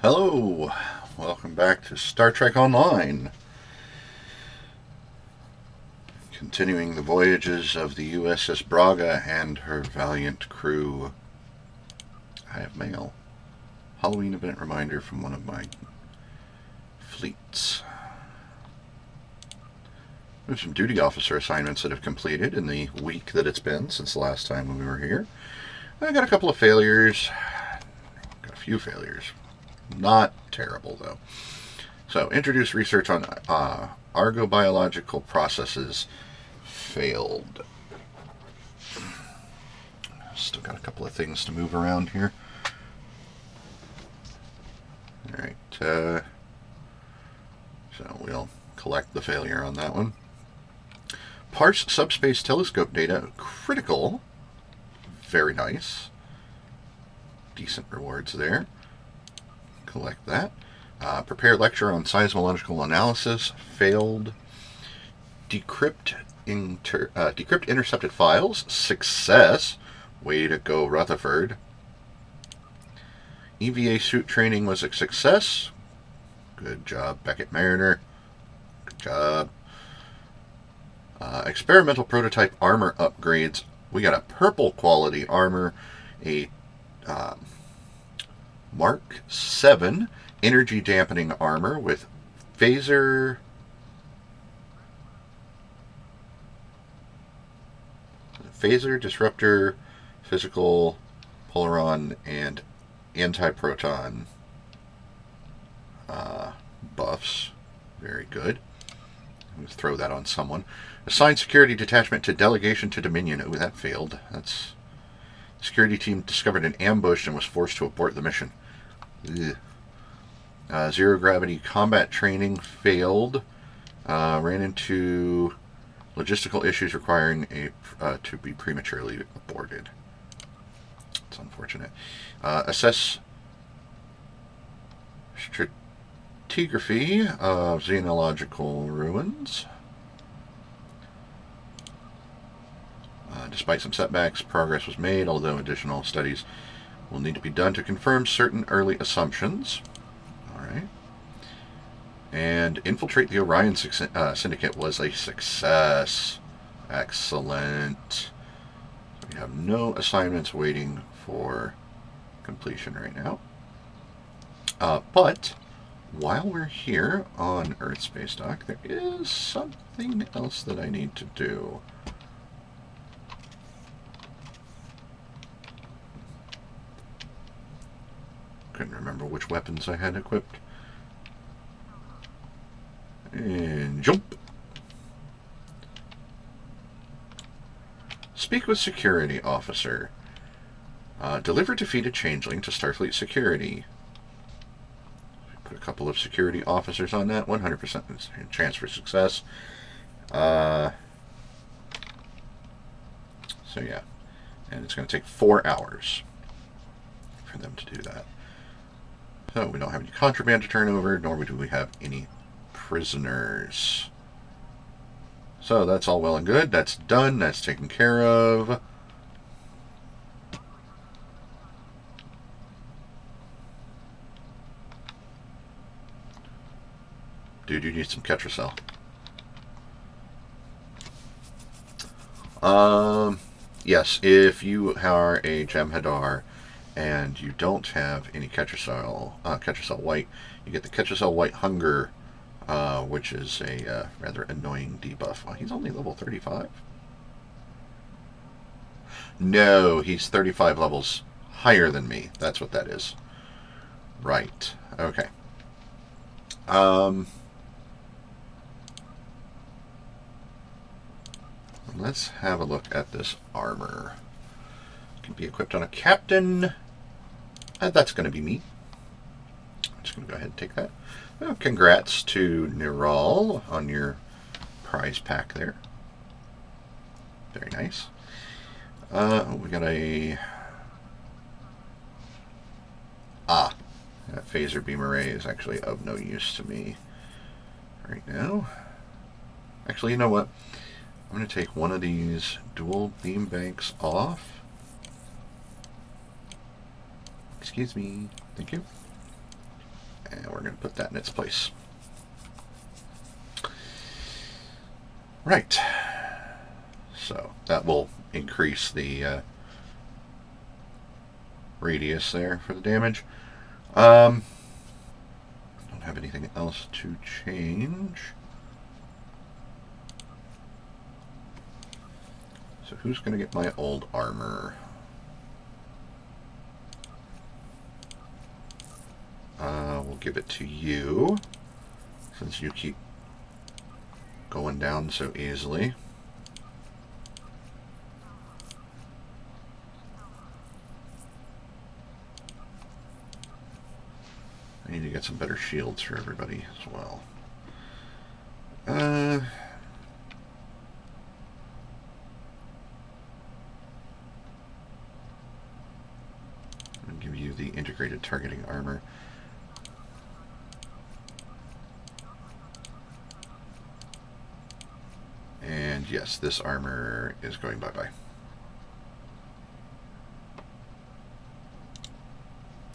Hello, welcome back to Star Trek Online. Continuing the voyages of the USS Braga and her valiant crew. I have mail. Halloween event reminder from one of my fleets. There's some duty officer assignments that have completed in the week that it's been since the last time when we were here. I got a couple of failures. Got a few failures. Not terrible, though. So, introduce research on argobiological processes failed. Still got a couple of things to move around here. Alright, so we'll collect the failure on that one. Parse subspace telescope data critical. Very nice. Decent rewards there. Collect that. Prepare lecture on seismological analysis. Failed. Decrypt intercepted files. Success. Way to go, Rutherford. EVA suit training was a success. Good job, Beckett Mariner. Good job. Experimental prototype armor upgrades. We got a purple quality armor, a Mark 7 energy dampening armor with phaser disruptor, physical, polaron, and anti-proton buffs. Very good. I'm going to throw that on someone. Assign security detachment to delegation to Dominion. Oh, that failed. That's security team discovered an ambush and was forced to abort the mission. Zero gravity combat training failed. Ran into logistical issues requiring to be prematurely aborted. It's unfortunate. Assess stratigraphy of xenological ruins. Despite some setbacks, progress was made, although additional studies will need to be done to confirm certain early assumptions. All right. And infiltrate the Orion Syndicate was a success. Excellent. We have no assignments waiting for completion right now. But while we're here on Earth Space Dock, there is something else that I need to do. Couldn't remember which weapons I had equipped. And jump. Speak with security officer. Deliver defeated changeling to Starfleet security. Put a couple of security officers on that. 100% chance for success. So yeah. And it's going to take 4 hours for them to do that. So we don't have any contraband to turn over, nor do we have any prisoners. So that's all well and good. That's done. That's taken care of. Dude, you need some Ketracel. Yes, if you are a Jem'Hadar and you don't have any Ketracel White, you get the Ketracel White Hunger, which is a rather annoying debuff. Well, he's only level 35? No, he's 35 levels higher than me. That's what that is. Right. Okay. Let's have a look at this armor. It can be equipped on a captain. That's going to be me. I'm just going to go ahead and take that. Well, congrats to Niral on your prize pack there. Very nice. We got a... that phaser beam array is actually of no use to me right now. Actually, you know what? I'm going to take one of these dual beam banks off. Excuse me. Thank you. And we're going to put that in its place. Right. So that will increase the radius there for the damage. Don't have anything else to change. So who's going to get my old armor? We'll give it to you, since you keep going down so easily. I need to get some better shields for everybody as well. I'll give you the integrated targeting armor. And yes, this armor is going bye-bye.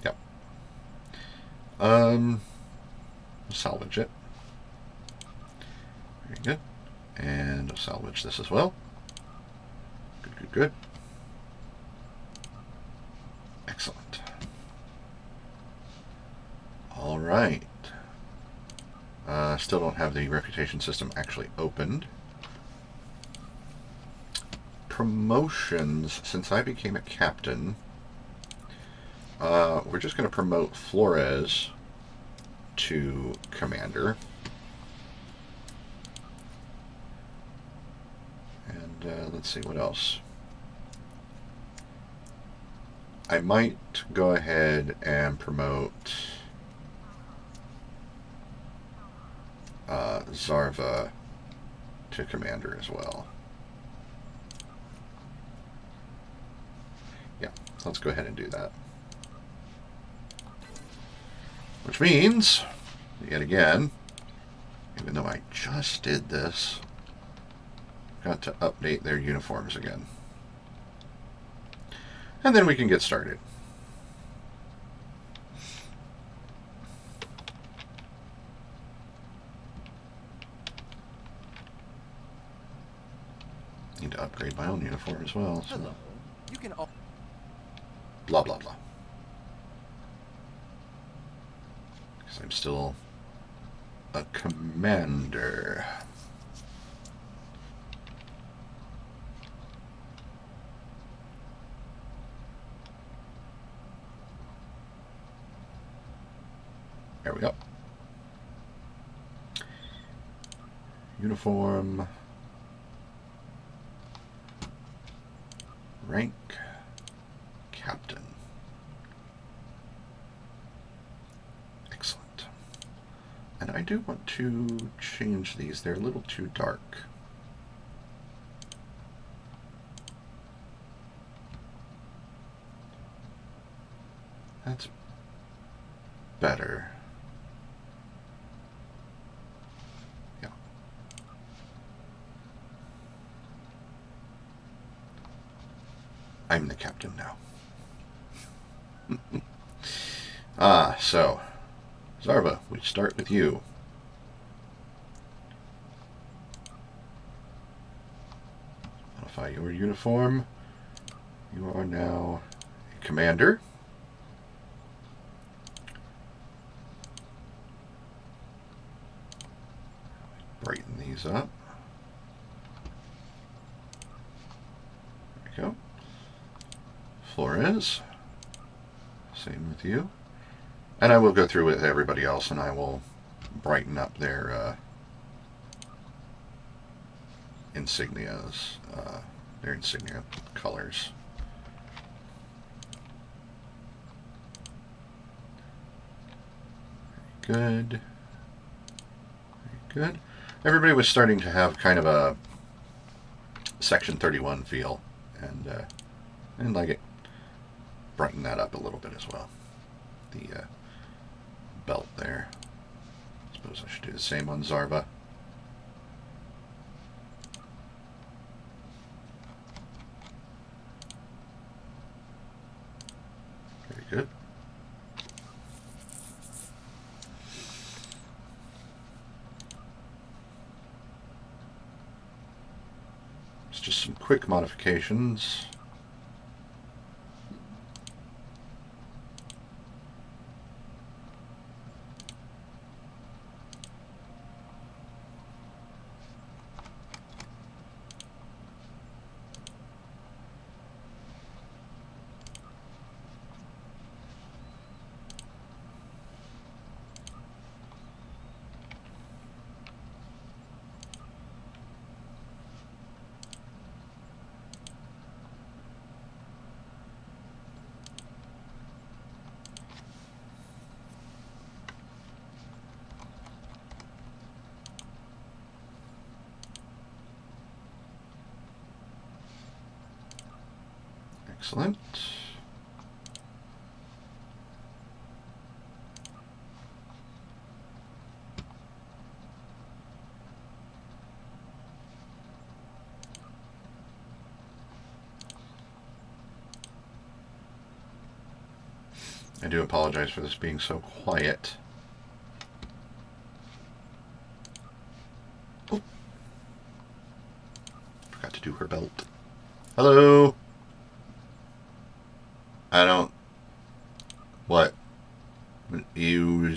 Yep. Salvage it. Very good. And I'll salvage this as well. Good, good, good. Excellent. All right. Still don't have the reputation system actually opened. Promotions, since I became a captain, we're just going to promote Flores to commander. And let's see what else. I might go ahead and promote Zarva to commander as well. Yeah, let's go ahead and do that. Which means, yet again, even though I just did this, got to update their uniforms again. And then we can get started. Need to upgrade my own uniform as well. So. Hello. You can all blah blah blah. Because I'm still a commander. There we go. Uniform. Rank. Captain. Excellent. And I do want to change these. They're a little too dark. That's better. Yeah. I'm the captain now. So, Zarva, we start with you. Modify your uniform. You are now a commander. Brighten these up. There we go. Flores. Same with you. And I will go through with everybody else and I will brighten up their insignias, their insignia colors. Very good. Very good. Everybody was starting to have kind of a Section 31 feel, and like it. Brighten that up a little bit as well. The belt there. I suppose I should do the same on Zarva. Very good. just some quick modifications. Excellent. I do apologize for this being so quiet. Oh. Forgot to do her belt. Hello. I don't. What? You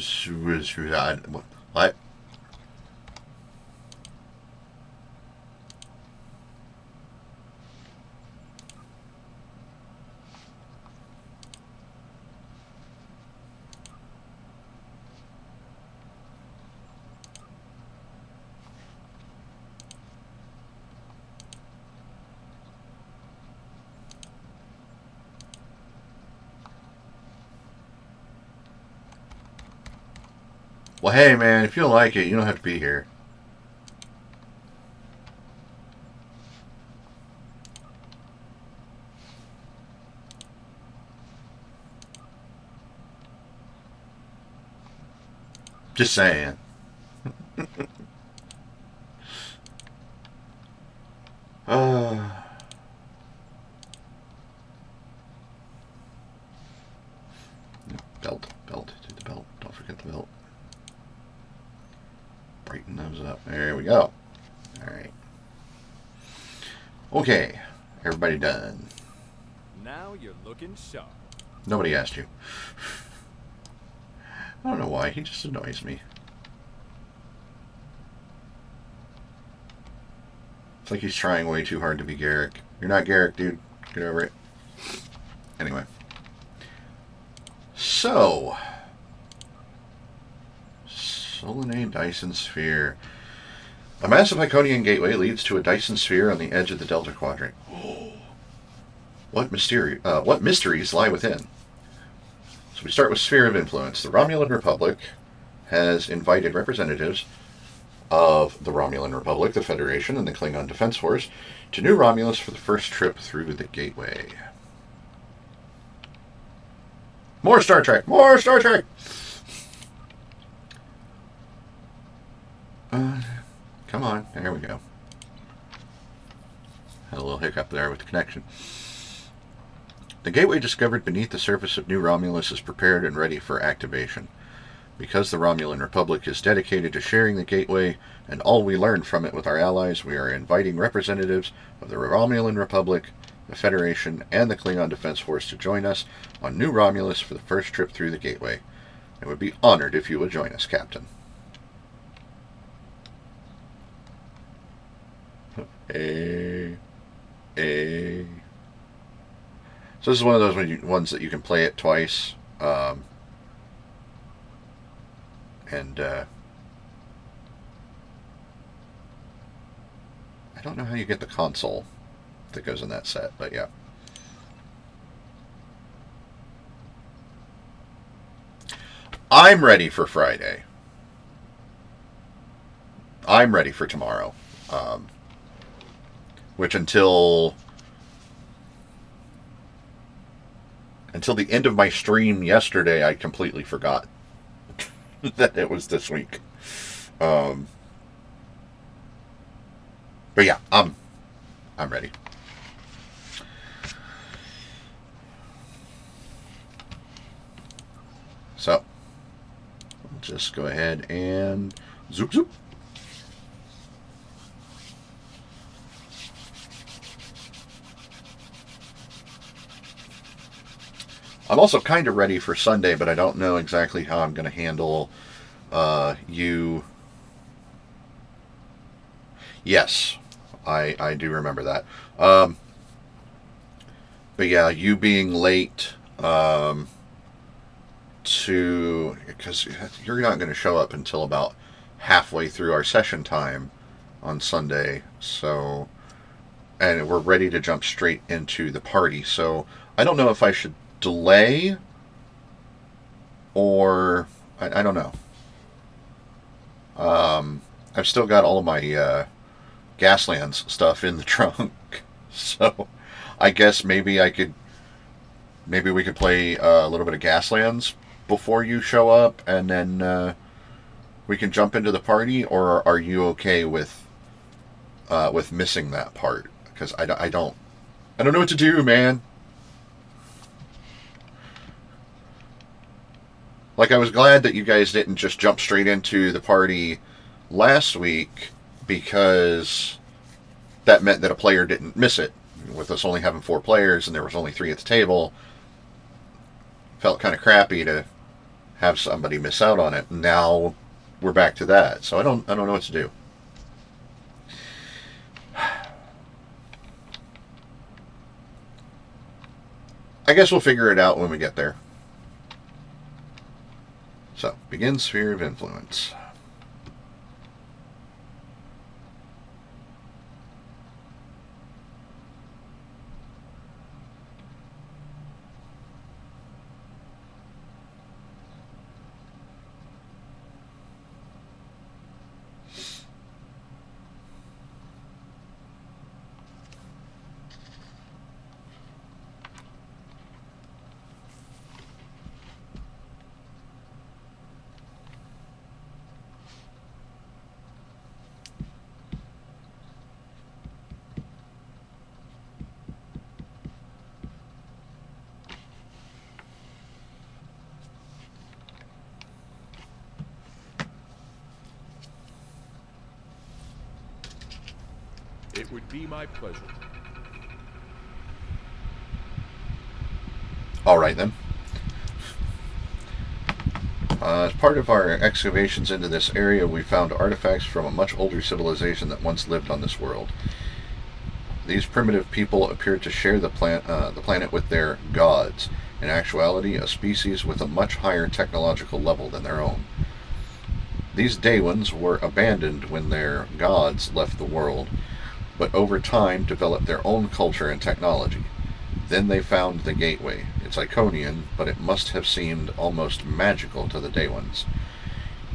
what? Well, hey, man, if you don't like it, you don't have to be here. Just saying. Belt, do the belt. Don't forget the belt. Brighten those up. There we go. Alright. Okay. Everybody done. Now you're looking sharp. Nobody asked you. I don't know why. He just annoys me. It's like he's trying way too hard to be Garrick. You're not Garrick, dude. Get over it. Anyway. So. Solanae Dyson Sphere. A massive Iconian gateway leads to a Dyson Sphere on the edge of the Delta Quadrant. What mysteries lie within? So we start with Sphere of Influence. The Romulan Republic has invited representatives of the Romulan Republic, the Federation, and the Klingon Defense Force to New Romulus for the first trip through the gateway. More Star Trek! More Star Trek! Come on. There we go. Had a little hiccup there with the connection. The gateway discovered beneath the surface of New Romulus is prepared and ready for activation. Because the Romulan Republic is dedicated to sharing the gateway and all we learn from it with our allies, we are inviting representatives of the Romulan Republic, the Federation, and the Klingon Defense Force to join us on New Romulus for the first trip through the gateway. I would be honored if you would join us, Captain. So this is one of those ones that you can play it twice. I don't know how you get the console that goes in that set, but yeah. I'm ready for Friday. I'm ready for tomorrow. Which until the end of my stream yesterday, I completely forgot that it was this week. But yeah, I'm ready. So, we'll just go ahead and zoop zoop. I'm also kind of ready for Sunday, but I don't know exactly how I'm going to handle you. Yes, I do remember that. Um, but yeah, you being late to because you're not going to show up until about halfway through our session time on Sunday. So, and we're ready to jump straight into the party. So I don't know if I should delay or I don't know. I've still got all of my Gaslands stuff in the trunk, so I guess maybe we could play a little bit of Gaslands before you show up, and then we can jump into the party. Or are you okay with missing that part? Because I don't know what to do, man. Like, I was glad that you guys didn't just jump straight into the party last week, because that meant that a player didn't miss it. With us only having 4 players and there was only 3 at the table, felt kind of crappy to have somebody miss out on it. Now we're back to that, so I don't know what to do. I guess we'll figure it out when we get there. So, begin Sphere of Influence. It would be my pleasure. All right, then. As part of our excavations into this area, we found artifacts from a much older civilization that once lived on this world. These primitive people appeared to share the planet with their gods, in actuality a species with a much higher technological level than their own. These Daewons were abandoned when their gods left the world, but over time developed their own culture and technology. Then they found the gateway. It's Iconian, but it must have seemed almost magical to the Daewons.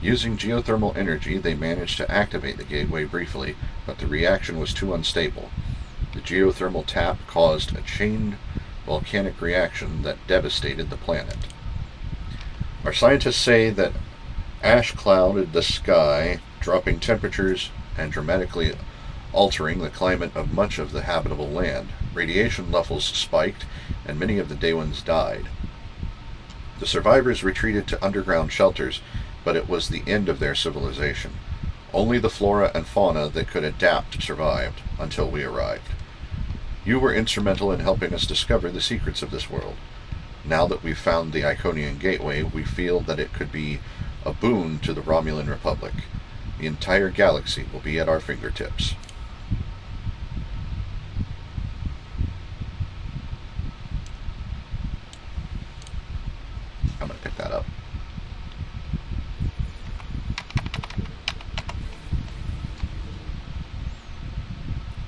Using geothermal energy, they managed to activate the gateway briefly, but the reaction was too unstable. The geothermal tap caused a chain volcanic reaction that devastated the planet. Our scientists say that ash clouded the sky, dropping temperatures and dramatically altering the climate of much of the habitable land. Radiation levels spiked, and many of the Daewons died. The survivors retreated to underground shelters, but it was the end of their civilization. Only the flora and fauna that could adapt survived, until we arrived. You were instrumental in helping us discover the secrets of this world. Now that we've found the Iconian gateway, we feel that it could be a boon to the Romulan Republic. The entire galaxy will be at our fingertips. I'm going to pick that up.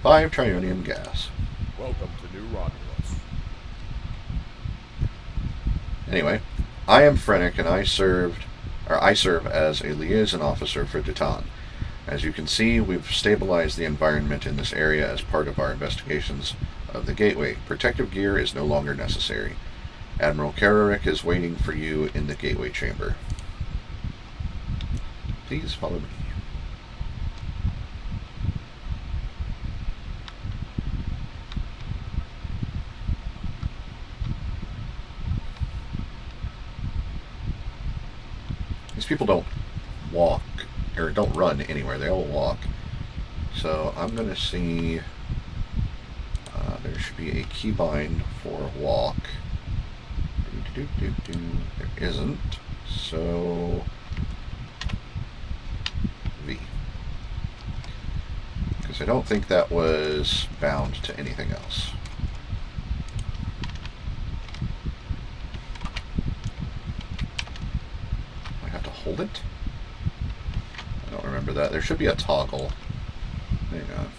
Five trionium gas. Welcome to New Romulus. Anyway, I am Frennick, and I serve as a liaison officer for Titan. As you can see, we've stabilized the environment in this area as part of our investigations of the gateway. Protective gear is no longer necessary. Admiral Kararick is waiting for you in the gateway chamber. Please follow me. These people don't walk, or don't run anywhere. They all walk. So I'm going to see... there should be a keybind for walk. I need to There isn't. So V. Because I don't think that was bound to anything else. I have to hold it? I don't remember that. There should be a toggle. Hang on.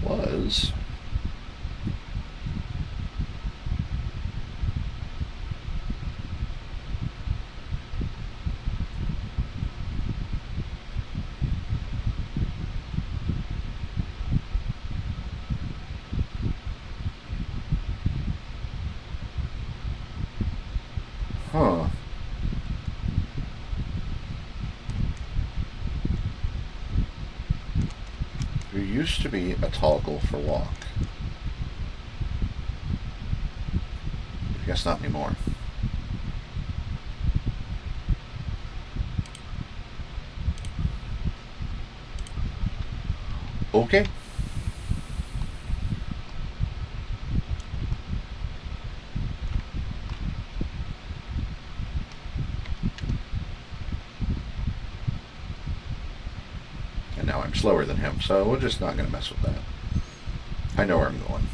Was. Huh. There used to be a toggle for walk. I guess not anymore. Okay. And now I'm slower than him, so we're just not going to mess with that. I know where I'm going.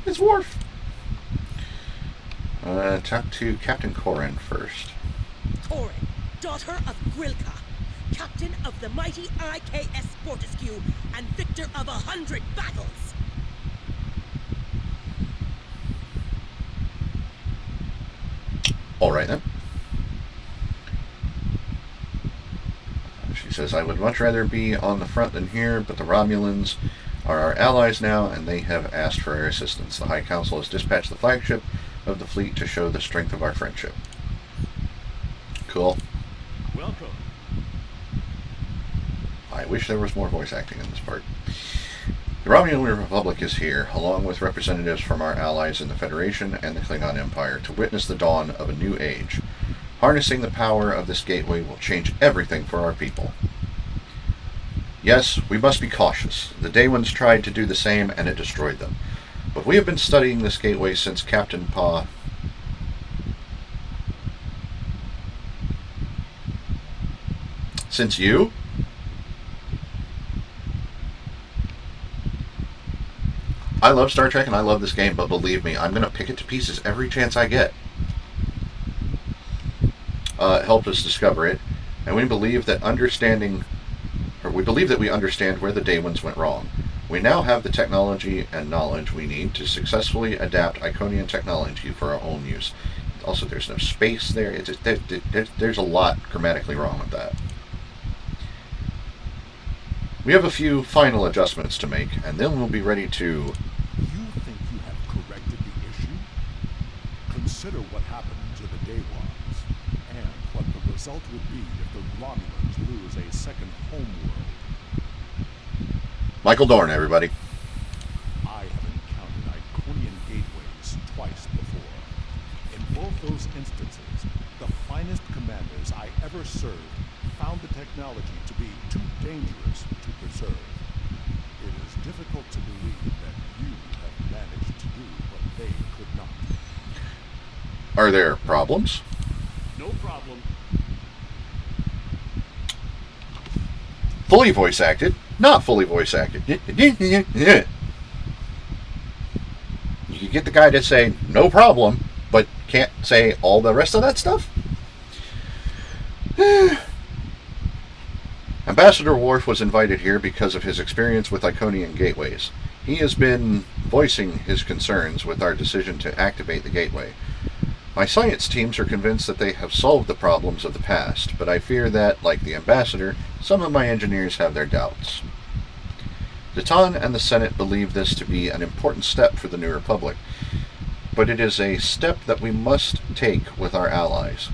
It's Worf. Talk to Captain Corin first. Corin, daughter of Grilka, captain of the mighty IKS Fortescue, and victor of 100 battles. All right then. She says, I would much rather be on the front than here, but the Romulans are our allies now, and they have asked for our assistance. The High Council has dispatched the flagship of the fleet to show the strength of our friendship. Cool. Welcome. I wish there was more voice acting in this part. The Romulan Republic is here, along with representatives from our allies in the Federation and the Klingon Empire, to witness the dawn of a new age. Harnessing the power of this gateway will change everything for our people. Yes, we must be cautious. The Daewons tried to do the same, and it destroyed them. But we have been studying this gateway since Captain Pah. Since you? I love Star Trek and I love this game, but believe me, I'm going to pick it to pieces every chance I get. It helped us discover it, and we believe that we understand where the Daewons went wrong. We now have the technology and knowledge we need to successfully adapt Iconian technology for our own use. Also, there's no space there. There's a lot grammatically wrong with that. We have a few final adjustments to make, and then we'll be ready to... You think you have corrected the issue? Consider what happened to the Daewons, and what the result would be if the Romulans lose a second homeworld. Michael Dorn, everybody. I have encountered Iconian gateways twice before. In both those instances, the finest commanders I ever served found the technology to be too dangerous to preserve. It is difficult to believe that you have managed to do what they could not. Are there problems? No problem. Fully voice acted, not fully voice acted. You can get the guy to say no problem, but can't say all the rest of that stuff? Ambassador Worf was invited here because of his experience with Iconian gateways. He has been voicing his concerns with our decision to activate the gateway. My science teams are convinced that they have solved the problems of the past, but I fear that, like the ambassador, some of my engineers have their doubts. Datan and the Senate believe this to be an important step for the New Republic, but it is a step that we must take with our allies.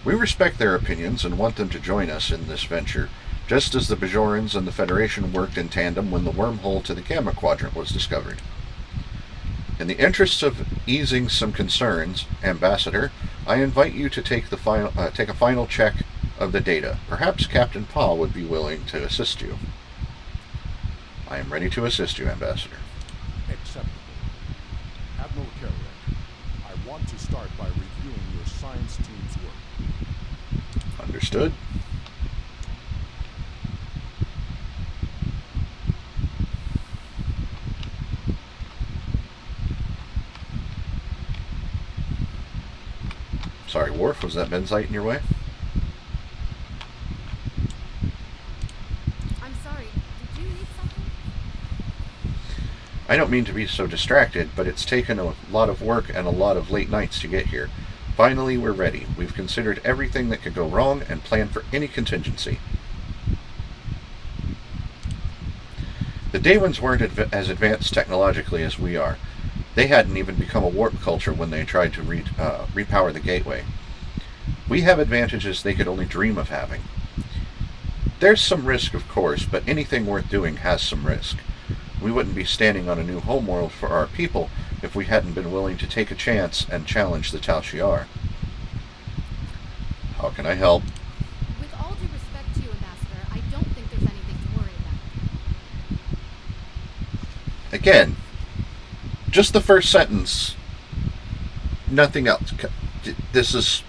We respect their opinions and want them to join us in this venture, just as the Bajorans and the Federation worked in tandem when the wormhole to the Gamma Quadrant was discovered. In the interests of easing some concerns, Ambassador, I invite you to take a final check of the data. Perhaps Captain Pah would be willing to assist you. I am ready to assist you, Ambassador. Acceptable. Admiral Carrier, I want to start by reviewing your science team's work. Understood. Sorry, Worf, was that Benzite in your way? I'm sorry, did you need something? I don't mean to be so distracted, but it's taken a lot of work and a lot of late nights to get here. Finally, we're ready. We've considered everything that could go wrong and planned for any contingency. The Daewons weren't as advanced technologically as we are. They hadn't even become a warp culture when they tried to repower the gateway. We have advantages they could only dream of having. There's some risk, of course, but anything worth doing has some risk. We wouldn't be standing on a new homeworld for our people if we hadn't been willing to take a chance and challenge the Tal Shiar. How can I help? With all due respect to you, Ambassador, I don't think there's anything to worry about. Again, just the first sentence. Nothing else. This is...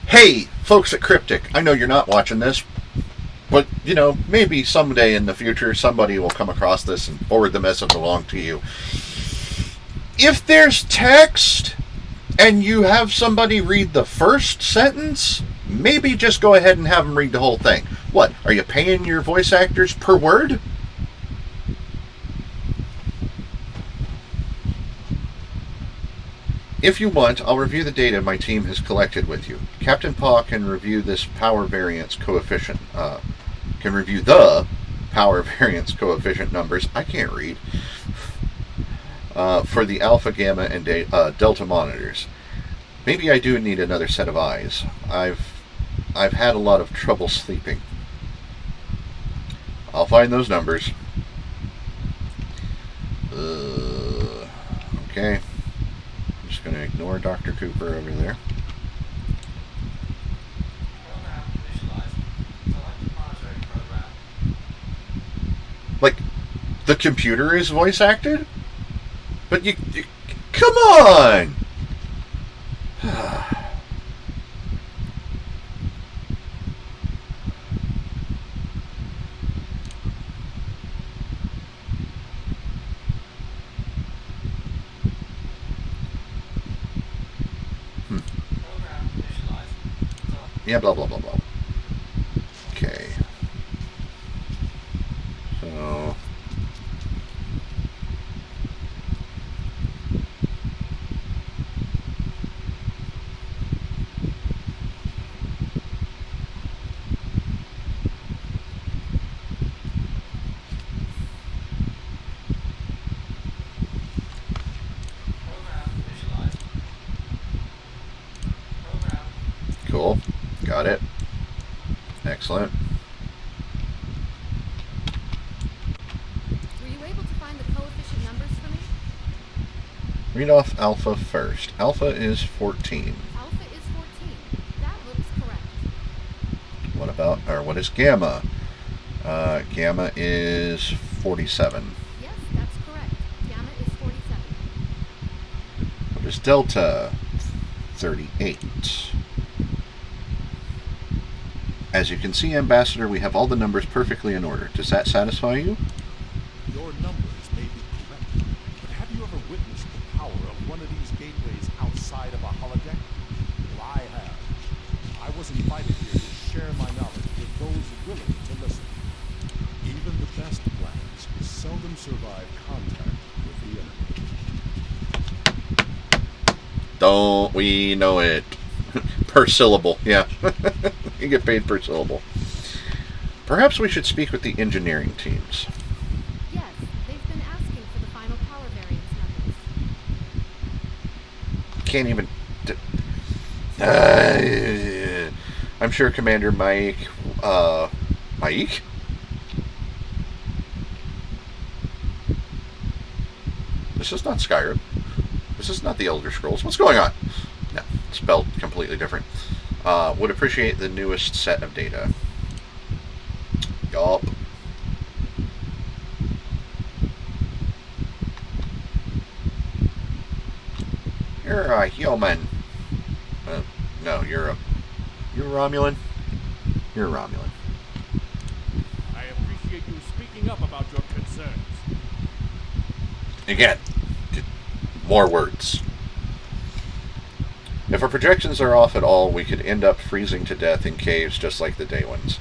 Hey, folks at Cryptic, I know you're not watching this, but, you know, maybe someday in the future somebody will come across this and forward the message along to you. If there's text and you have somebody read the first sentence, maybe just go ahead and have them read the whole thing. What, are you paying your voice actors per word? If you want, I'll review the data my team has collected with you. Captain Pah can review this power variance coefficient, can review the power variance coefficient numbers, I can't read, for the alpha, gamma, and delta monitors. Maybe I do need another set of eyes. I've had a lot of trouble sleeping. I'll find those numbers. Okay. I'm just going to ignore Dr. Cooper over there. Like, the computer is voice acted? But you come on! Yeah, blah, blah, blah, blah. Okay. So... Cool. Got it. Excellent. Were you able to find the coefficient numbers for me? Read off alpha first. Alpha is 14. Alpha is 14. That looks correct. What about, or what is gamma? Gamma is 47. Yes, that's correct. Gamma is 47. What is delta? 38. As you can see, Ambassador, we have all the numbers perfectly in order. Does that satisfy you? Your numbers may be correct, but have you ever witnessed the power of one of these gateways outside of a holodeck? Well, I have. I was invited here to share my knowledge with those those willing to listen. Even the best plans seldom survive contact with the enemy. Don't we know it? Per syllable, yeah. You get paid per syllable. Perhaps we should speak with the engineering teams. Yes, they've been asking for the final power variance numbers. Can't even... I'm sure Commander Mike... Mike? This is not Skyrim. This is not the Elder Scrolls. What's going on? No, spelled completely different. Would appreciate the newest set of data. Yup. You're a human. No, you're a Romulan? You're a Romulan. I appreciate you speaking up about your concerns. Again, more words. If our projections are off at all, we could end up freezing to death in caves just like the day ones.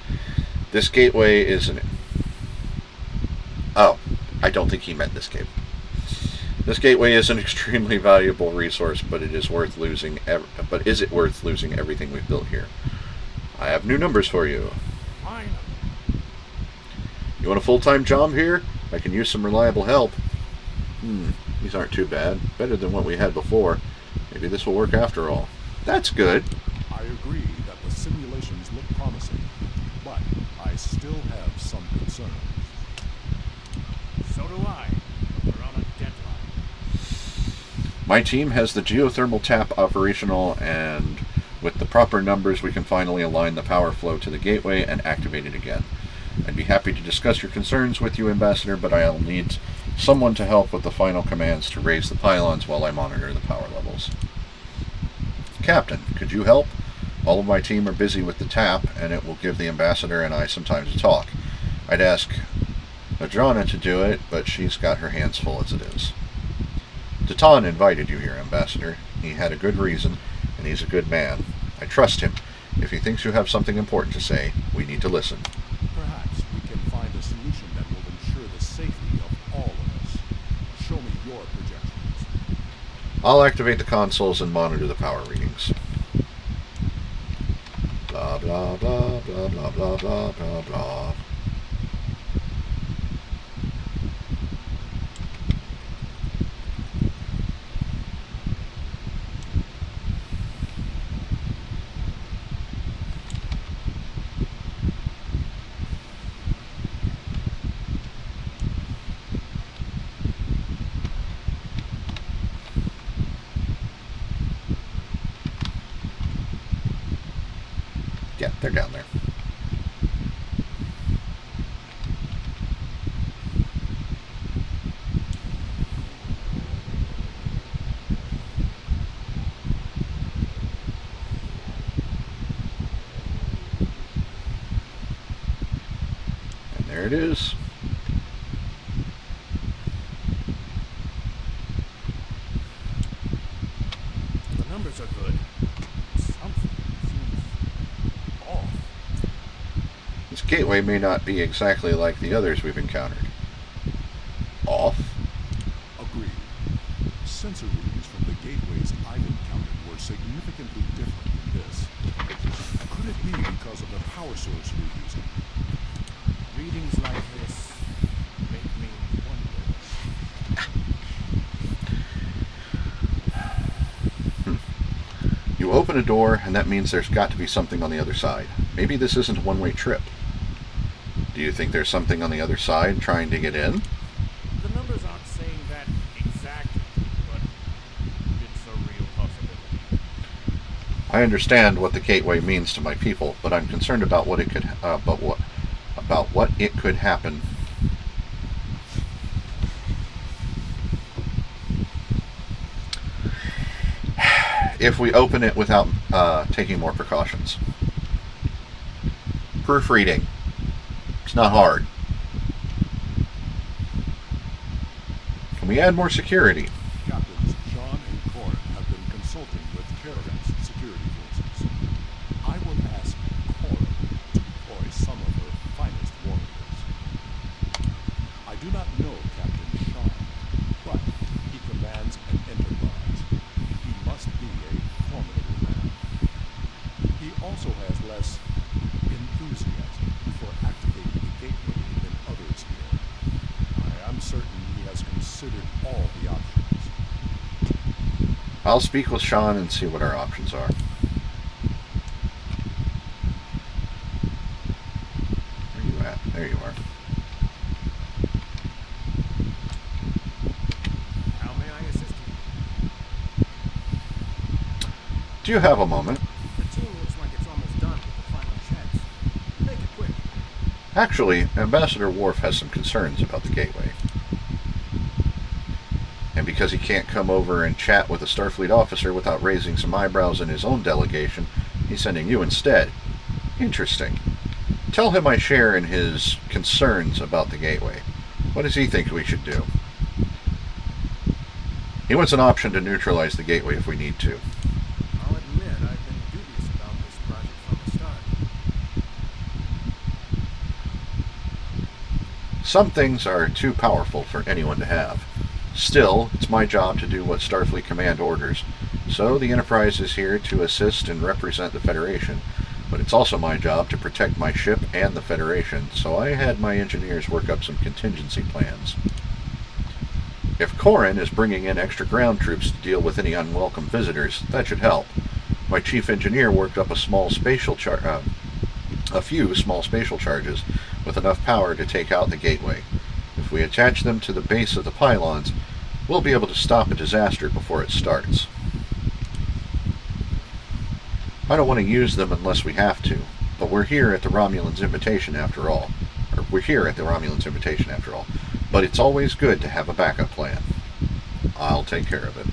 This gateway is an... Oh, I don't think he meant this cave. This gateway is an extremely valuable resource, but it is worth losing. But is it worth losing everything we've built here? I have new numbers for you. Fine. You want a full-time job here? I can use some reliable help. These aren't too bad. Better than what we had before. Maybe this will work after all. That's good. I agree that the simulations look promising, but I still have some concerns. So do I. We're on a deadline. My team has the geothermal tap operational, and with the proper numbers we can finally align the power flow to the gateway and activate it again. I'd be happy to discuss your concerns with you, Ambassador, but I'll need someone to help with the final commands to raise the pylons while I monitor the power levels. Captain, could you help? All of my team are busy with the tap, and it will give the Ambassador and I some time to talk. I'd ask Adriana to do it, but she's got her hands full as it is. Tatan invited you here, Ambassador. He had a good reason, and he's a good man. I trust him. If he thinks you have something important to say, we need to listen. Perhaps we can find a solution that will ensure the safety of all of us. Show me your projections. I'll activate the consoles and monitor the power readings. Blah, blah, blah, blah, blah, blah, blah, blah, blah. Yeah, they're down there. And there it is. The numbers are good. Something seems off. This gateway may not be exactly like the others we've encountered. Off? Agreed. Sensor readings from the gateways I've encountered were significantly different than this. Could it be because of the power source we're using? Readings like this make me wonder. You open a door, and that means there's got to be something on the other side. Maybe this isn't a one-way trip. Do you think there's something on the other side trying to get in? The numbers aren't saying that exactly, but it's a real possibility. I understand what the gateway means to my people, but I'm concerned about what it could, about what it could happen. If we open it without taking more precautions. Proofreading. It's not hard. Can we add more security? Captains John and Corin have been consulting with Caravan's security forces. I will ask Corin to deploy some of do not know Captain Shaw, but he commands an enterprise. He must be a formidable man. He also has less enthusiasm for activating the gateway than others here. I am certain he has considered all the options. I'll speak with Sean and see what our options are. Where are you at? There you are. How may I assist you? Do you have a moment? The team looks like it's almost done with the final checks. Make it quick. Actually, Ambassador Worf has some concerns about the gateway. And because he can't come over and chat with a Starfleet officer without raising some eyebrows in his own delegation, he's sending you instead. Interesting. Tell him I share in his concerns about the gateway. What does he think we should do? He wants an option to neutralize the gateway if we need to. I'll admit I've been dubious about this project from the start. Some things are too powerful for anyone to have. Still, it's my job to do what Starfleet Command orders. So the Enterprise is here to assist and represent the Federation, but it's also my job to protect my ship and the Federation, so I had my engineers work up some contingency plans. If Corrin is bringing in extra ground troops to deal with any unwelcome visitors, that should help. My chief engineer worked up a few small spatial charges with enough power to take out the gateway. If we attach them to the base of the pylons, we'll be able to stop a disaster before it starts. I don't want to use them unless we have to, but we're here at the Romulans' invitation after all. But it's always good to have a backup plan. I'll take care of it.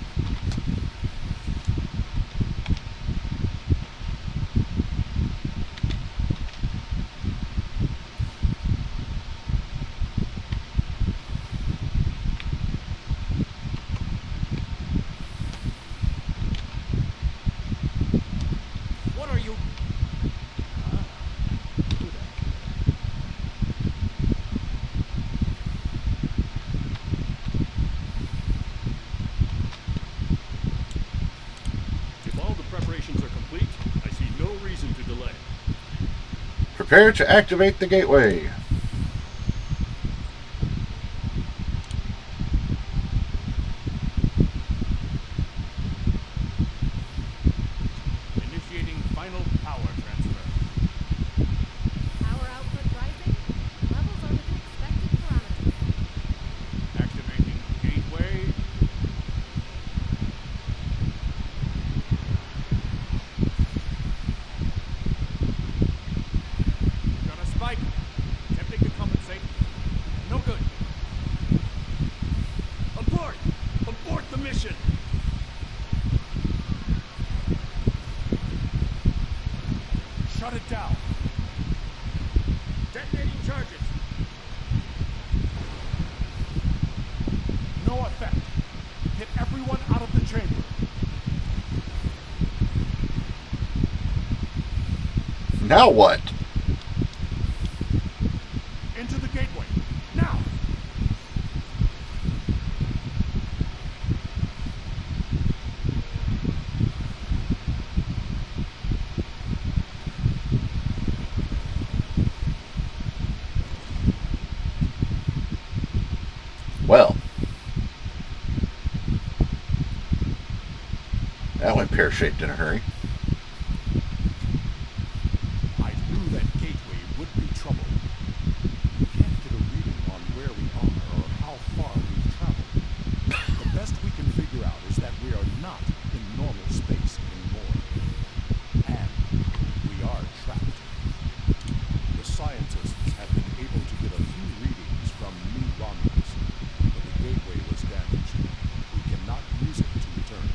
What are you... If all the preparations are complete, I see no reason to delay. Prepare to activate the gateway. Initiating final power transfer. Power output rising. Levels are within expected parameters. Activating gateway. Got a spike. Attempting to compensate. No good. Abort! Abort the mission! Shut it down. Detonating charges. No effect. Get everyone out of the chamber. Now what? Into the gateway. Now! Well, that went pear-shaped in a hurry. I knew that gateway would be trouble. We can't get a reading on where we are or how far we've traveled. The best we can figure out is that we are not in normal space anymore. And we are trapped. The scientists have been able to get a few readings from New Romulus, but the gateway was damaged. We cannot use it to return.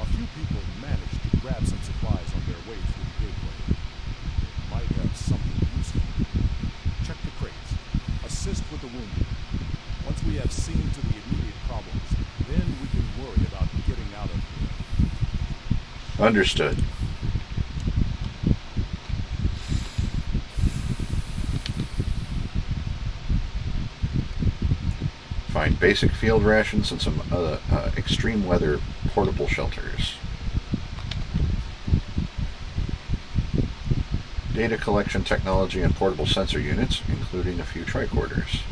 A few people managed to grab some supplies on their way through the gateway. It might have something useful. Check the crates. Assist with the wounded. Once we have seen to the immediate problems, then we can worry about getting out of here. Understood. Find basic field rations and some extreme weather portable shelters. Data collection technology and portable sensor units, including a few tricorders.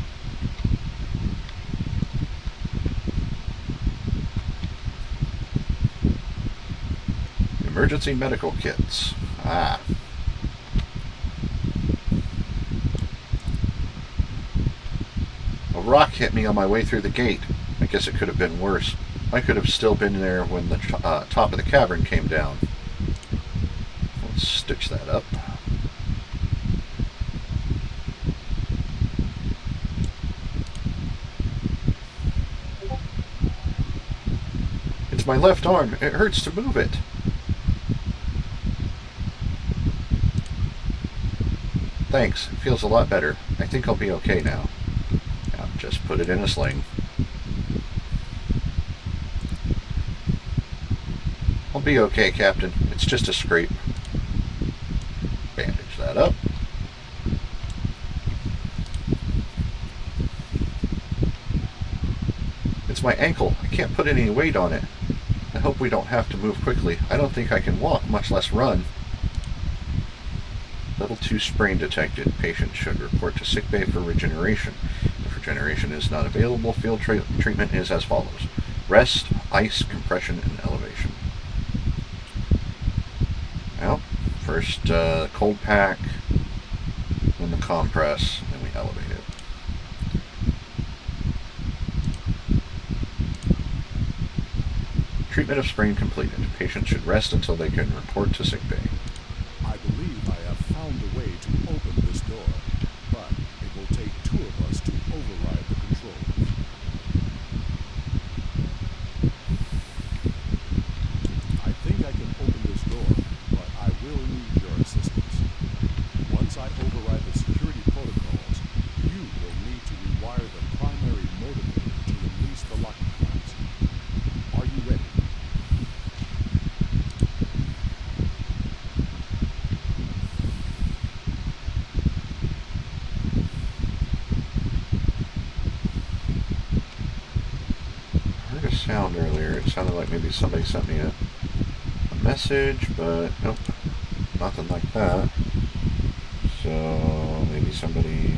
Emergency medical kits. Ah. A rock hit me on my way through the gate. I guess it could have been worse. I could have still been there when the top of the cavern came down. Let's stitch that up. It's my left arm. It hurts to move it. Thanks. It feels a lot better. I think I'll be okay now. Now just put it in a sling. I'll be okay, Captain. It's just a scrape. Bandage that up. It's my ankle. I can't put any weight on it. I hope we don't have to move quickly. I don't think I can walk, much less run. Level 2 sprain detected. Patient should report to sickbay for regeneration. If regeneration is not available, field treatment is as follows. Rest, ice, compression, and elevation. Well, first cold pack, then the compress, then we elevate it. Treatment of sprain completed. Patient should rest until they can report to sickbay. I believe I have found a way to open this door, but it will take two of us to override the controls. I think I can open this door, but I will need your assistance. Once I override the security protocols, you will need to rewire the primary motivator to release the locking clamps. Are you ready? Sound earlier. It sounded like maybe somebody sent me a message, but nope, nothing like that. So maybe somebody.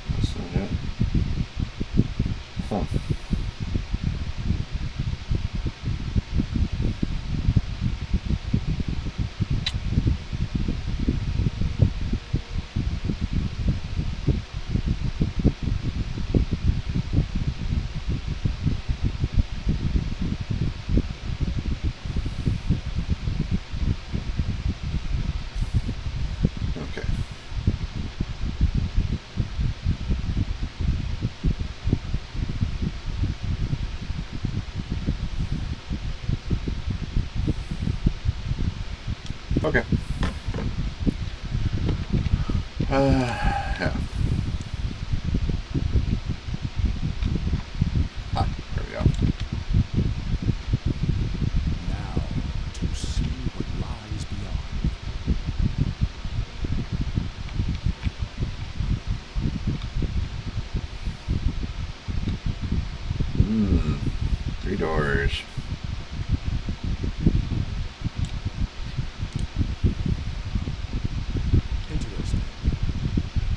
That's not it. Huh. Okay. Yeah. Ah, there we go. Now, to see what lies beyond. Three doors. Interesting.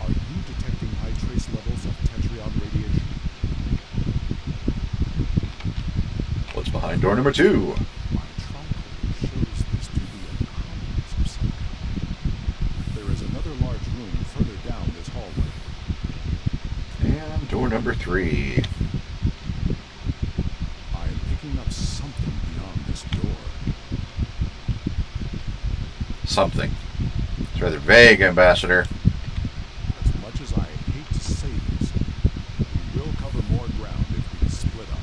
Are you detecting high trace levels of tetrion radiation? What's behind door number 2? My tricorder shows this to be a complex of some kind. There is another large room further down this hallway. And door number 3. I am picking up something beyond this door. Something. It's rather vague, Ambassador. As much as I hate to say this, we will cover more ground if we split up.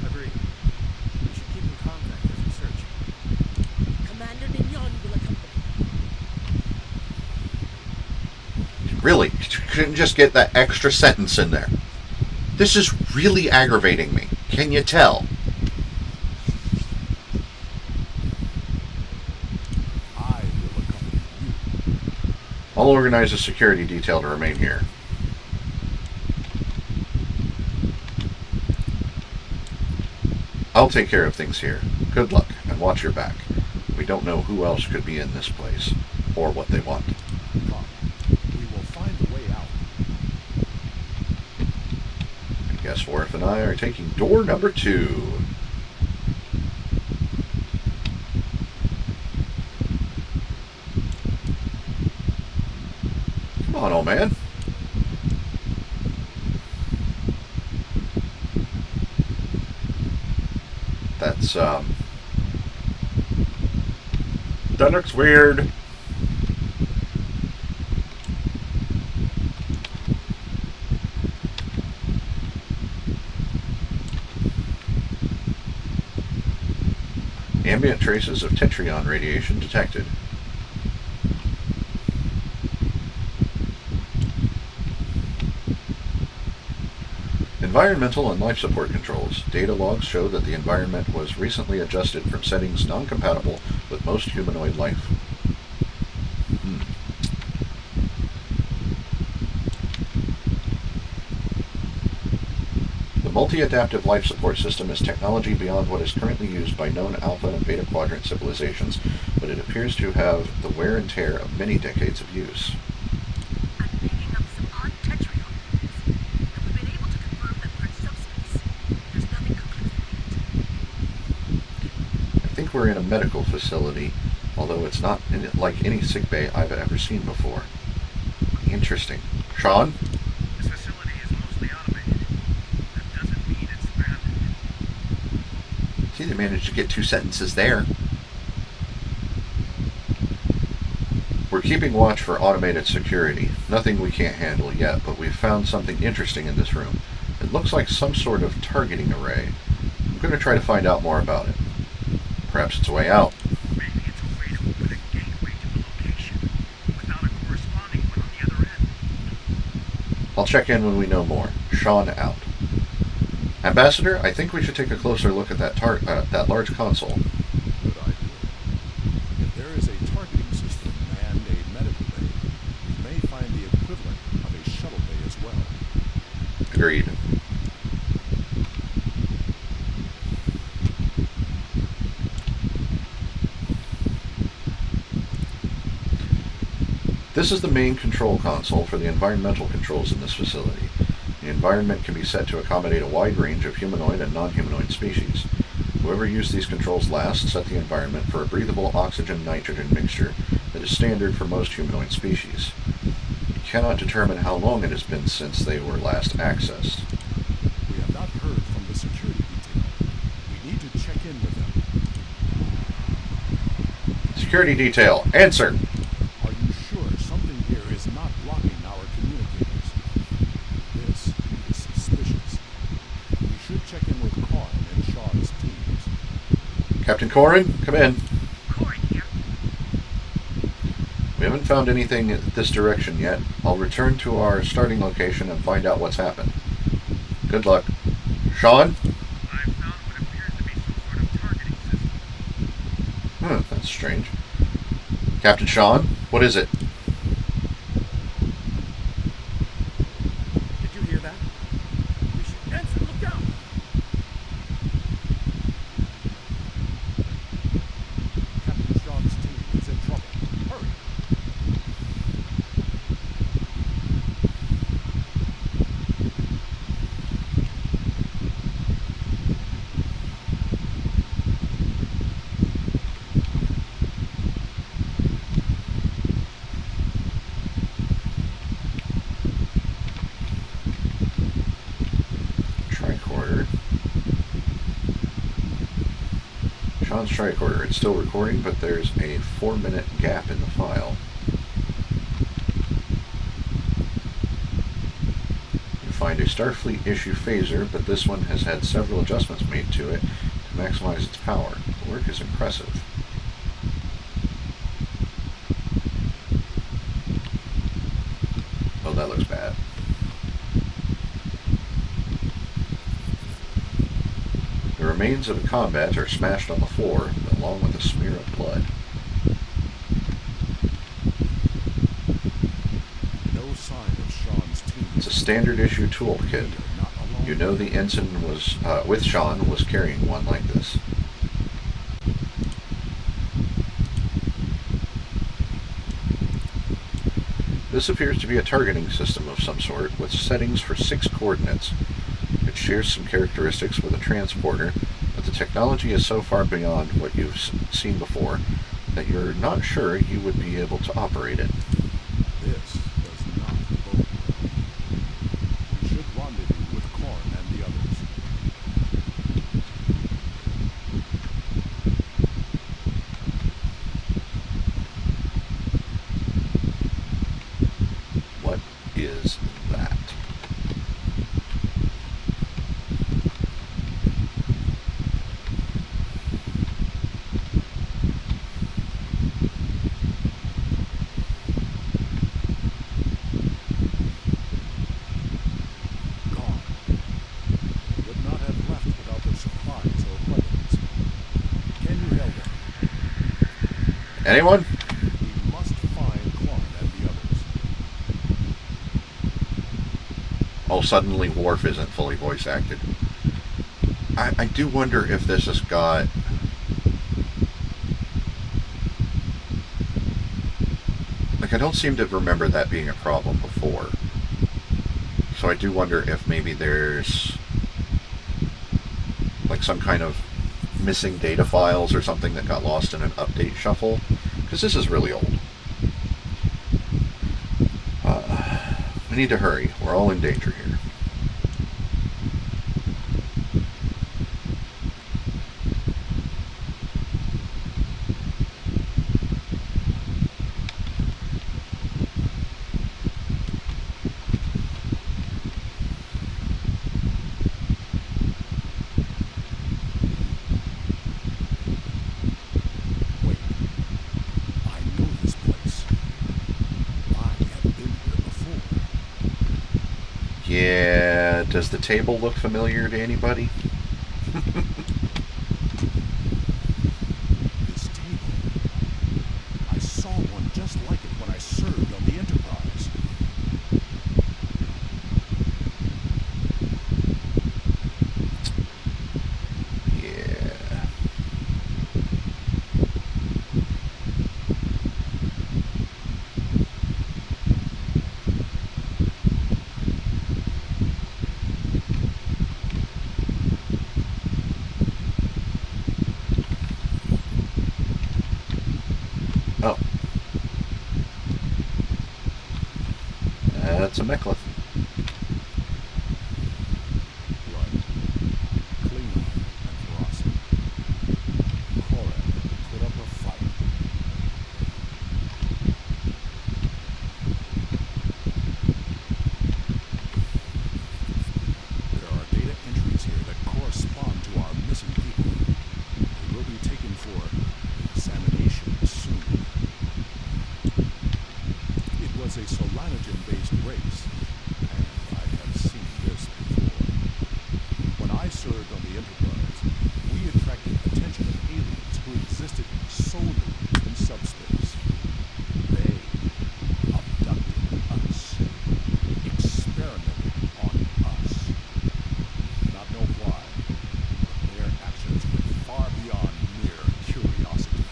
Agreed. We should keep in contact as we search. Commander Mignon will accompany. Really? You couldn't just get that extra sentence in there. This is really aggravating me. Can you tell? I will accompany you. I'll organize a security detail to remain here. I'll take care of things here. Good luck, and watch your back. We don't know who else could be in this place, or what they want. Come. We will find a way out. I guess Voth and I are taking door number 2. Come on, old man. That's, that looks weird. Ambient traces of tetrion radiation detected. Environmental and life support controls. Data logs show that the environment was recently adjusted from settings non-compatible with most humanoid life. The multi-adaptive life support system is technology beyond what is currently used by known Alpha and Beta Quadrant civilizations, but it appears to have the wear and tear of many decades of use. I'm picking up some odd tetrion waves, and we've been able to confirm that we're in subspace. There's nothing conclusive yet. I think we're in a medical facility, although it's not like any sick bay I've ever seen before. Interesting. Sean? This facility is mostly automated. That doesn't mean it's grounded. See, they managed to get 2 sentences there. We're keeping watch for automated security. Nothing we can't handle yet, but we've found something interesting in this room. It looks like some sort of targeting array. I'm going to try to find out more about it. Perhaps it's a way out. Maybe it's a way to open a gateway to the location without a corresponding one on the other end. I'll check in when we know more. Sean out. Ambassador, I think we should take a closer look at that large console. Good idea. If there is a targeting system and a medical bay, we may find the equivalent of a shuttle bay as well. Agreed. This is the main control console for the environmental controls in this facility. The environment can be set to accommodate a wide range of humanoid and non-humanoid species. Whoever used these controls last set the environment for a breathable oxygen-nitrogen mixture that is standard for most humanoid species. You cannot determine how long it has been since they were last accessed. We have not heard from the security detail. We need to check in with them. Security detail, answer! Are you sure something here is not blocking our communicators? This is suspicious. We should check in with Karn and Shaw's teams. Captain Corin, come in. Corin here. We haven't found anything in this direction yet. I'll return to our starting location and find out what's happened. Good luck. Sean? I've found what appears to be some sort of targeting system. That's strange. Captain Sean, what is it? Did you hear that? We should answer. Look out! Captain Shaw's team is in trouble. Hurry! Tricorder. Sean's tricorder. It's still recording, but there's a 4-minute gap in the file. You find a Starfleet issue phaser, but this one has had several adjustments made to it to maximize its power. The work is impressive. Oh, that looks bad. remains of a combat are smashed on the floor, along with a smear of blood. No sign of Sean's team. It's a standard issue toolkit. Not alone. You know the ensign was with Sean was carrying one like this. This appears to be a targeting system of some sort, with settings for 6 coordinates. It shares some characteristics with a transporter, but the technology is so far beyond what you've seen before that you're not sure you would be able to operate it. This does not bode well. We should rendezvous with Korn and the others. What is that? Gone. Would not have left without their supplies or weapons. Can you help them? Anyone? We must find Korn and the others. Oh, suddenly Worf isn't fully voice acted. I do wonder if this has got... Like, I don't seem to remember that being a problem before. So I do wonder if maybe there's... like some kind of missing data files or something that got lost in an update shuffle. Because this is really old. We need to hurry. We're all in danger here. Wait. I know this place. I have been here before. Yeah, does the table look familiar to anybody? This table. I saw one just like it when I served on the Enterprise. Yeah. Oh. That's a mechlith. Blood. Klingon and ferocity. Koran put up a fight. There are data entries here that correspond to our missing people. They will be taken for examination soon. It was a Solanogen-based race, and I have seen this before. When I served on the Enterprise, we attracted attention of aliens who existed solely in subspace. They abducted us, experimented on us. Not know why, but their actions went far beyond mere curiosity.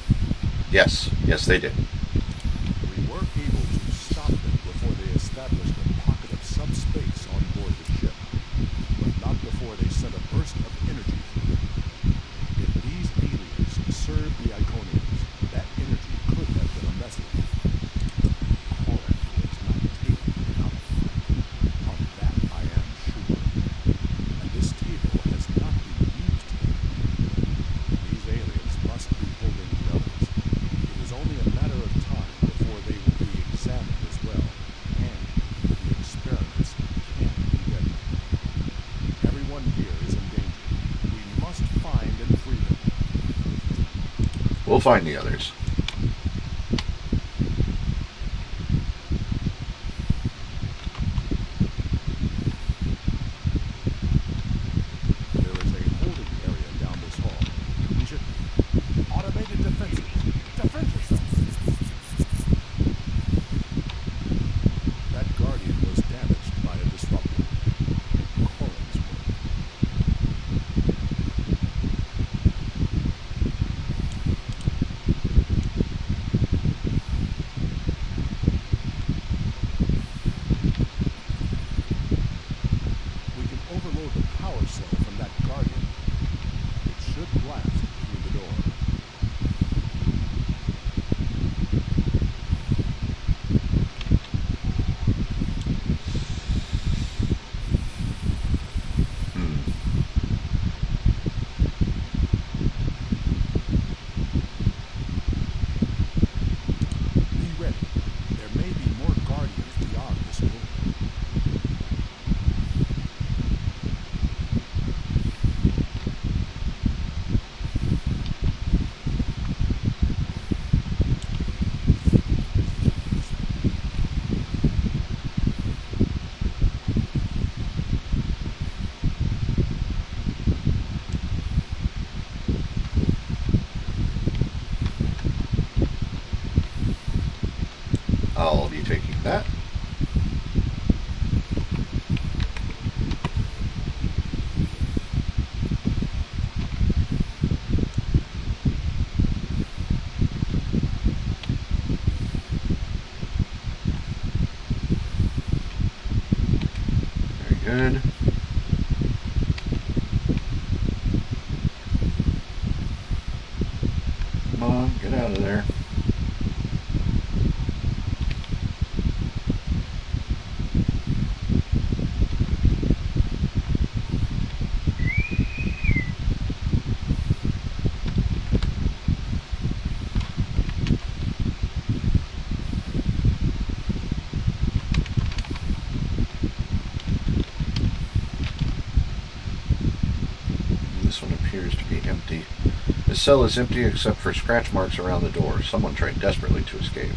Yes, yes they did. We were able to stop them before they established a pocket of subspace on board the ship, but not before they sent a burst of energy through it. If these aliens served the Iconians, that energy could have been a message. Koran was not taken without a fight. Of that I am sure. And this table has not been used yet. These aliens must be holding the others. It is only a matter of time before they will be examined as well, and the experiments can't be ready. Everyone here is in danger. We must find and free them. We'll find the others. There is a holding area down overload the power cell from that Guardian, it should blast through the door. Be ready. There may be more Guardians beyond this room. I'll be taking that. Very good. Come on, get out of there. This one appears to be empty. This cell is empty except for scratch marks around the door. Someone tried desperately to escape.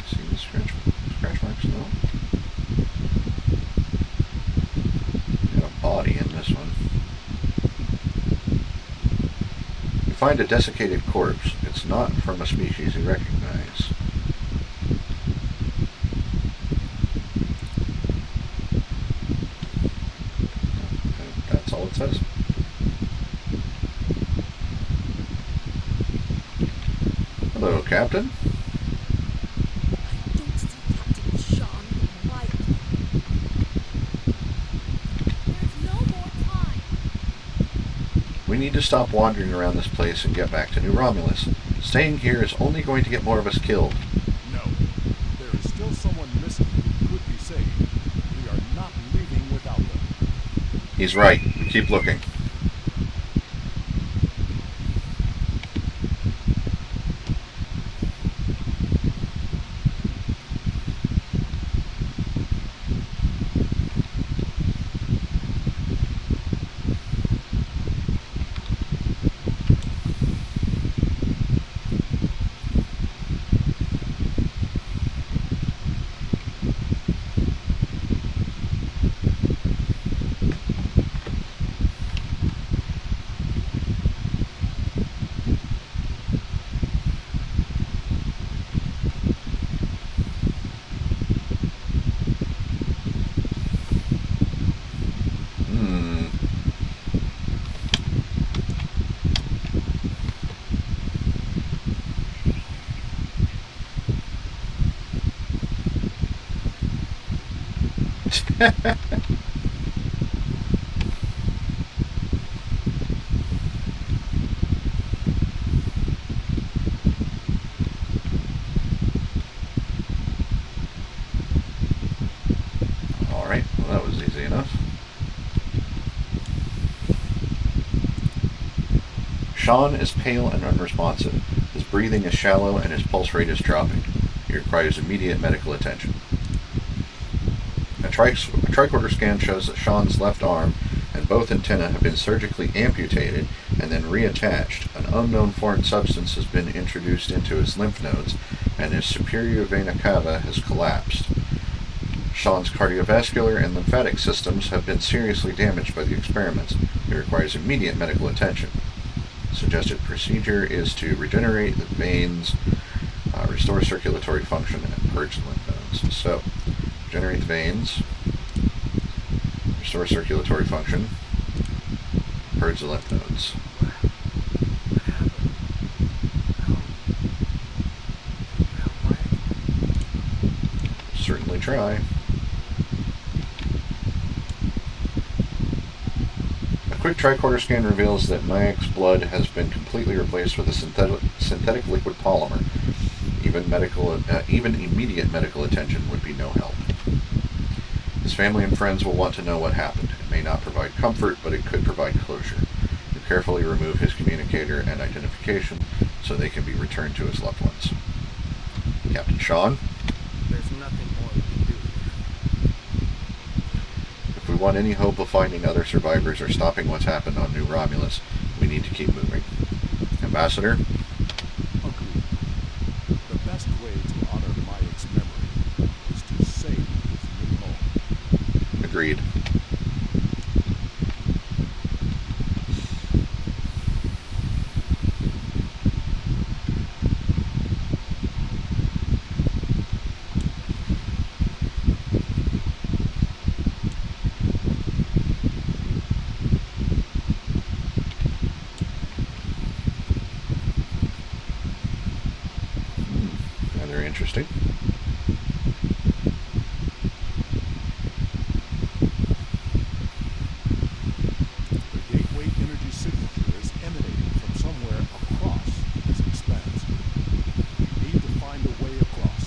See the scratch marks? No. Got a body in this one. You find a desiccated corpse. It's not from a species you recognize. That's all it says. Hello, Captain. I don't see Captain Sean Wyatt. There's no more time. We need to stop wandering around this place and get back to New Romulus. Staying here is only going to get more of us killed. No. There is still someone missing who could be saved. We are not leaving without them. He's right. Keep looking. Alright, well that was easy enough. Sean is pale and unresponsive. His breathing is shallow and his pulse rate is dropping. He requires immediate medical attention. A tricorder scan shows that Sean's left arm and both antennae have been surgically amputated and then reattached. An unknown foreign substance has been introduced into his lymph nodes, and his superior vena cava has collapsed. Sean's cardiovascular and lymphatic systems have been seriously damaged by the experiments. He requires immediate medical attention. The suggested procedure is to regenerate the veins, restore circulatory function, and purge the lymph nodes. So, regenerate the veins, restore circulatory function, purge the lymph nodes. What happened? How? Certainly try. quick tricorder scan reveals that Mayek's blood has been completely replaced with a synthetic liquid polymer. Even immediate medical attention would be no help. His family and friends will want to know what happened. It may not provide comfort, but it could provide closure. You carefully remove his communicator and identification so they can be returned to his loved ones. Captain Sean? There's nothing more we can do here. If we want any hope of finding other survivors or stopping what's happened on New Romulus, we need to keep moving. Ambassador? Agreed. The best way to honor Mayek's memory is to save his new home. Agreed. Rather interesting. The gateway energy signature is emanating from somewhere across this expanse. We need to find a way across.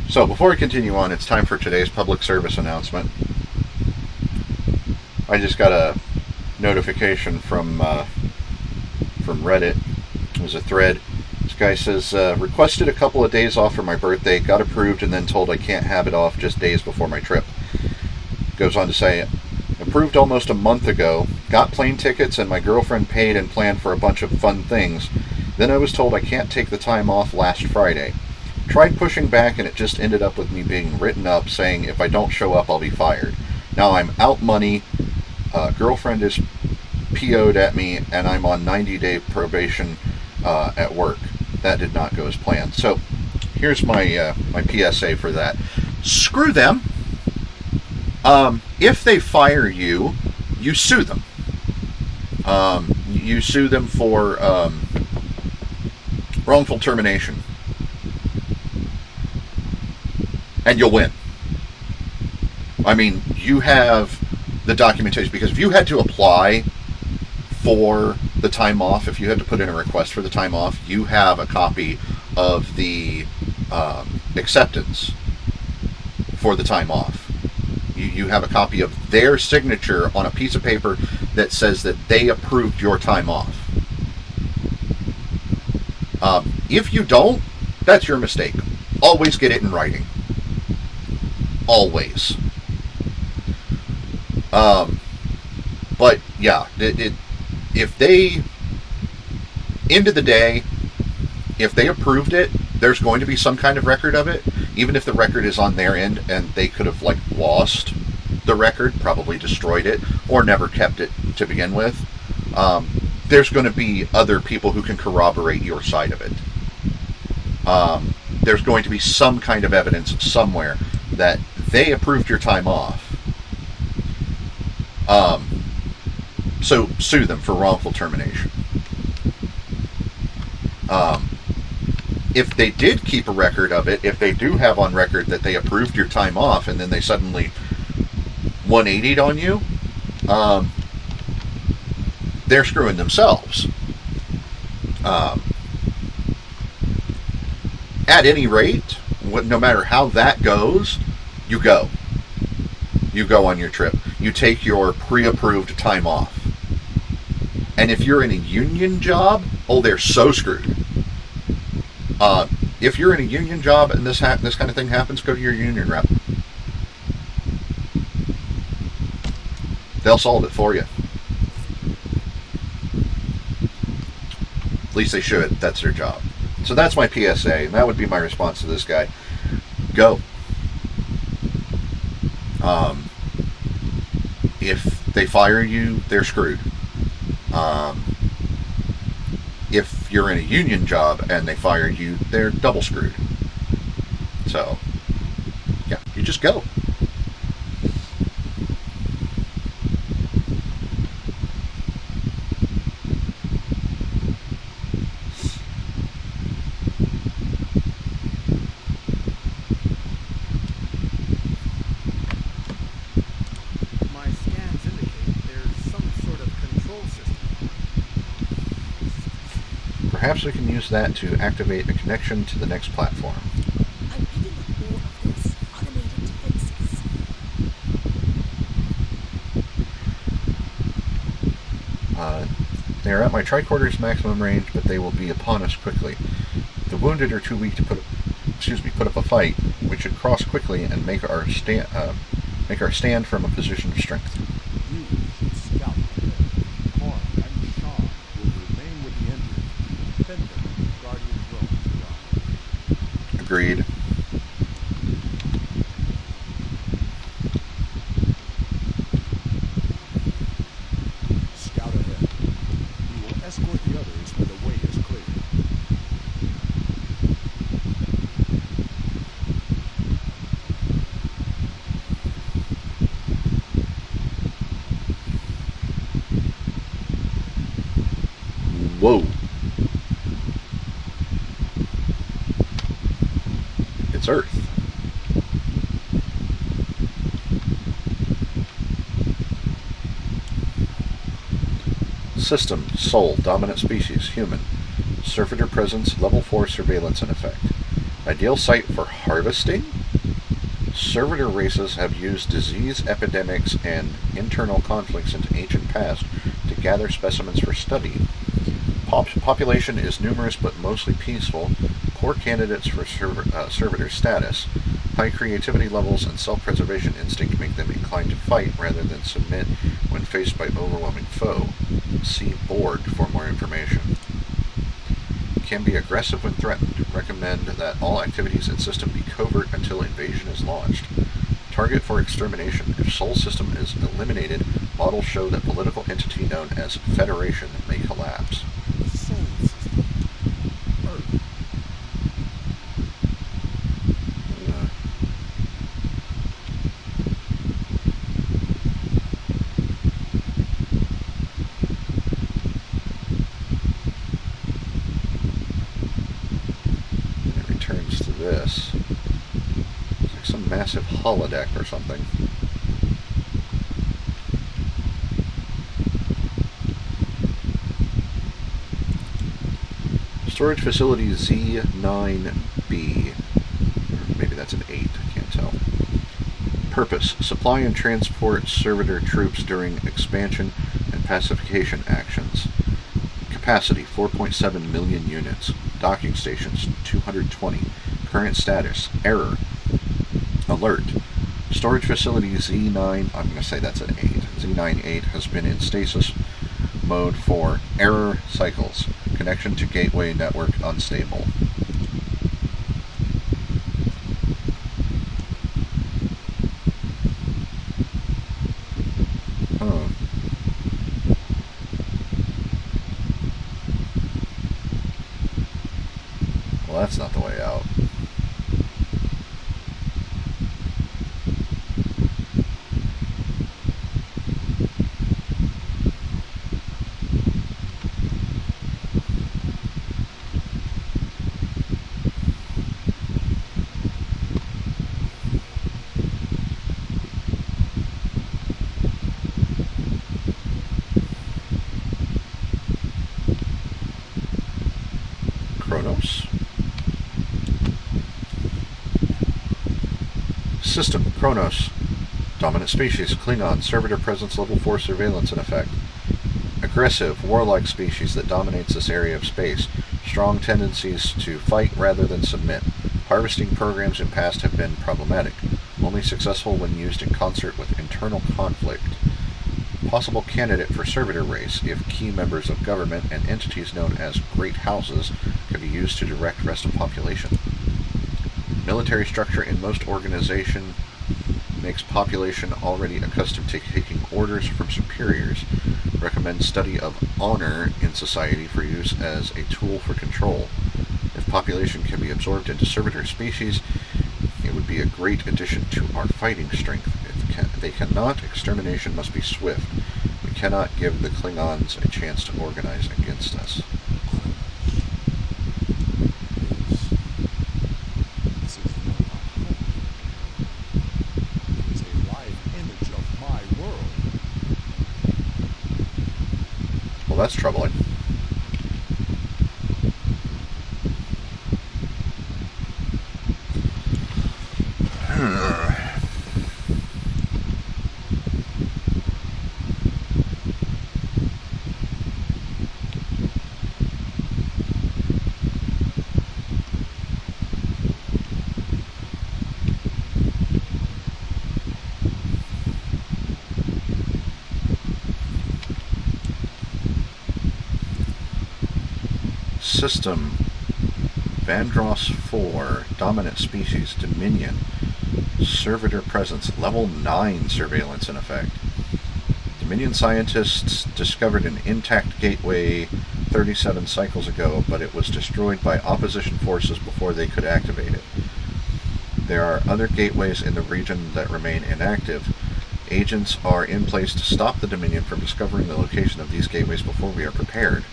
So before we continue on, it's time for today's public service announcement. I just got a notification from Reddit. It was a thread. This guy says, requested a couple of days off for my birthday, got approved, and then told I can't have it off just days before my trip. Goes on to say, approved almost a month ago, got plane tickets, and my girlfriend paid and planned for a bunch of fun things. Then I was told I can't take the time off last Friday. Tried pushing back, and it just ended up with me being written up saying if I don't show up, I'll be fired. Now I'm out money. Girlfriend is PO'd at me, and I'm on 90-day probation at work. That did not go as planned. So here's my my PSA for that. Screw them. If they fire you, you sue them. You sue them for wrongful termination. And you'll win. I mean, you have the documentation, because if you had to apply for the time off, if you had to put in a request for the time off, you have a copy of the acceptance for the time off. You have a copy of their signature on a piece of paper that says that they approved your time off. If you don't, that's your mistake. Always get it in writing. Always. But yeah, if they, end of the day, if they approved it, there's going to be some kind of record of it, even if the record is on their end, and they could have like lost the record, probably destroyed it, or never kept it to begin with. There's going to be other people who can corroborate your side of it. There's going to be some kind of evidence somewhere that they approved your time off. So sue them for wrongful termination. If they did keep a record of it, if they do have on record that they approved your time off and then they suddenly 180'd on you, they're screwing themselves. At any rate, no matter how that goes, you go. You go on your trip. You take your pre-approved time off. And if you're in a union job, oh, they're so screwed. If you're in a union job and this kind of thing happens, go to your union rep. They'll solve it for you. At least they should. That's their job. So that's my PSA, and that would be my response to this guy. Go. If they fire you, they're screwed. If you're in a union job and they fire you, they're double screwed. So, yeah, you just go. My scans indicate there's some sort of control system. Perhaps we can use that to activate a connection to the next platform. I'm picking up more of those automated defenses. They are at my tricorder's maximum range, but they will be upon us quickly. The wounded are too weak to put up a fight. We should cross quickly and make our stand from a position of strength. You, Scout, Karn, and Sean will remain with the injured. Defend them with Guardian drones. Agreed. Scout ahead. We will escort the others when the way is clear. Whoa. It's Earth. System, Sol, dominant species, human. Servitor presence, level 4 surveillance in effect. Ideal site for harvesting? Servitor races have used disease epidemics and internal conflicts in ancient past to gather specimens for study. Population is numerous but mostly peaceful. Poor candidates for servitor status. High creativity levels and self-preservation instinct make them inclined to fight rather than submit when faced by overwhelming foe. See board for more information. Can be aggressive when threatened. Recommend that all activities and system be covert until invasion is launched. Target for extermination. If Sol system is eliminated, models show that political entity known as Federation may collapse. Sol system. Earth. It returns to this. It's like some massive holodeck or something. Storage facility Z9B. Or maybe that's an 8, I can't tell. Purpose: supply and transport servitor troops during expansion and pacification actions. Capacity: 4.7 million units. Docking stations: 220. Current status: error. Alert: storage facility Z9, I'm going to say that's an 8. Z98 has been in stasis mode for error cycles. Connection to gateway network unstable. Huh. Well, that's not the way out. System, Kronos. Dominant species, Klingon. Servitor presence, level 4 surveillance in effect. aggressive, warlike species that dominates this area of space. Strong tendencies to fight rather than submit. Harvesting programs in past have been problematic. Only successful when used in concert with internal conflict. Possible candidate for servitor race if key members of government and entities known as great houses can be used to direct rest of population. Military structure in most organization makes population already accustomed to taking orders from superiors. Recommend study of honor in society for use as a tool for control. If population can be absorbed into servitor species, it would be a great addition to our fighting strength. If they cannot, extermination must be swift. We cannot give the Klingons a chance to organize against us. This is not my home. It is a live image of my world. Well, that's troubling. System Vandross 4, Dominant Species, Dominion, Servitor Presence, Level 9 Surveillance in effect. Dominion scientists discovered an intact gateway 37 cycles ago, but it was destroyed by opposition forces before they could activate it. There are other gateways in the region that remain inactive. Agents are in place to stop the Dominion from discovering the location of these gateways before we are prepared.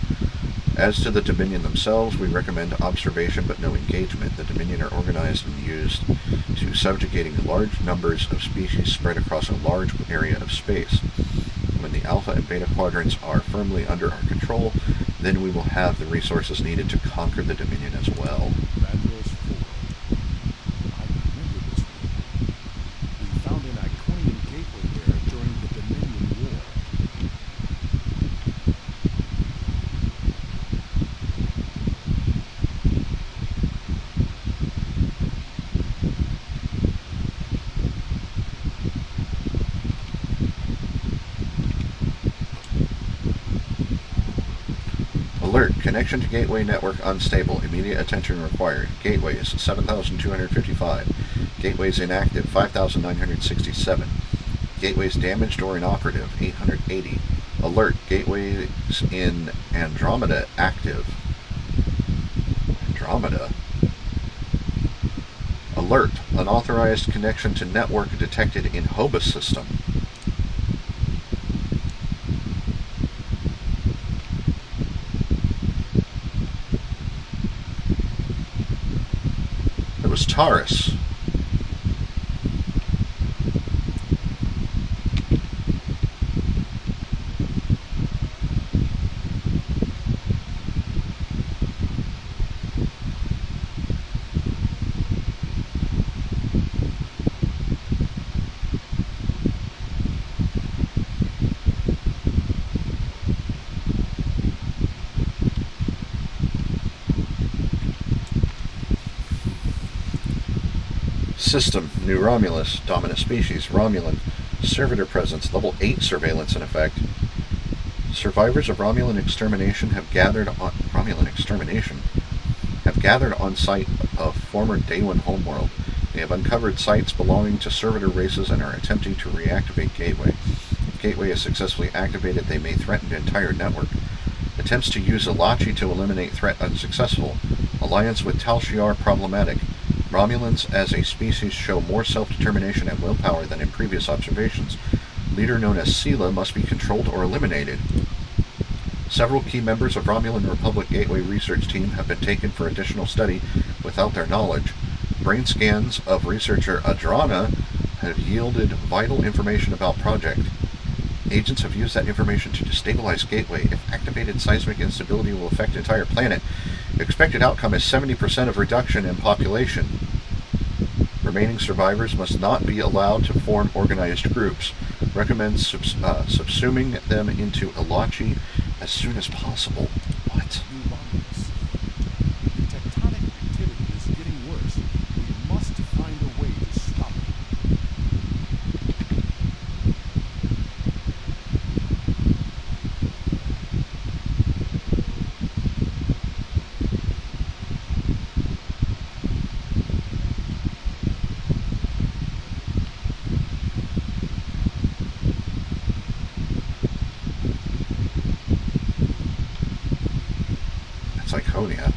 As to the Dominion themselves, we recommend observation but no engagement. The Dominion are organized and used to subjugating large numbers of species spread across a large area of space. When the Alpha and Beta quadrants are firmly under our control, then we will have the resources needed to conquer the Dominion as well. Vandals 4. I remember this one. We found an Iconian gateway there during the Dominion War. Alert. Connection to gateway network unstable. Immediate attention required. Gateways 7,255. Gateways inactive 5,967. Gateways damaged or inoperative 880. Alert. Gateways in Andromeda active. Andromeda? Alert. Unauthorized connection to network detected in Hobus system. It was Taurus. System, New Romulus, Dominant Species, Romulan, Servitor Presence, Level 8 Surveillance in effect. Survivors of Romulan extermination have gathered on site of former Day 1 homeworld. They have uncovered sites belonging to servitor races and are attempting to reactivate Gateway. If Gateway is successfully activated, they may threaten the entire network. Attempts to use Alachi to eliminate threat unsuccessful. Alliance with Tal Shiar problematic. Romulans as a species show more self-determination and willpower than in previous observations. Leader known as Sela must be controlled or eliminated. Several key members of Romulan Republic Gateway research team have been taken for additional study without their knowledge. Brain scans of researcher Adrana have yielded vital information about Project. Agents have used that information to destabilize Gateway. If activated, seismic instability will affect the entire planet. Expected outcome is 70% of reduction in population. Remaining survivors must not be allowed to form organized groups. Recommends subsuming them into Alachi as soon as possible. What? New Romulus. The tectonic activity is getting worse. We must find a way to stop it. Iconia.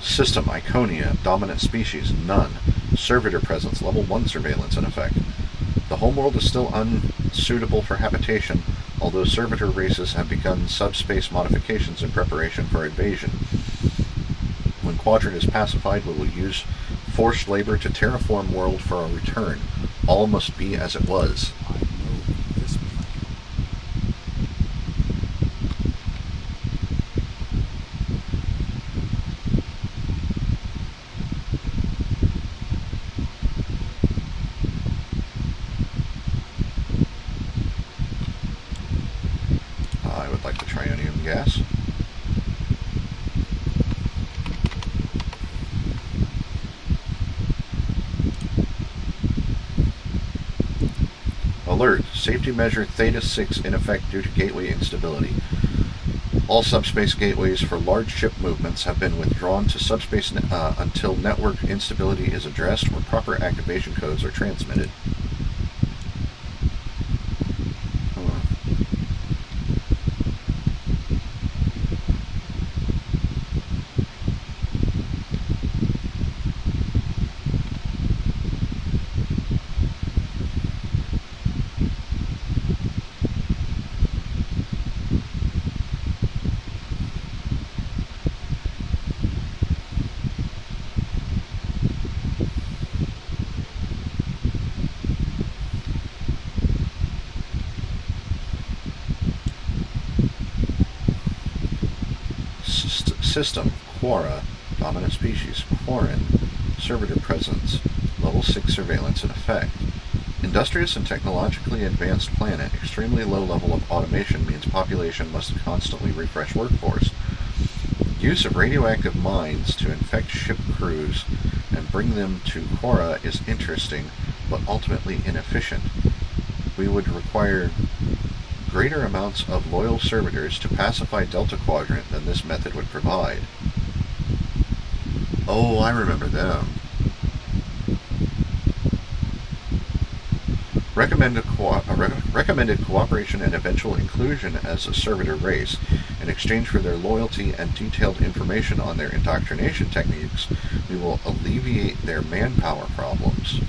System Iconia. Dominant species none. Servitor presence level 1 surveillance in effect. The homeworld is still unsuitable for habitation, although servitor races have begun subspace modifications in preparation for invasion. When Quadrant is pacified, we will use forced labor to terraform world for a return. All must be as it was. I know this plan. I would like the trionium gas. Alert! Safety measure Theta 6 in effect due to gateway instability. All subspace gateways for large ship movements have been withdrawn to subspace until network instability is addressed or proper activation codes are transmitted. System, Quora, dominant species, Quarren, servitor presence, level 6 surveillance in effect. Industrious and technologically advanced planet, extremely low level of automation means population must constantly refresh workforce. Use of radioactive mines to infect ship crews and bring them to Quora is interesting, but ultimately inefficient. We would require greater amounts of loyal servitors to pacify Delta Quadrant than this method would provide. Oh, I remember them. Recommended cooperation and eventual inclusion as a servitor race. In exchange for their loyalty and detailed information on their indoctrination techniques, we will alleviate their manpower problems.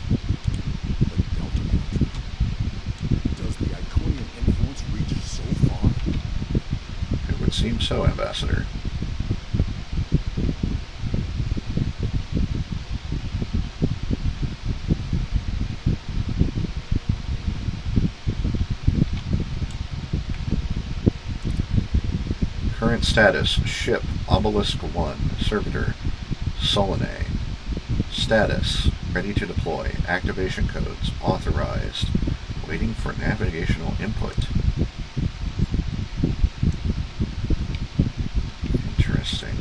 Seems so, Ambassador. Current status: Ship Obelisk 1, Servitor Solanae. Status: Ready to deploy. Activation codes: Authorized. Waiting for navigational input. Interesting.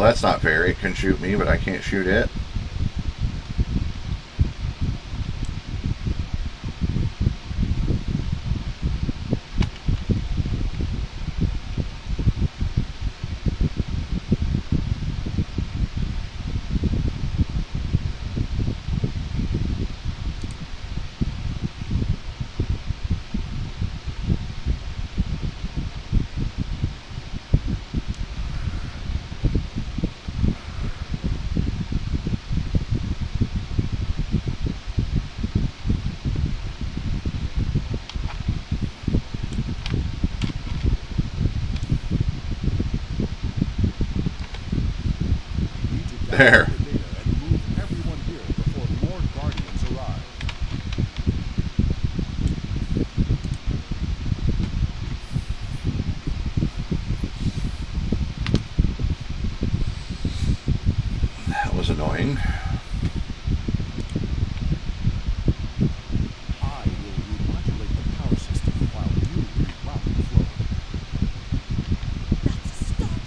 that's not fair. It can shoot me, but I can't shoot it. There. And move everyone here before more Guardians arrive. That was annoying. I will remodulate the power system while you reroute the flow. That's a start.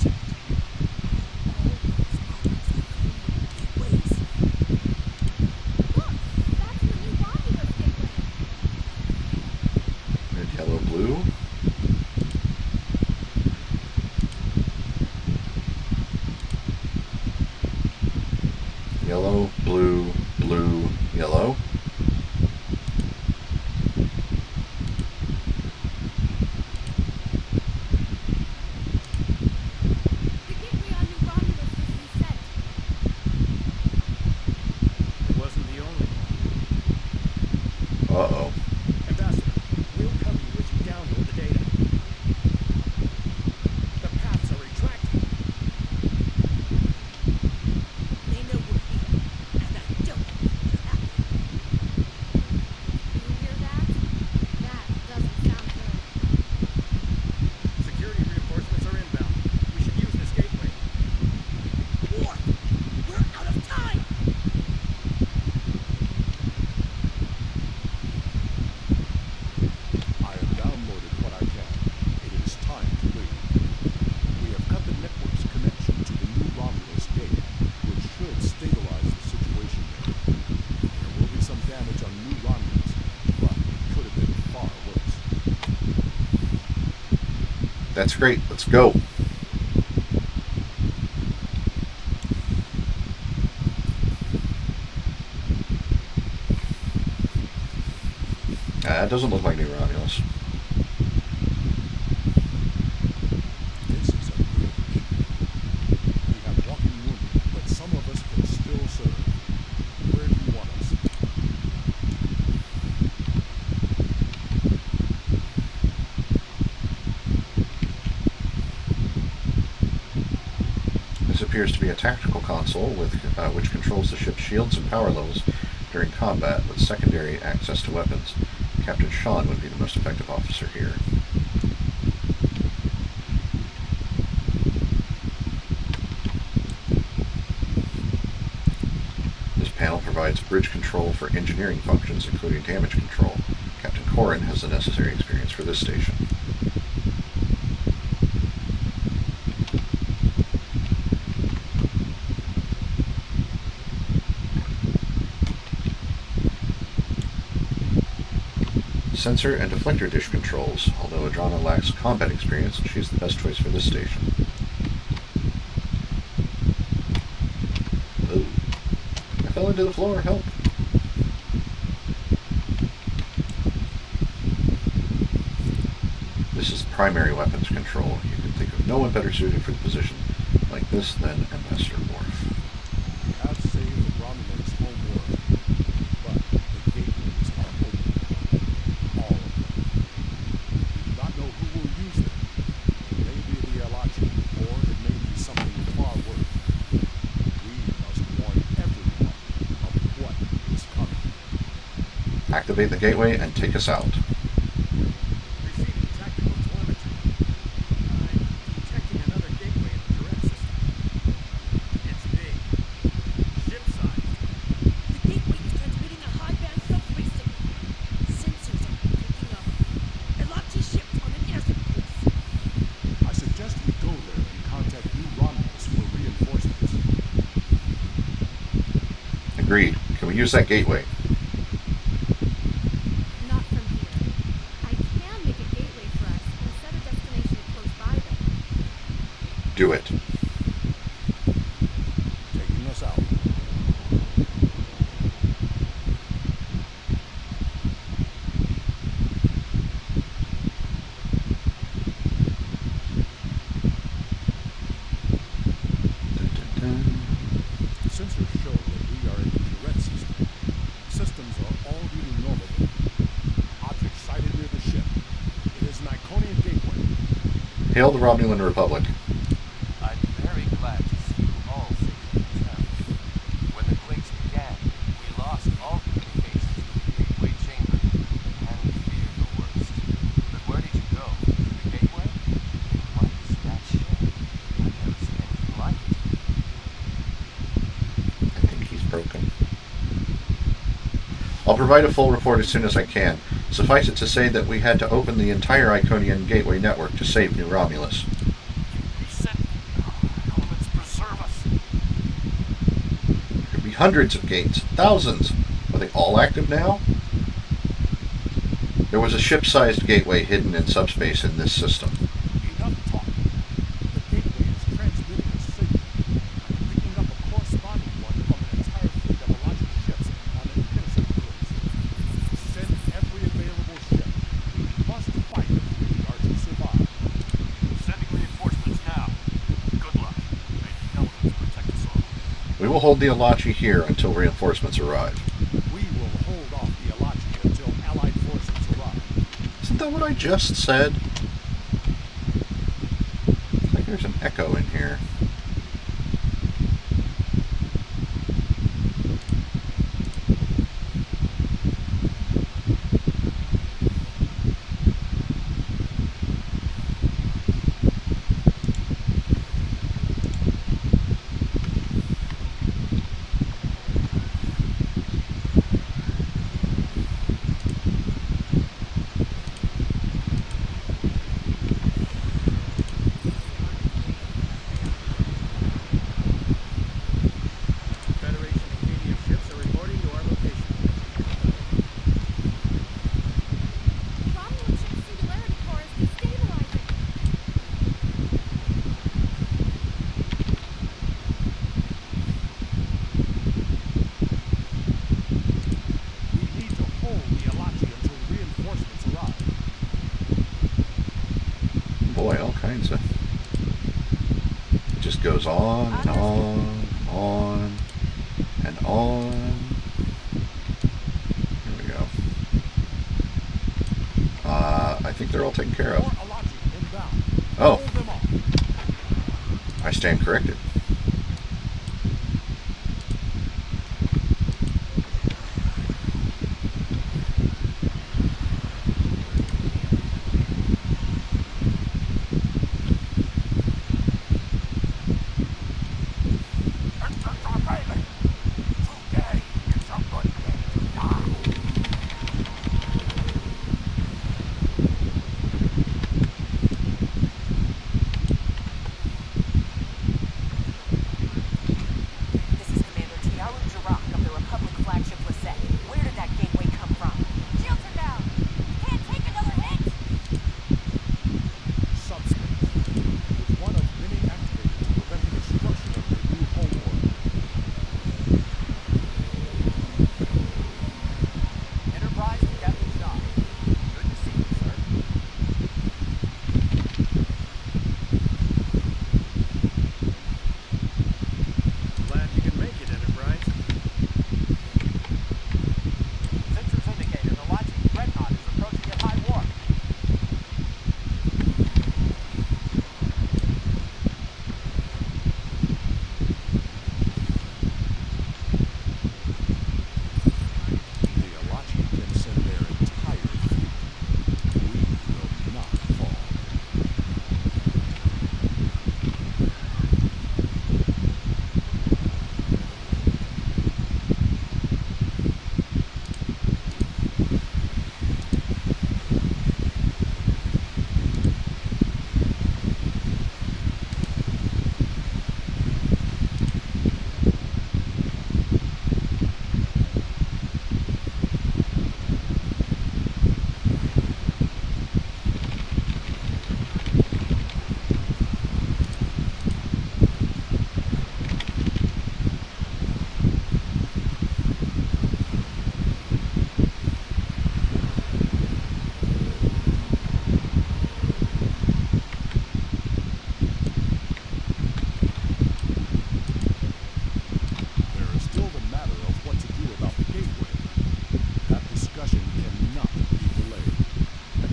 Red, yellow, blue. Yellow, blue, blue, yellow. The gateway on New Romulus was reset. It wasn't the only one. Uh-oh. Ambassador, we'll cover you as you download the data. The paths are retracting. They know we're here, and I don't want them to happen. You hear that? That doesn't sound good. Security reinforcements are inbound. We should use this gateway. War! We're out of time! I have downloaded what I can. It is time to leave. We have cut the network's connection to the new Romulus gate, which should stabilize the situation there. There will be some damage on new Romulus, but it could have been far worse. That's great. Let's go. That doesn't look like New Romulus. This is a bridge. We have walking wounded, but some of us can still serve. Where do you want us? This appears to be a tactical console with which controls the ship's shields and power levels during combat, with secondary access to weapons. Captain Sean would be the most effective officer here. This panel provides bridge control for engineering functions, including damage control. Captain Corin has the necessary experience for this station. Sensor and deflector dish controls. Although Adrana lacks combat experience, she's the best choice for this station. Oh. I fell into the floor, help! This is primary weapons control. You can think of no one better suited for the position like this than Ambassador Worf. We have saved the Romulans' home world, but the gateways are open. All of them. We do not know who will use them. It may be the Alachi, or it may be something far worse. We must warn everyone of what is coming. Activate the gateway and take us out. Receiving tactical telemetry. I'm detecting another gateway in the direct system. It's big. Ship-sized. The gateway is transmitting a high-band subspace signal. Sensors are picking up. Elachi ships on an intercept course. I suggest we go there and contact New Romulus for reinforcements. Agreed. Can we use that gateway? Not from here. I can make a gateway for us and set a destination close by though. Do it. Taking us out. Sensors show that we are in the red system. Systems are all reading normally. Object sighted near the ship. It is an Iconian gateway. Hail the Romulan Republic. I'm very glad to see you all safely returned. When the quakes began, we lost all communications with the gateway chamber and feared the worst. But where did you go? Through the gateway? What is that ship? I've never seen anything like it. I think he's broken. I'll provide a full report as soon as I can. Suffice it to say that we had to open the entire Iconian gateway network to save New Romulus. You said, elements preserve us. There could be hundreds of gates, thousands. Are they all active now? There was a ship-sized gateway hidden in subspace in this system. Enough talk. The gateway is transmitting a signal. I'm picking up a corresponding one from an entire fleet of Ologic ships on an innocent course. Send every available ship. We must fight if we are to survive. Sending reinforcements now. Good luck. May the elements protect us all. We will hold the Alachi here until reinforcements arrive. We will hold off the Ologic until Allied forces arrive. Isn't that what I just said? Looks like there's an echo in here. Federation Iconian ships are reporting to our location. Romulan ship's singularity core is destabilizing. We need to hold the Ologic until reinforcements arrive. Boy, all kinds of... It just goes on and on and on. Here we go. I think they're all taken care More of. Ologic inbound. Oh. Hold them off. I stand corrected.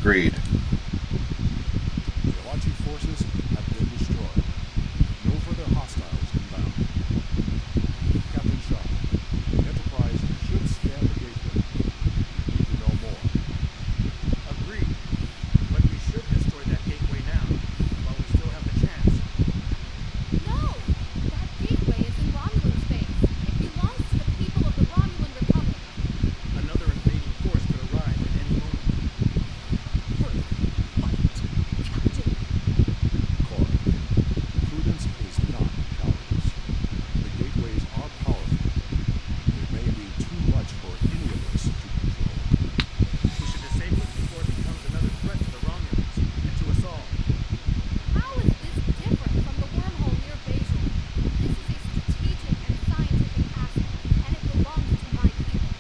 Agreed. The Awachi forces have been destroyed. No further hostiles inbound. Captain Shaw, the Enterprise should scan the gateway. We need to know more. Agreed. But we should destroy that gateway now, while we still have the chance. No! That gateway is in Romulan space. It belongs to the people of the Romulan Republic. Another invading force could arrive at any moment. Fight, Captain. Cora, prudence is not cowardice. The gateways are powerful. They may be too much for any of us to control. We should disable it before it becomes another threat to the Romulans, and to us all. How is this different from the wormhole near Bajor? This is a strategic and scientific asset, and it belongs to my people.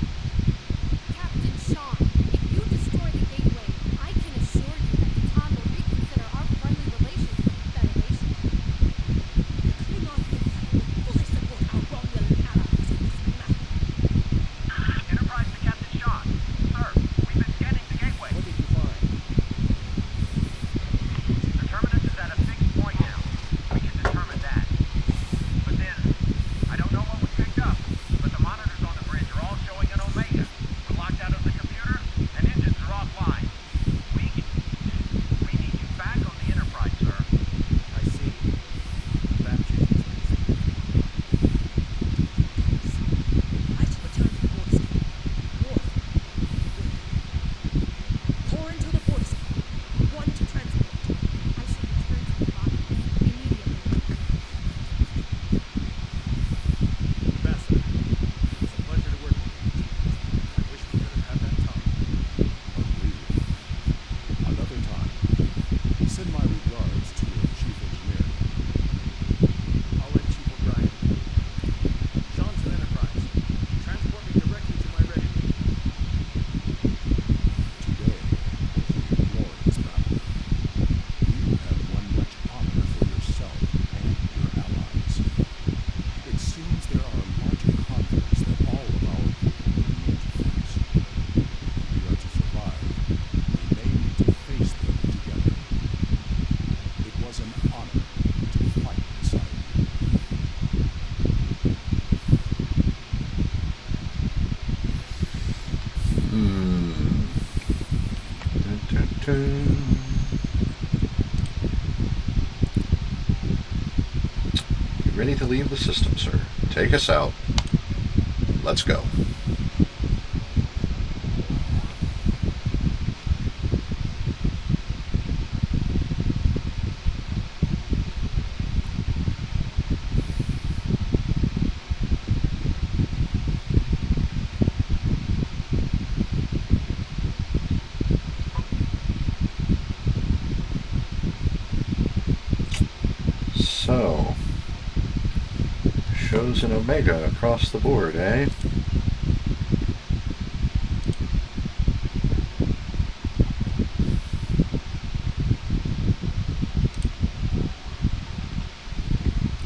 Captain Sean, if you destroy the gateway, I can assure you that Titan will reconsider our friendly relations with the Federation. The Klingon Empire will fully support our Romulan allies in this matter. Enterprise to Captain Shaw. Sir, we've been scanning the gateway. What did you find? The terminus is at a fixed point now. We can determine that. But then, I don't know what we picked up, but the monitors on the bridge are all showing an Omega. We're locked out of the computer, and engines are offline. We need you back on the Enterprise, sir. I see. That changes things. I should return to the border scan. Worf, pour into the border scan. One to transport. I should return to the Romulans immediately. Ambassador, it's a pleasure to work with you. I wish we could have had that talk. Agreed. Another time. Send my regards to your chief engineer. I'll let Chief O'Brien know. Sean's an Enterprise. Transport me directly to my ready room. Today was a glorious battle. You have won much honor for yourself and your allies. It seems there are larger conflicts that all of our people will need to face. If we are to survive, we may need to face them together. It was an honor to fight beside you. Dun, dun, dun. You ready to leave the system, sir? Take us out. Let's go. So, shows an Omega across the board, eh?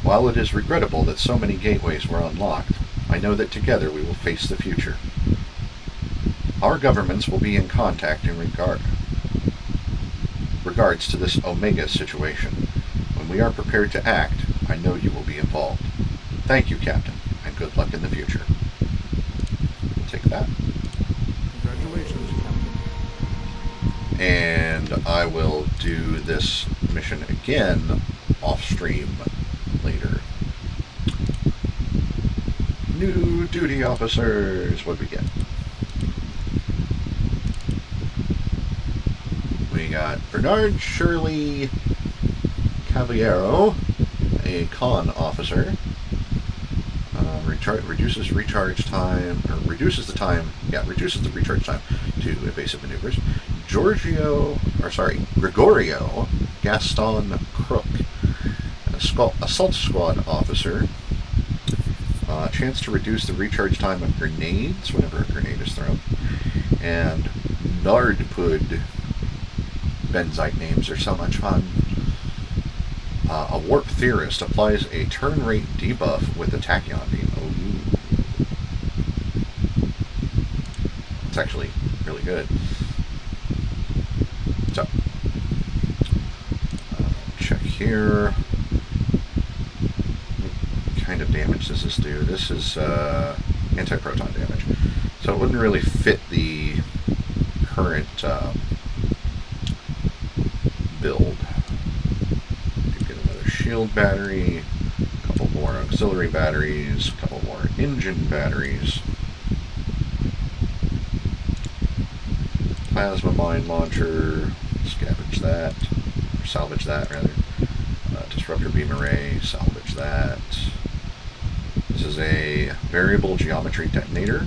While it is regrettable that so many gateways were unlocked, I know that together we will face the future. Our governments will be in contact in regards to this Omega situation. When we are prepared to act, I know you will be involved. Thank you, Captain, and good luck in the future. We'll take that. Congratulations, Captain. And I will do this mission again off-stream later. New duty officers. What do we get? We got Bernard Shirley Cavallero, a con officer. Reduces the recharge time to evasive maneuvers. Gregorio Gaston Crook, an assault squad officer. Chance to reduce the recharge time of grenades whenever a grenade is thrown. And Nardpud. Benzite names are so much fun. A warp theorist applies a turn rate debuff with a tachyon beam. Ooh. It's actually really good. here. What kind of damage does this do? This is anti-proton damage. So it wouldn't really fit the current build. You get another shield battery, a couple more auxiliary batteries, a couple more engine batteries, plasma mine launcher, scavenge that, or salvage that rather, disruptor beam array, salvage that. This is a variable geometry detonator.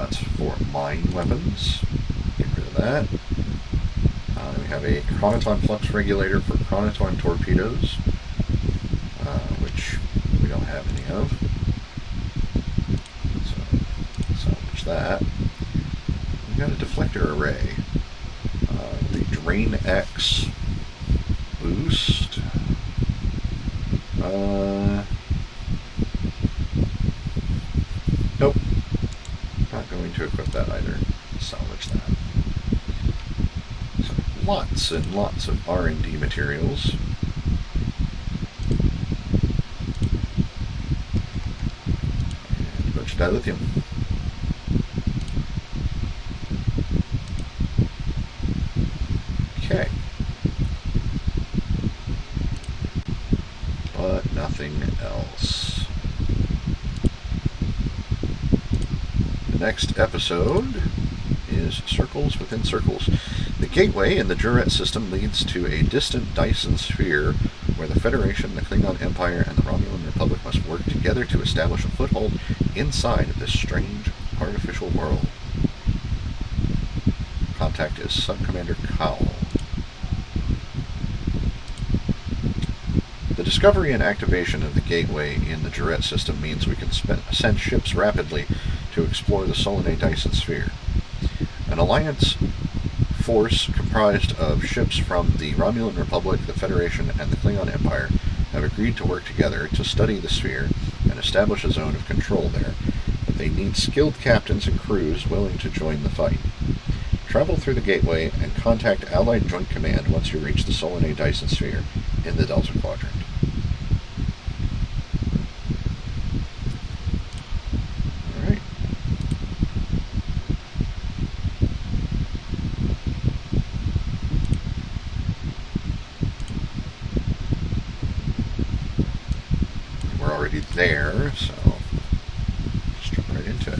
It's for mine weapons. Get rid of that. We have a chronoton flux regulator for chronoton torpedoes, which we don't have any of. So salvage that. We've got a deflector array. The Drain X boost. Nope. Not going to equip that either. Salvage that. So lots and lots of R&D materials. And a bunch of dilithium. Okay. But nothing else. The next episode is Circles Within Circles. The gateway in the Juret system leads to a distant Dyson Sphere where the Federation, the Klingon Empire, and the Romulan Republic must work together to establish a foothold inside of this strange artificial world. Contact is Subcommander Cowell. The discovery and activation of the gateway in the Juret system means we can send ships rapidly to explore the Solanae Dyson Sphere. An alliance force comprised of ships from the Romulan Republic, the Federation, and the Klingon Empire have agreed to work together to study the sphere and establish a zone of control there, but they need skilled captains and crews willing to join the fight. Travel through the gateway and contact Allied Joint Command once you reach the Solanae Dyson Sphere in the Delta Quadrant. Alright. We're already there, so just jump right into it.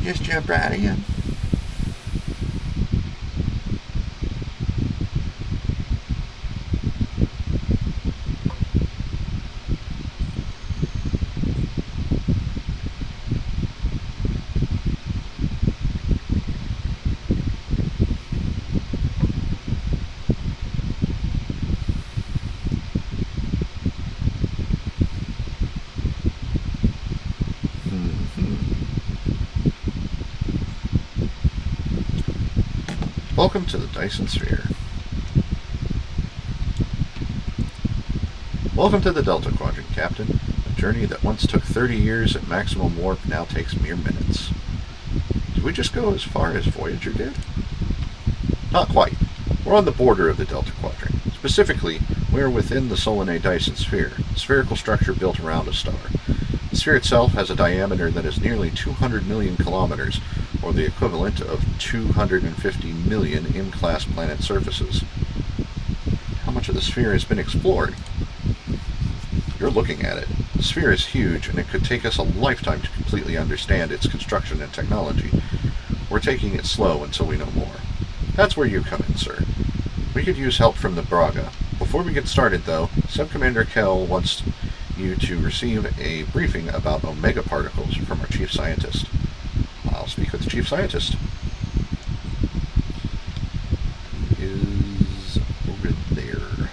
Just jump right in. Welcome to the Dyson Sphere. Welcome to the Delta Quadrant, Captain. A journey that once took 30 years at maximum warp now takes mere minutes. Did we just go as far as Voyager did? Not quite. We're on the border of the Delta Quadrant. Specifically, we're within the Solanae Dyson Sphere, a spherical structure built around a star. The sphere itself has a diameter that is nearly 200 million kilometers, or the equivalent of 250 million M-class planet surfaces. How much of the sphere has been explored? You're looking at it. The sphere is huge, and it could take us a lifetime to completely understand its construction and technology. We're taking it slow until we know more. That's where you come in, sir. We could use help from the Braga. Before we get started, though, Subcommander Kell wants you to receive a briefing about omega particles from our chief scientist. I'll speak with the chief scientist. He is over there.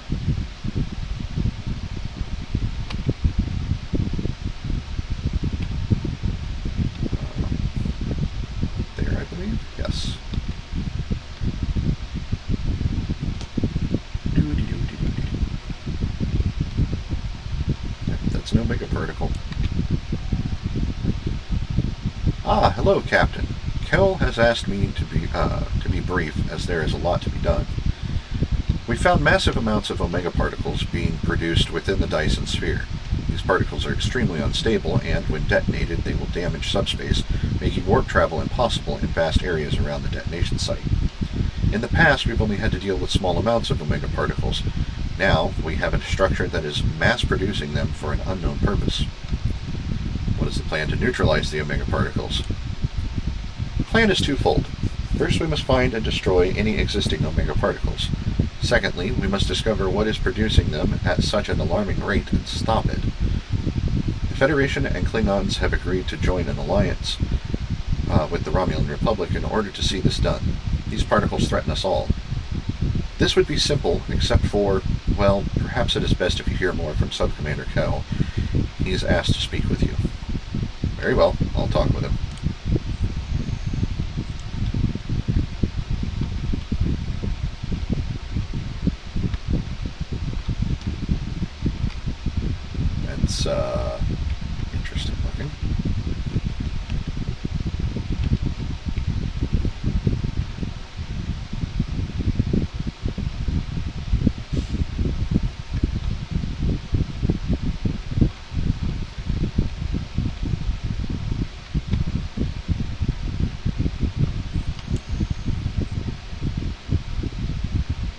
There, I believe. Yes. That's an omega particle. Ah, hello, Captain. Kell has asked me to be brief, as there is a lot to be done. We found massive amounts of omega particles being produced within the Dyson Sphere. These particles are extremely unstable, and when detonated, they will damage subspace, making warp travel impossible in vast areas around the detonation site. In the past, we've only had to deal with small amounts of omega particles. Now, we have a structure that is mass-producing them for an unknown purpose. What is the plan to neutralize the omega particles? The plan is twofold. First, we must find and destroy any existing omega particles. Secondly, we must discover what is producing them at such an alarming rate and stop it. The Federation and Klingons have agreed to join an alliance with the Romulan Republic in order to see this done. These particles threaten us all. This would be simple, except for, well, perhaps it is best if you hear more from Subcommander Kell. He is asked to speak with you. Very well, I'll talk with him. That's, interesting looking.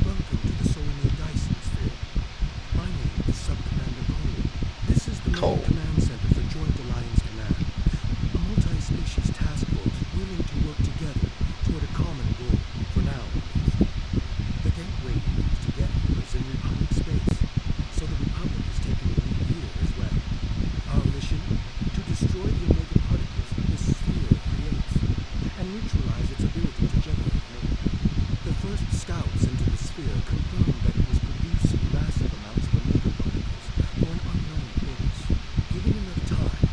Welcome to the Solar Dyson Sphere. My name is Subcommander Cole. This is the Cole. main command center for Joint Alliance Command, a multi-species task force willing to work together toward a common goal, for now at least. The gateway we use to get here is in Republic space, so the Republic is taking the lead here as well. Our mission? To destroy the omega particles this sphere creates, and neutralize its ability to generate more. The first scouts into the sphere confirmed that it was producing massive amounts of omega particles for an unknown purpose. Given enough time,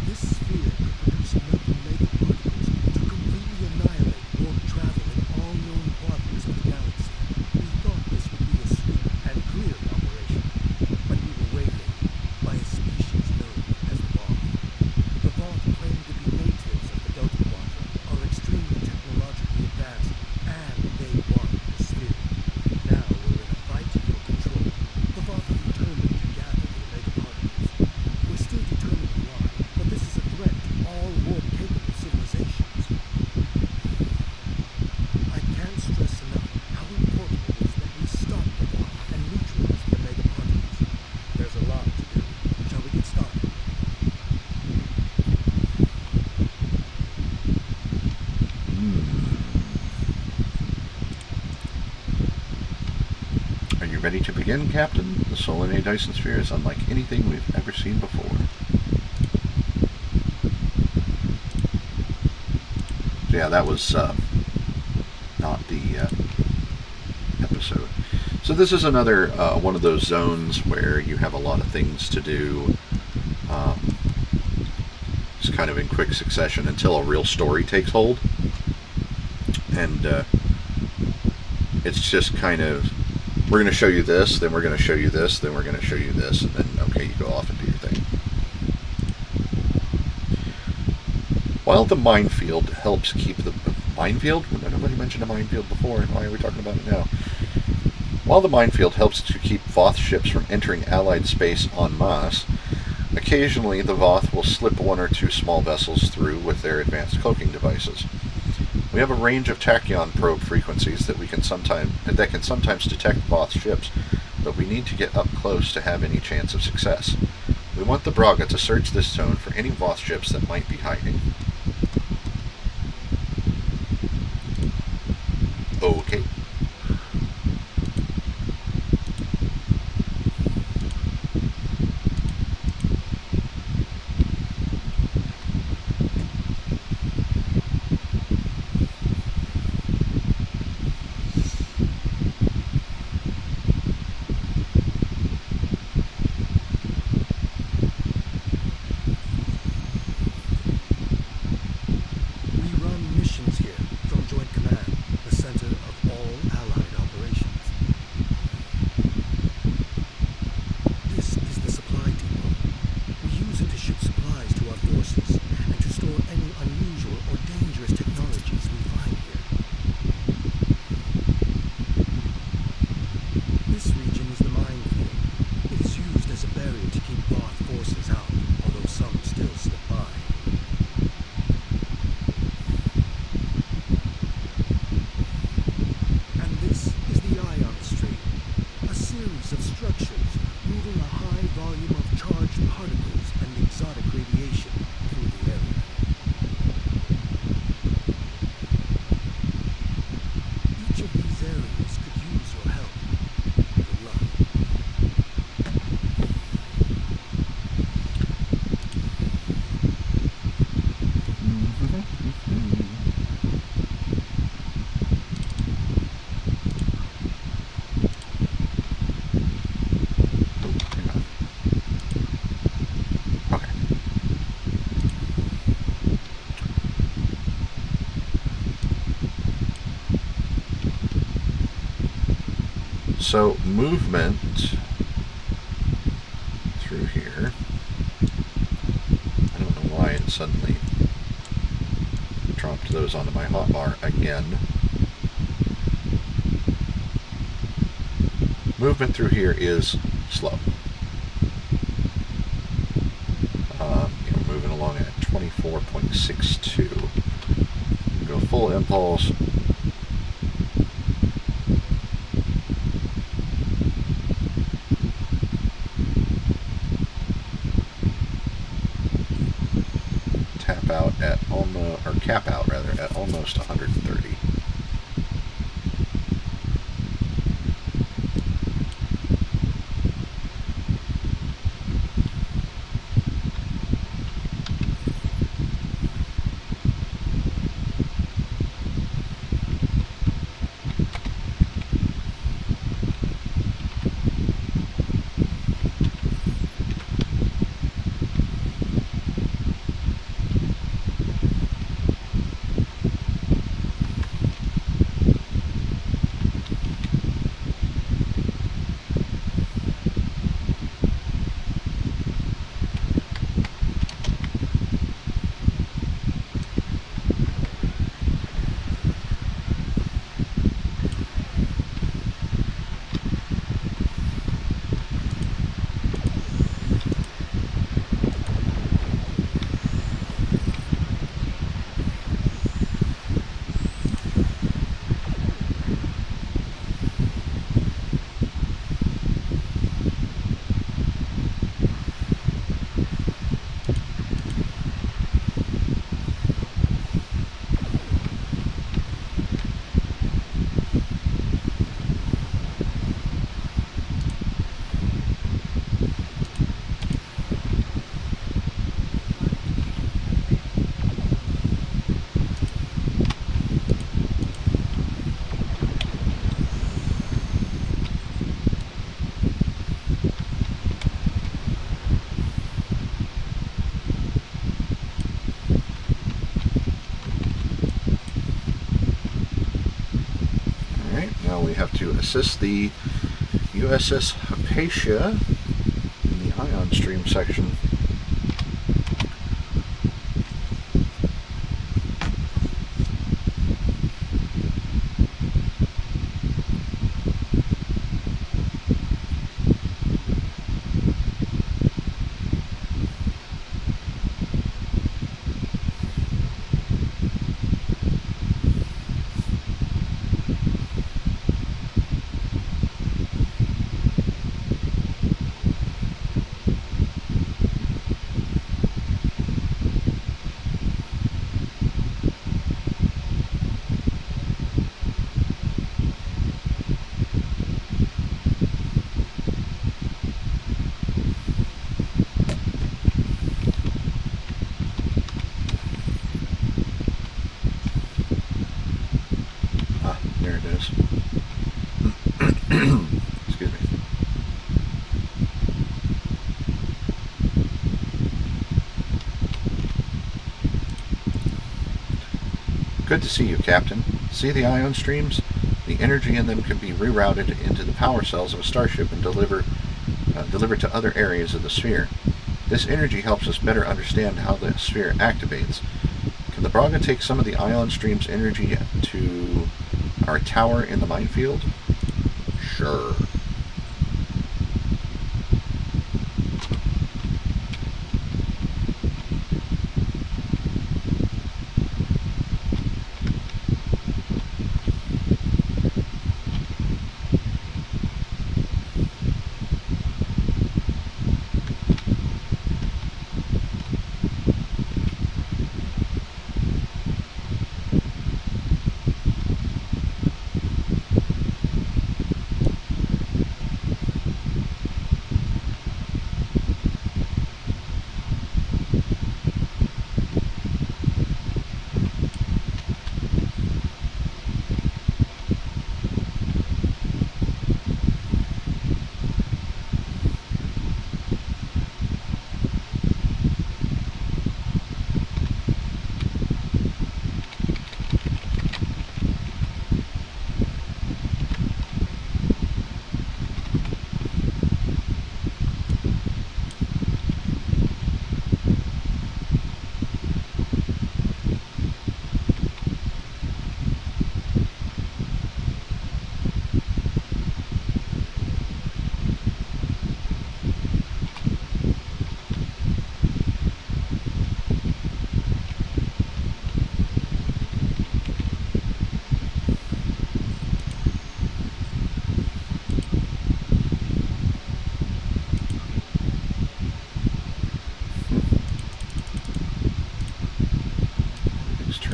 this sphere could produce enough omega particles to completely annihilate warp travel in all known quadrants of the galaxy. We thought this would be a swift and clear operation, but we were waylaid by a species known as the Voth. The Voth claim to be natives of the Delta Quadrant, are extremely technologically advanced, and they want the sphere. Now we're in a fight for control. The Voth are determined to gather the omega particles. We're still determining why, but this is a threat to all warp-capable civilizations. I can't stress enough how important it is that we stop the Voth and neutralize the omega particles. There's a lot to do. Shall we get started? Are you ready to begin, Captain? The Solar Dyson Sphere is unlike anything we've ever seen before. So yeah, that was not the episode. So this is another one of those zones where you have a lot of things to do. Just kind of in quick succession until a real story takes hold. And it's just kind of, we're going to show you this, then we're going to show you this, then we're going to show you this, and then, okay, you go off and do your thing. While the minefield helps keep the... Minefield? Nobody mentioned a minefield before, and why are we talking about it now? While the minefield helps to keep Voth ships from entering Allied space en masse, occasionally the Voth will slip one or two small vessels through with their advanced cloaking devices. We have a range of tachyon probe frequencies that can sometimes detect Voth ships, but we need to get up close to have any chance of success. We want the Braga to search this zone for any Voth ships that might be hiding. Okay. Okay. So movement through here. I don't know why it suddenly dropped those onto my hotbar again. Movement through here is slow. Moving along at 24.62. Go full impulse. Tap out at almost, or cap out rather, at almost 130. To assist the USS Hypatia in the ion stream section. Excuse me. Good to see you, Captain. See the ion streams? The energy in them can be rerouted into the power cells of a starship and delivered to other areas of the sphere. This energy helps us better understand how the sphere activates. Can the Braga take some of the ion stream's energy to our tower in the minefield? Sure.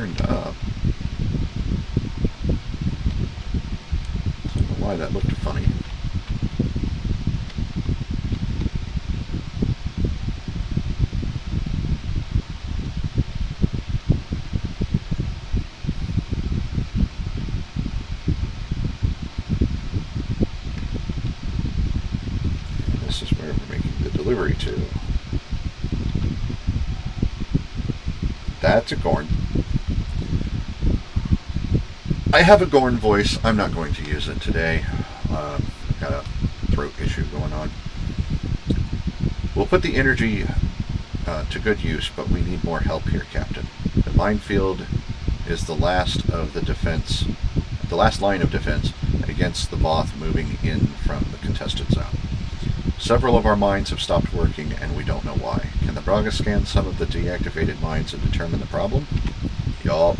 turned up. I don't know why that looked funny. This is where we're making the delivery to. That's a Gorn. I have a Gorn voice. I'm not going to use it today. I've got a throat issue going on. We'll put the energy to good use, but we need more help here, Captain. The minefield is the last of the defense, the last line of defense against the Voth moving in from the contested zone. Several of our mines have stopped working, and we don't know why. Can the Braga scan some of the deactivated mines and determine the problem? Yup.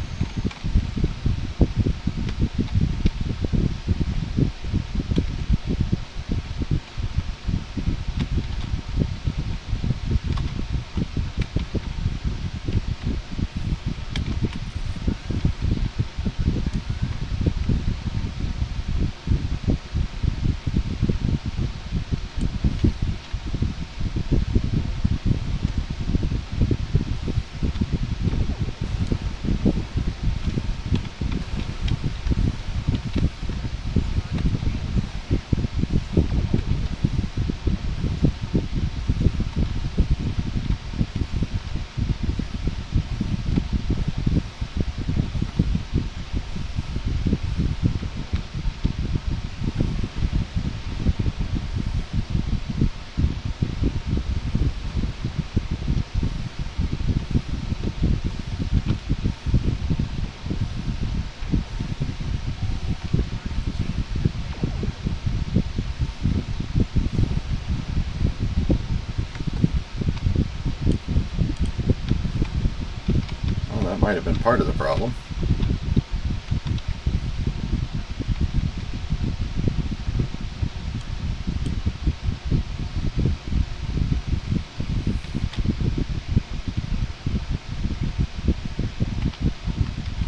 Might have been part of the problem.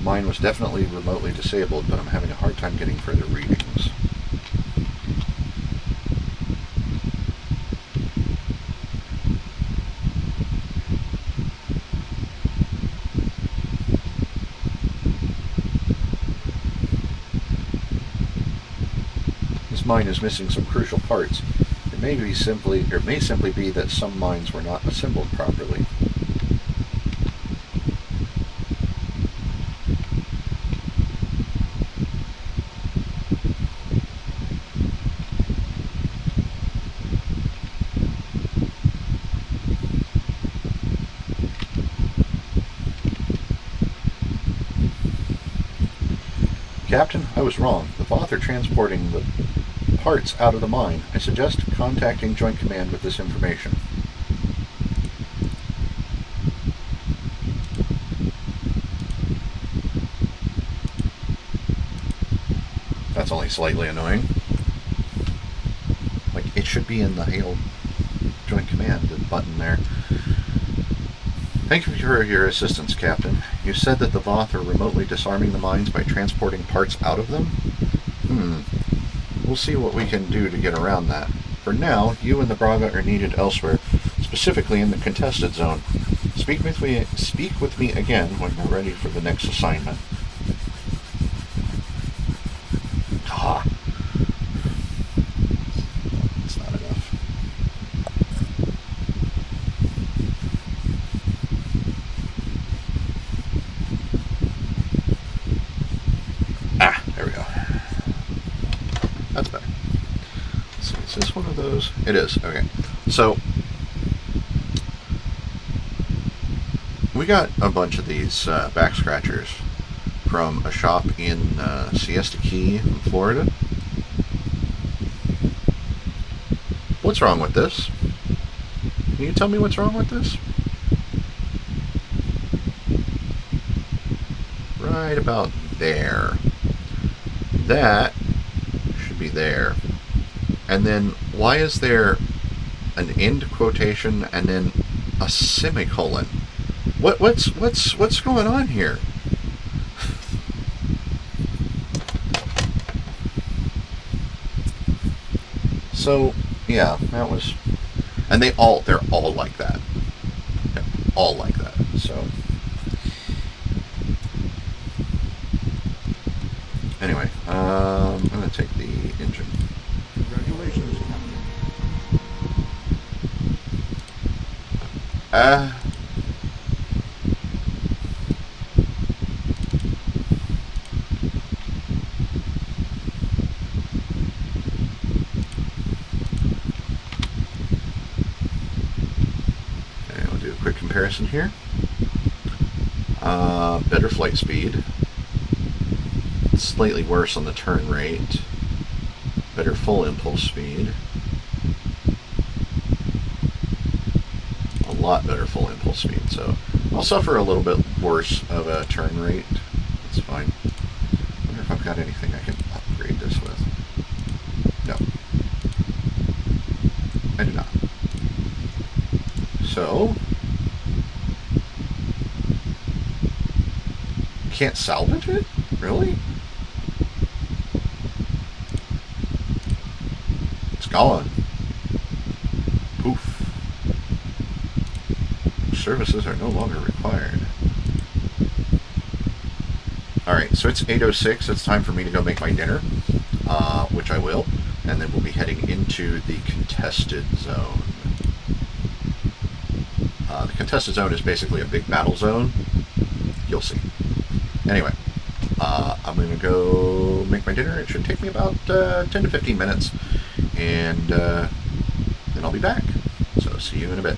Mine was definitely remotely disabled, but I'm having a hard time getting further readings. Mine is missing some crucial parts. It may simply be that some mines were not assembled properly. Captain, I was wrong. The Voth are transporting the parts out of the mine. I suggest contacting Joint Command with this information. That's only slightly annoying. Like, it should be in the Hail Joint Command, the button there. Thank you for your assistance, Captain. You said that the Voth are remotely disarming the mines by transporting parts out of them? We'll see what we can do to get around that. For now, you and the Braga are needed elsewhere, specifically in the contested zone. Speak with me again when you're ready for the next assignment. Ah. That's not enough. There we go. That's better. Let's see, is this one of those? It is. Okay. So, we got a bunch of these back scratchers from a shop in Siesta Key, in Florida. What's wrong with this? Can you tell me what's wrong with this? Right about there. That should be there. And then why is there an end quotation and then a semicolon? What's going on here? So, yeah, that was... And they're all like that. They're all like that, so... Anyway, I'm going to take the engine. Congratulations, Captain. Okay, we'll do a quick comparison here. Better flight speed. Slightly worse on the turn rate. Better full impulse speed. A lot better full impulse speed, so I'll suffer a little bit worse of a turn rate. That's fine. I wonder if I've got anything I can upgrade this with. No. I do not. So, can't salvage it? Really? It's gone. Poof. Services are no longer required. Alright, so it's 8:06. It's time for me to go make my dinner, which I will, and then we'll be heading into the contested zone. The contested zone is basically a big battle zone. You'll see. Anyway, I'm going to go make my dinner. It should take me about 10 to 15 minutes, and then I'll be back. So see you in a bit.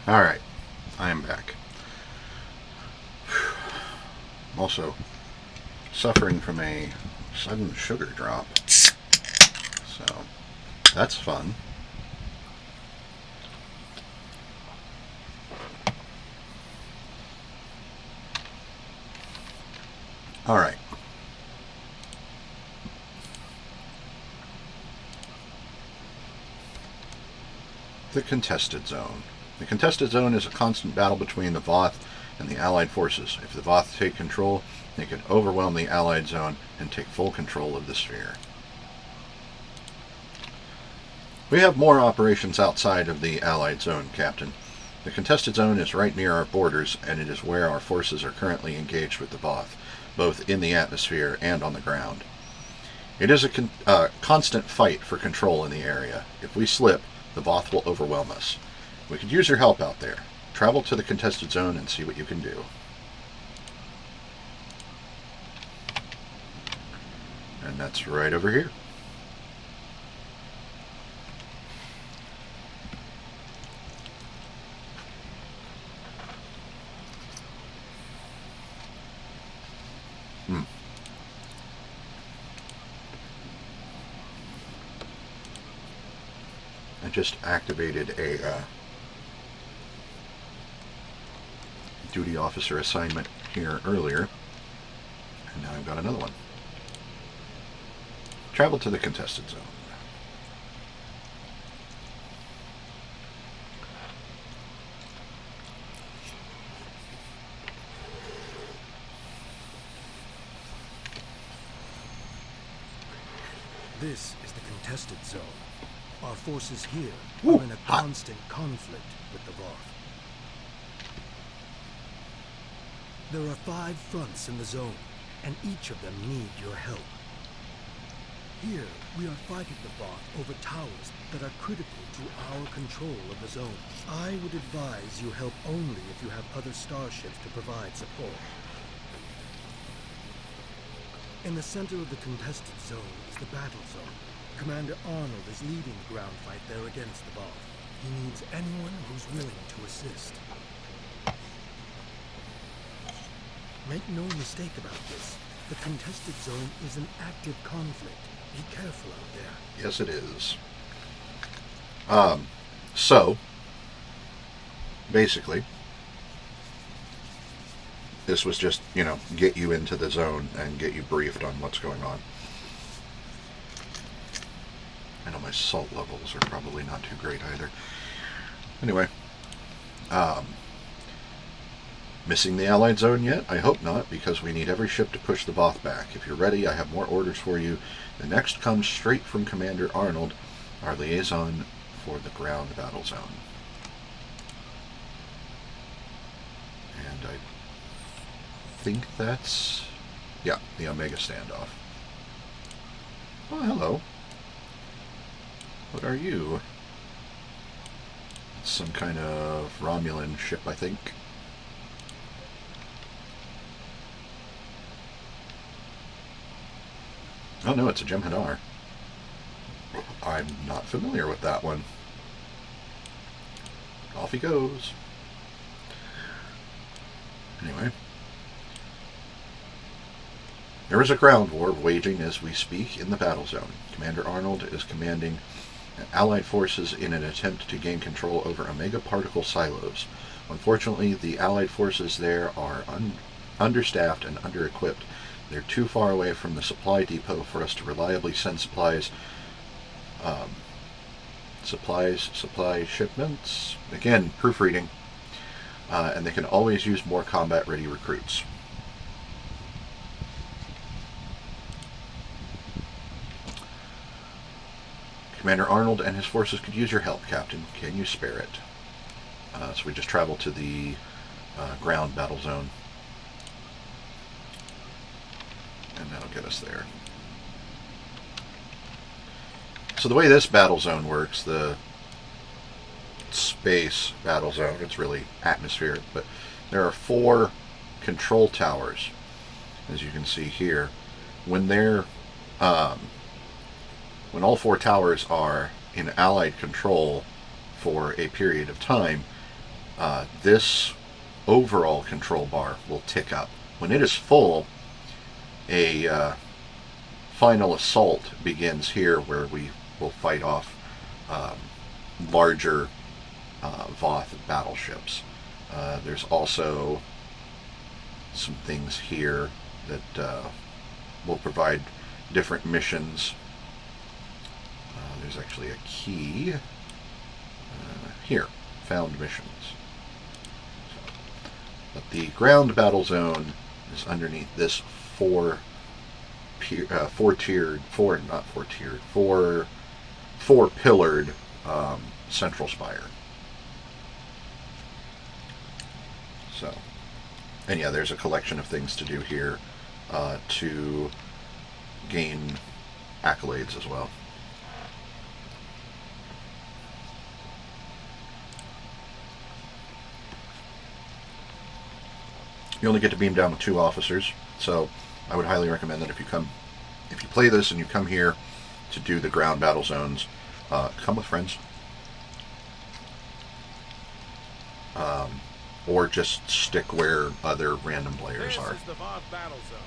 Alright, I am back. I'm also suffering from a sudden sugar drop. So, that's fun. Alright. The contested zone. The contested zone is a constant battle between the Voth and the Allied forces. If the Voth take control, they can overwhelm the Allied zone and take full control of the sphere. We have more operations outside of the Allied zone, Captain. The contested zone is right near our borders, and it is where our forces are currently engaged with the Voth, both in the atmosphere and on the ground. It is a constant fight for control in the area. If we slip, the Voth will overwhelm us. We could use your help out there. Travel to the contested zone and see what you can do. And that's right over here. I just activated a duty officer assignment here earlier, and now I've got another one. Travel to the contested zone. This is the contested zone. Our forces here Ooh, are in a hot. constant conflict with the Voth. There are 5 fronts in the zone, and each of them need your help. Here, we are fighting the Voth over towers that are critical to our control of the zone. I would advise you help only if you have other starships to provide support. In the center of the contested zone is the battle zone. Commander Arnold is leading the ground fight there against the Voth. He needs anyone who's willing to assist. Make no mistake about this. The contested zone is an active conflict. Be careful out there. Yes, it is. So, basically, this was just, get you into the zone and get you briefed on what's going on. I know my salt levels are probably not too great either. Anyway, missing the Allied zone yet? I hope not, because we need every ship to push the Voth back. If you're ready, I have more orders for you. The next comes straight from Commander Arnold, our liaison for the ground battle zone. And I think that's, yeah, the Omega standoff. Oh, hello. What are you? It's some kind of Romulan ship, I think. Oh no, it's a Jem'Hadar. I'm not familiar with that one. Off he goes. Anyway. There is a ground war waging as we speak in the battle zone. Commander Arnold is commanding Allied forces in an attempt to gain control over Omega particle silos. Unfortunately, the Allied forces there are understaffed and under-equipped. They're too far away from the supply depot for us to reliably send supply shipments. Again, proofreading. And they can always use more combat-ready recruits. Commander Arnold and his forces could use your help, Captain. Can you spare it? So we just travel to the ground battle zone. And that'll get us there. So the way this battle zone works, the space battle zone, it's really atmospheric, but there are 4 control towers, as you can see here. When they're when all 4 towers are in Allied control for a period of time, this overall control bar will tick up. When it is full, a final assault begins here, where we will fight off larger Voth battleships. There's also some things here that will provide different missions. There's actually a key here, found missions. But the ground battle zone is underneath this four pillared central spire. So, and yeah, there's a collection of things to do here to gain accolades as well. You only get to beam down with 2 officers, so I would highly recommend that if you play this and you come here to do the ground battle zones, come with friends. Or just stick where other random players are. This is the Voth battle zone.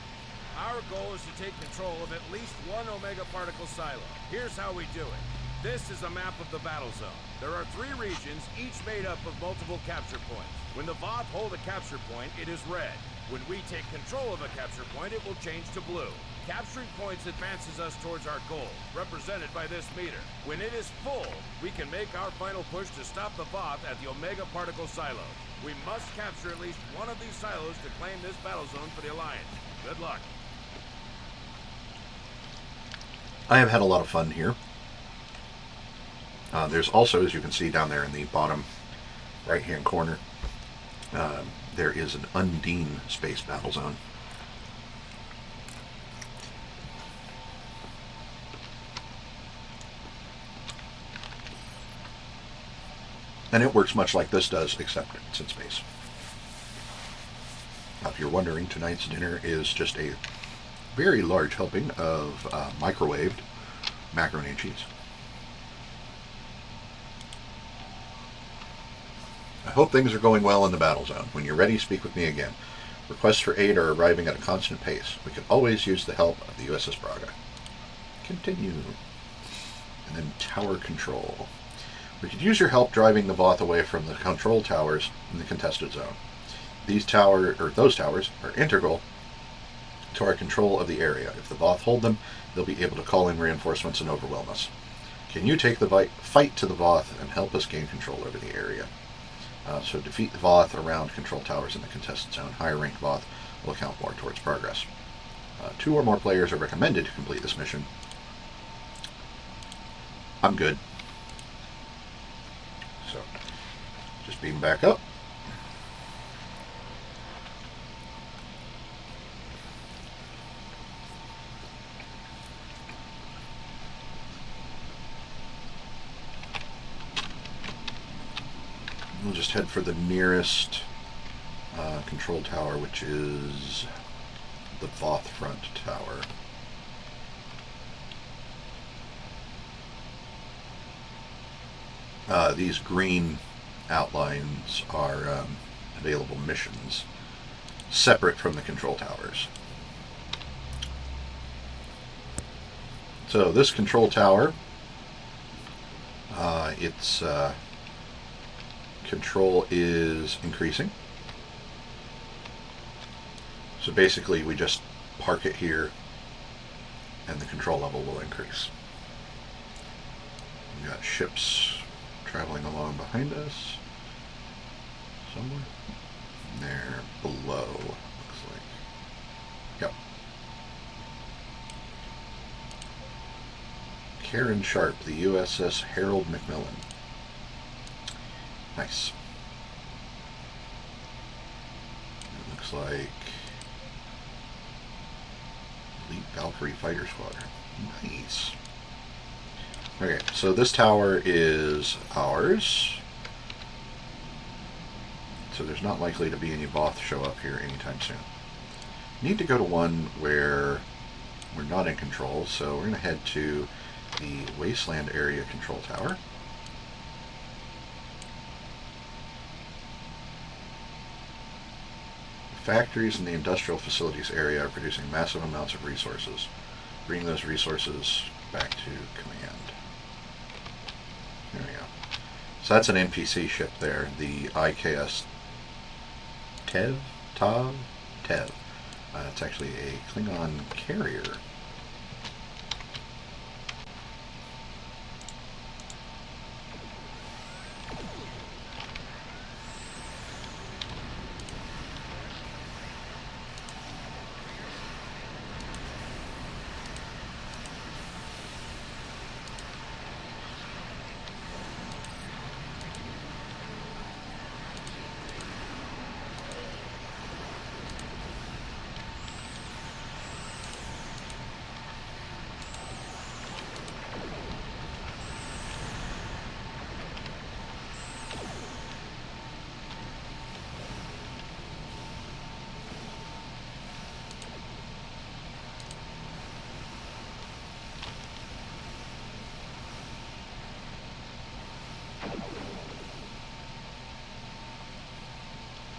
Our goal is to take control of at least one Omega particle silo. Here's how we do it. This is a map of the battle zone. There are 3 regions, each made up of multiple capture points. When the Voth hold a capture point, it is red. When we take control of a capture point, it will change to blue. Capturing points advances us towards our goal, represented by this meter. When it is full, we can make our final push to stop the Voth at the Omega particle silos. We must capture at least one of these silos to claim this battle zone for the Alliance. Good luck. I have had a lot of fun here. There's also, as you can see down there in the bottom right-hand corner, there is an Undine space battle zone. And it works much like this does, except it's in space. If you're wondering, tonight's dinner is just a very large helping of microwaved macaroni and cheese. I hope things are going well in the battle zone. When you're ready, speak with me again. Requests for aid are arriving at a constant pace. We could always use the help of the USS Braga. Continue. And then tower control. We could use your help driving the Voth away from the control towers in the contested zone. Those towers are integral to our control of the area. If the Voth hold them, they'll be able to call in reinforcements and overwhelm us. Can you take the fight to the Voth and help us gain control over the area? So defeat the Voth around control towers in the contested zone. Higher ranked Voth will count more towards progress. 2 or more players are recommended to complete this mission. I'm good. So, just beam back up. We'll just head for the nearest control tower, which is the Voth front tower. These green outlines are available missions separate from the control towers. So this control tower, its control is increasing. So basically we just park it here and the control level will increase. We got ships traveling along behind us somewhere. There below, looks like. Yep. Karen Sharp, the USS Harold Macmillan. Nice. It looks like Elite Valkyrie Fighter Squadron. Nice. Okay, so this tower is ours. So there's not likely to be any Voth show up here anytime soon. Need to go to one where we're not in control, so we're going to head to the Wasteland Area Control Tower. factories in the industrial facilities area are producing massive amounts of resources. Bring those resources back to command. There we go. So that's an NPC ship there, the IKS Tev? Tev. It's actually a Klingon carrier.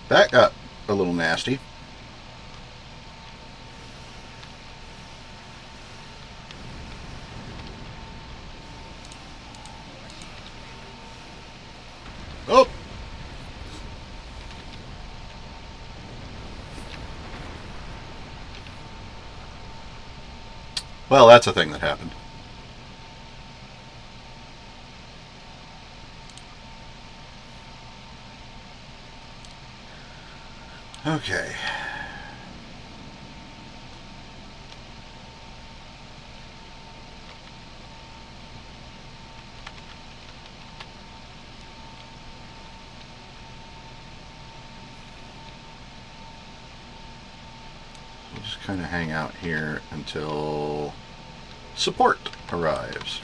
That got a little nasty. Oh! Well, that's a thing that happened. Okay. We'll just kind of hang out here until support arrives.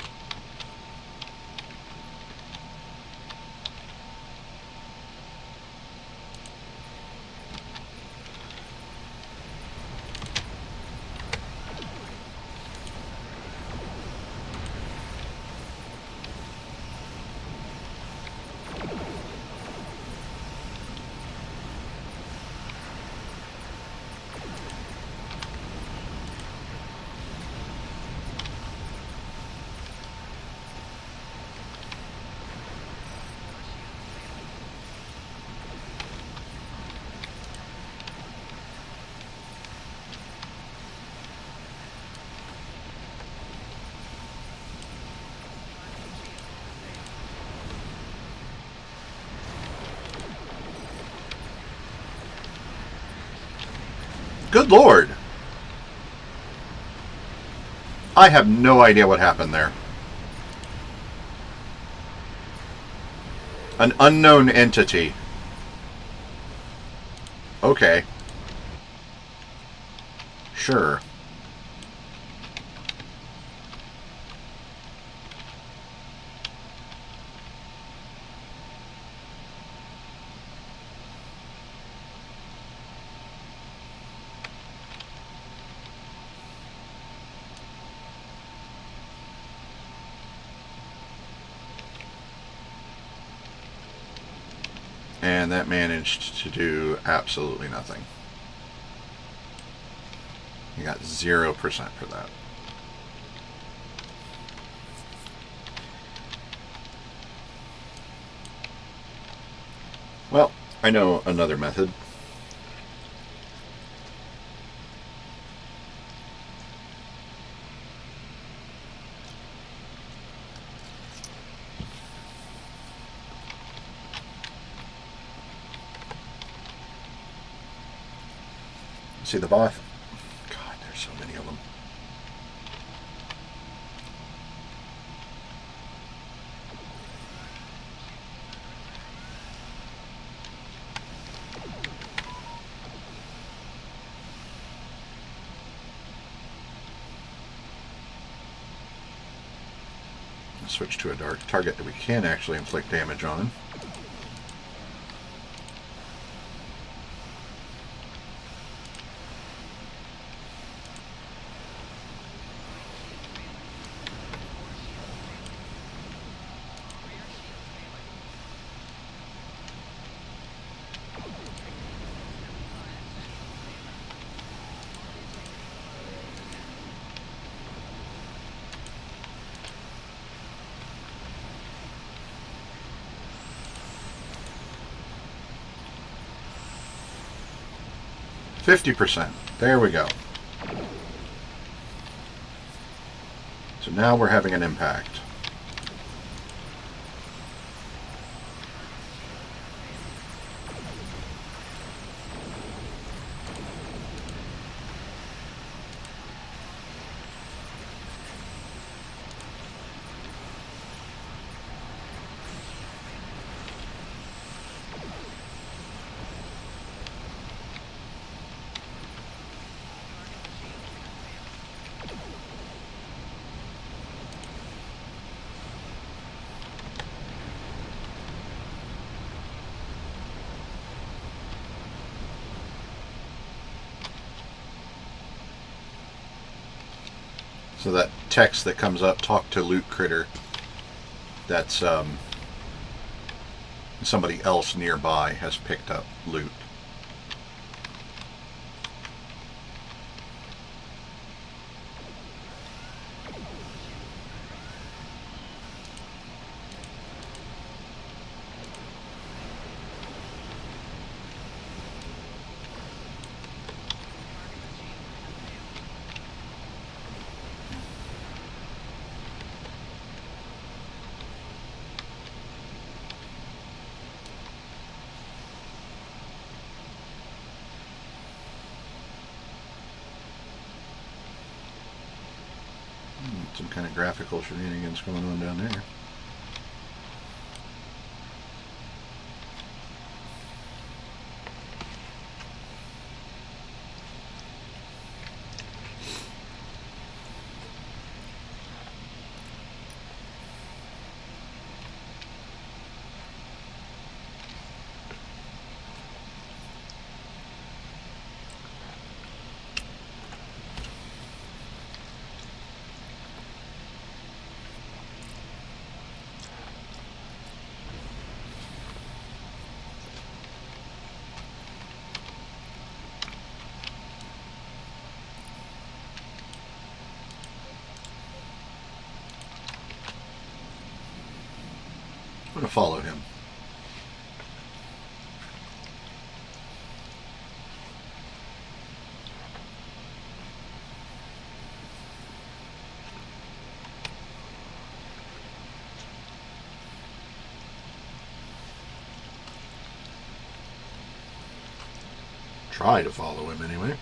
Good Lord! I have no idea what happened there. An unknown entity. Okay. Sure. And that managed to do absolutely nothing. You got 0% for that. Well, I know another method. See the Voth? God, there's so many of them. Let's switch to a dark target that we can actually inflict damage on. 50%. There we go. So now we're having an impact. So that text that comes up, talk to loot critter, that's somebody else nearby has picked up loot. Some kind of graphical shenanigans going on down there. I'm going to follow him. Try to follow him anyway.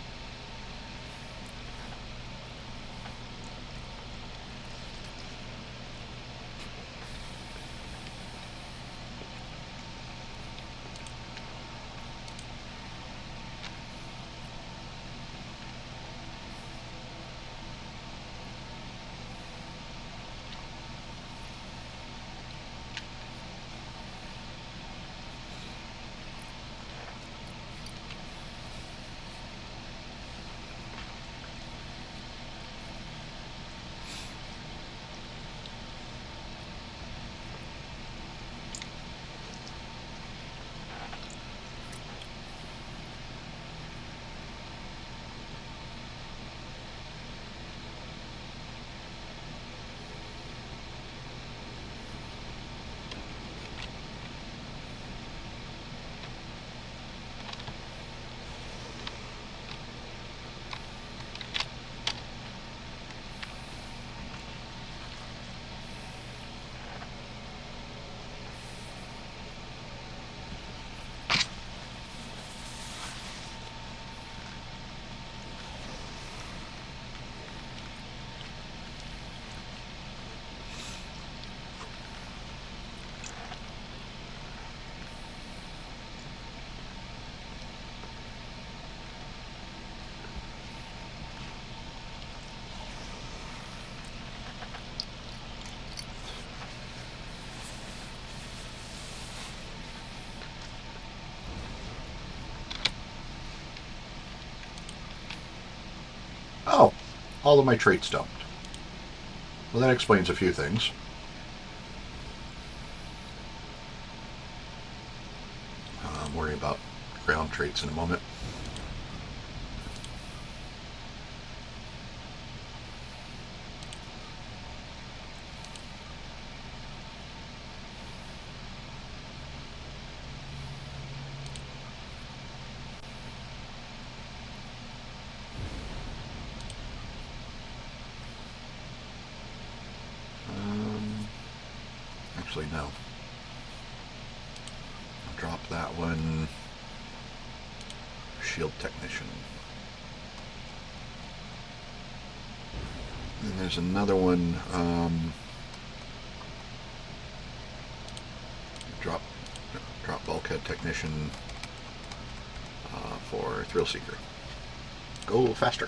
Oh, all of my traits dumped. Well, that explains a few things. I'll worry about ground traits in a moment. Actually, no. I'll drop that one. Shield technician. And there's another one. Drop bulkhead technician for thrill seeker. Go faster.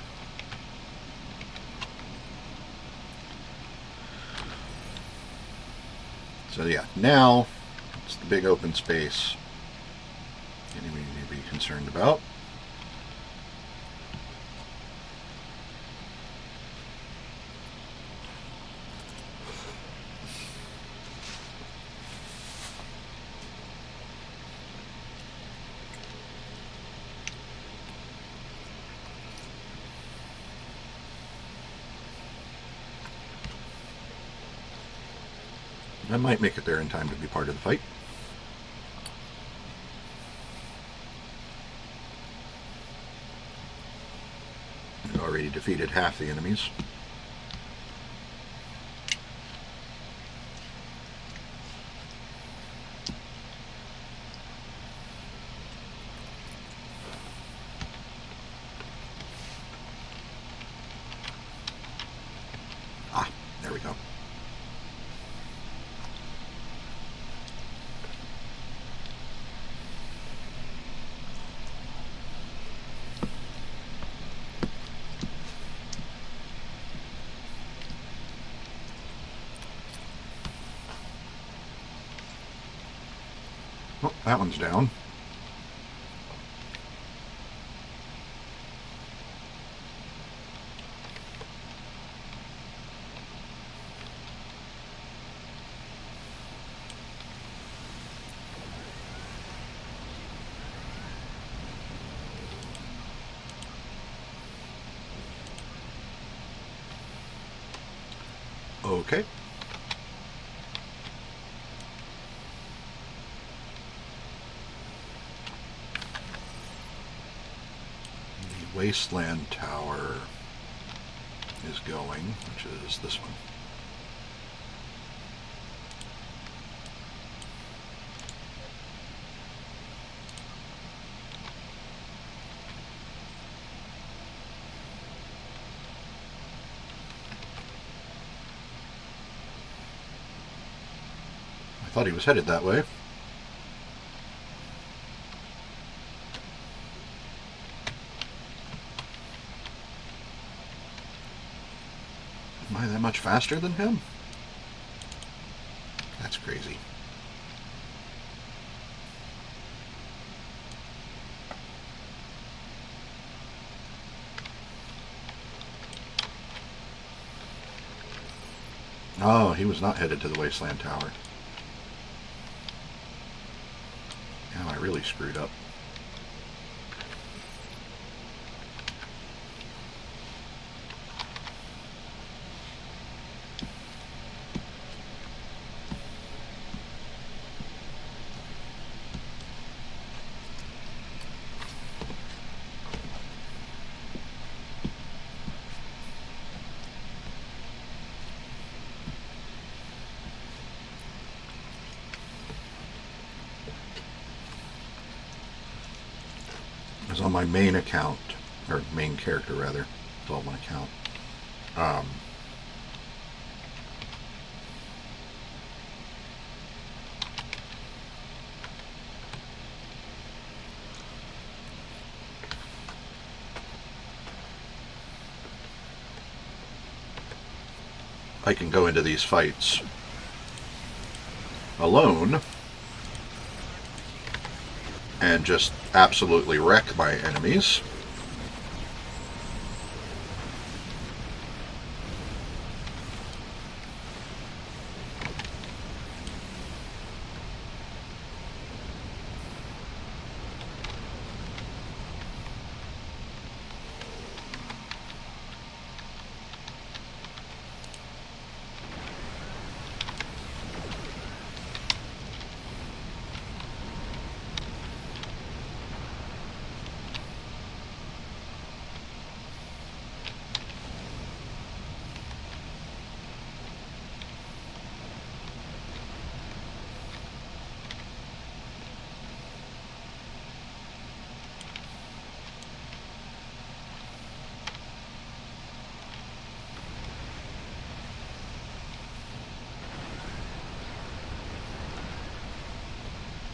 So yeah, now it's the big open space anything we need to be concerned about. I might make it there in time to be part of the fight. I've already defeated half the enemies. Ah, there we go. Oh, that one's down. Okay. The Wasteland Tower is going, which is this one. I thought he was headed that way. Am I that much faster than him? That's crazy. Oh, he was not headed to the Wasteland Tower. Now I really screwed up. It was on my main account, or main character rather. It's all one account. I can go into these fights alone and just absolutely wreck my enemies.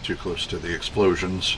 Too close to the explosions.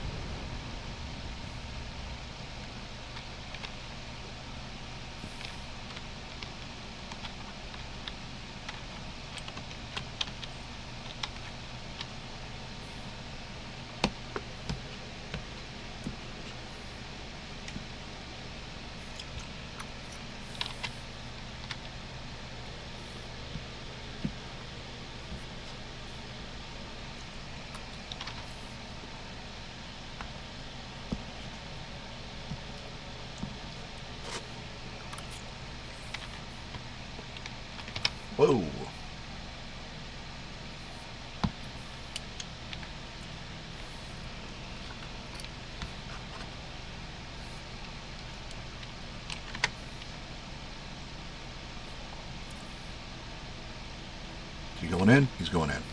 Whoa. Is he going in? He's going in.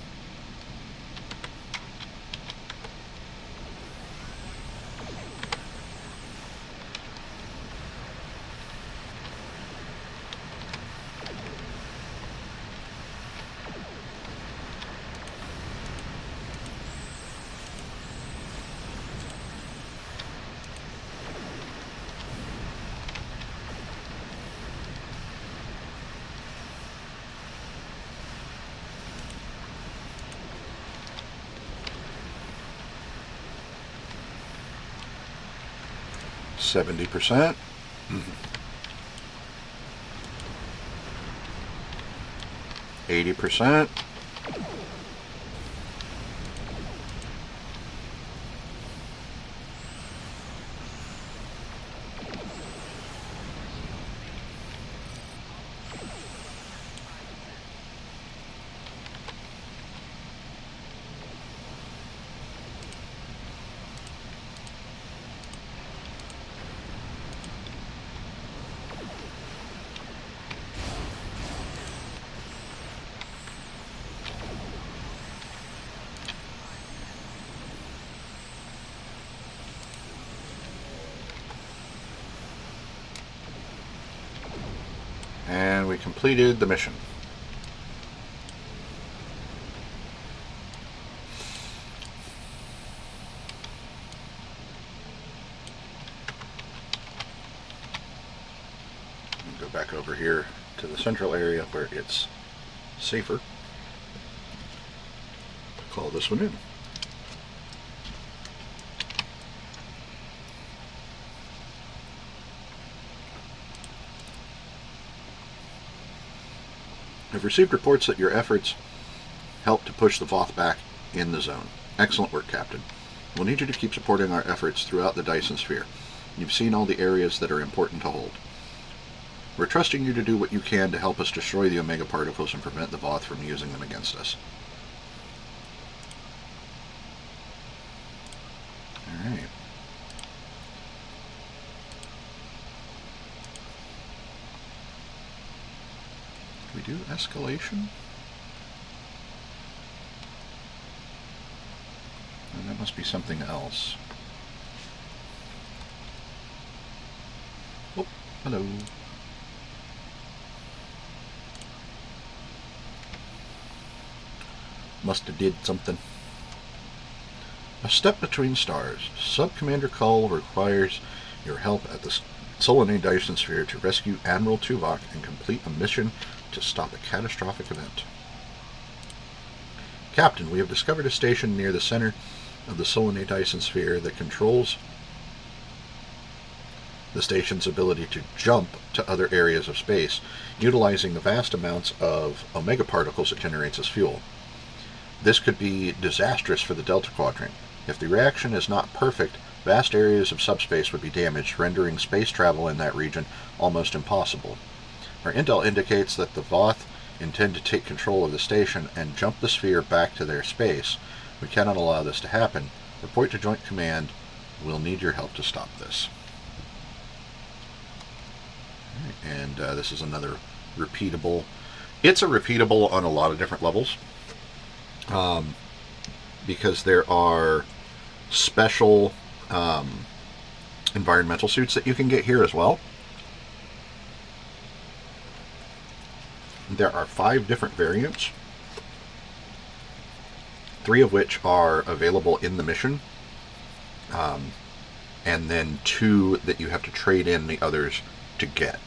%. 80%. And we completed the mission. Go back over here to the central area where it's safer. Call this one in. I've received reports that your efforts helped to push the Voth back in the zone. Excellent work, Captain. We'll need you to keep supporting our efforts throughout the Dyson Sphere. You've seen all the areas that are important to hold. We're trusting you to do what you can to help us destroy the Omega particles and prevent the Voth from using them against us. Alright. We do escalation? And that must be something else. Oh, hello. Must have did something. A step between stars. Sub-Commander Cull requires your help at the Solanae Dyson Sphere to rescue Admiral Tuvok and complete a mission to stop a catastrophic event. Captain, we have discovered a station near the center of the Solanae Dyson Sphere that controls the station's ability to jump to other areas of space, utilizing the vast amounts of Omega particles it generates as fuel. This could be disastrous for the Delta Quadrant. If the reaction is not perfect, vast areas of subspace would be damaged, rendering space travel in that region almost impossible. Our intel indicates that the Voth intend to take control of the station and jump the sphere back to their space. We cannot allow this to happen. Report to Joint Command. We'll need your help to stop this. And this is another repeatable. It's a repeatable on a lot of different levels. Because there are special environmental suits that you can get here as well. There are 5 different variants. 3 of which are available in the mission, and then 2 that you have to trade in the others to get.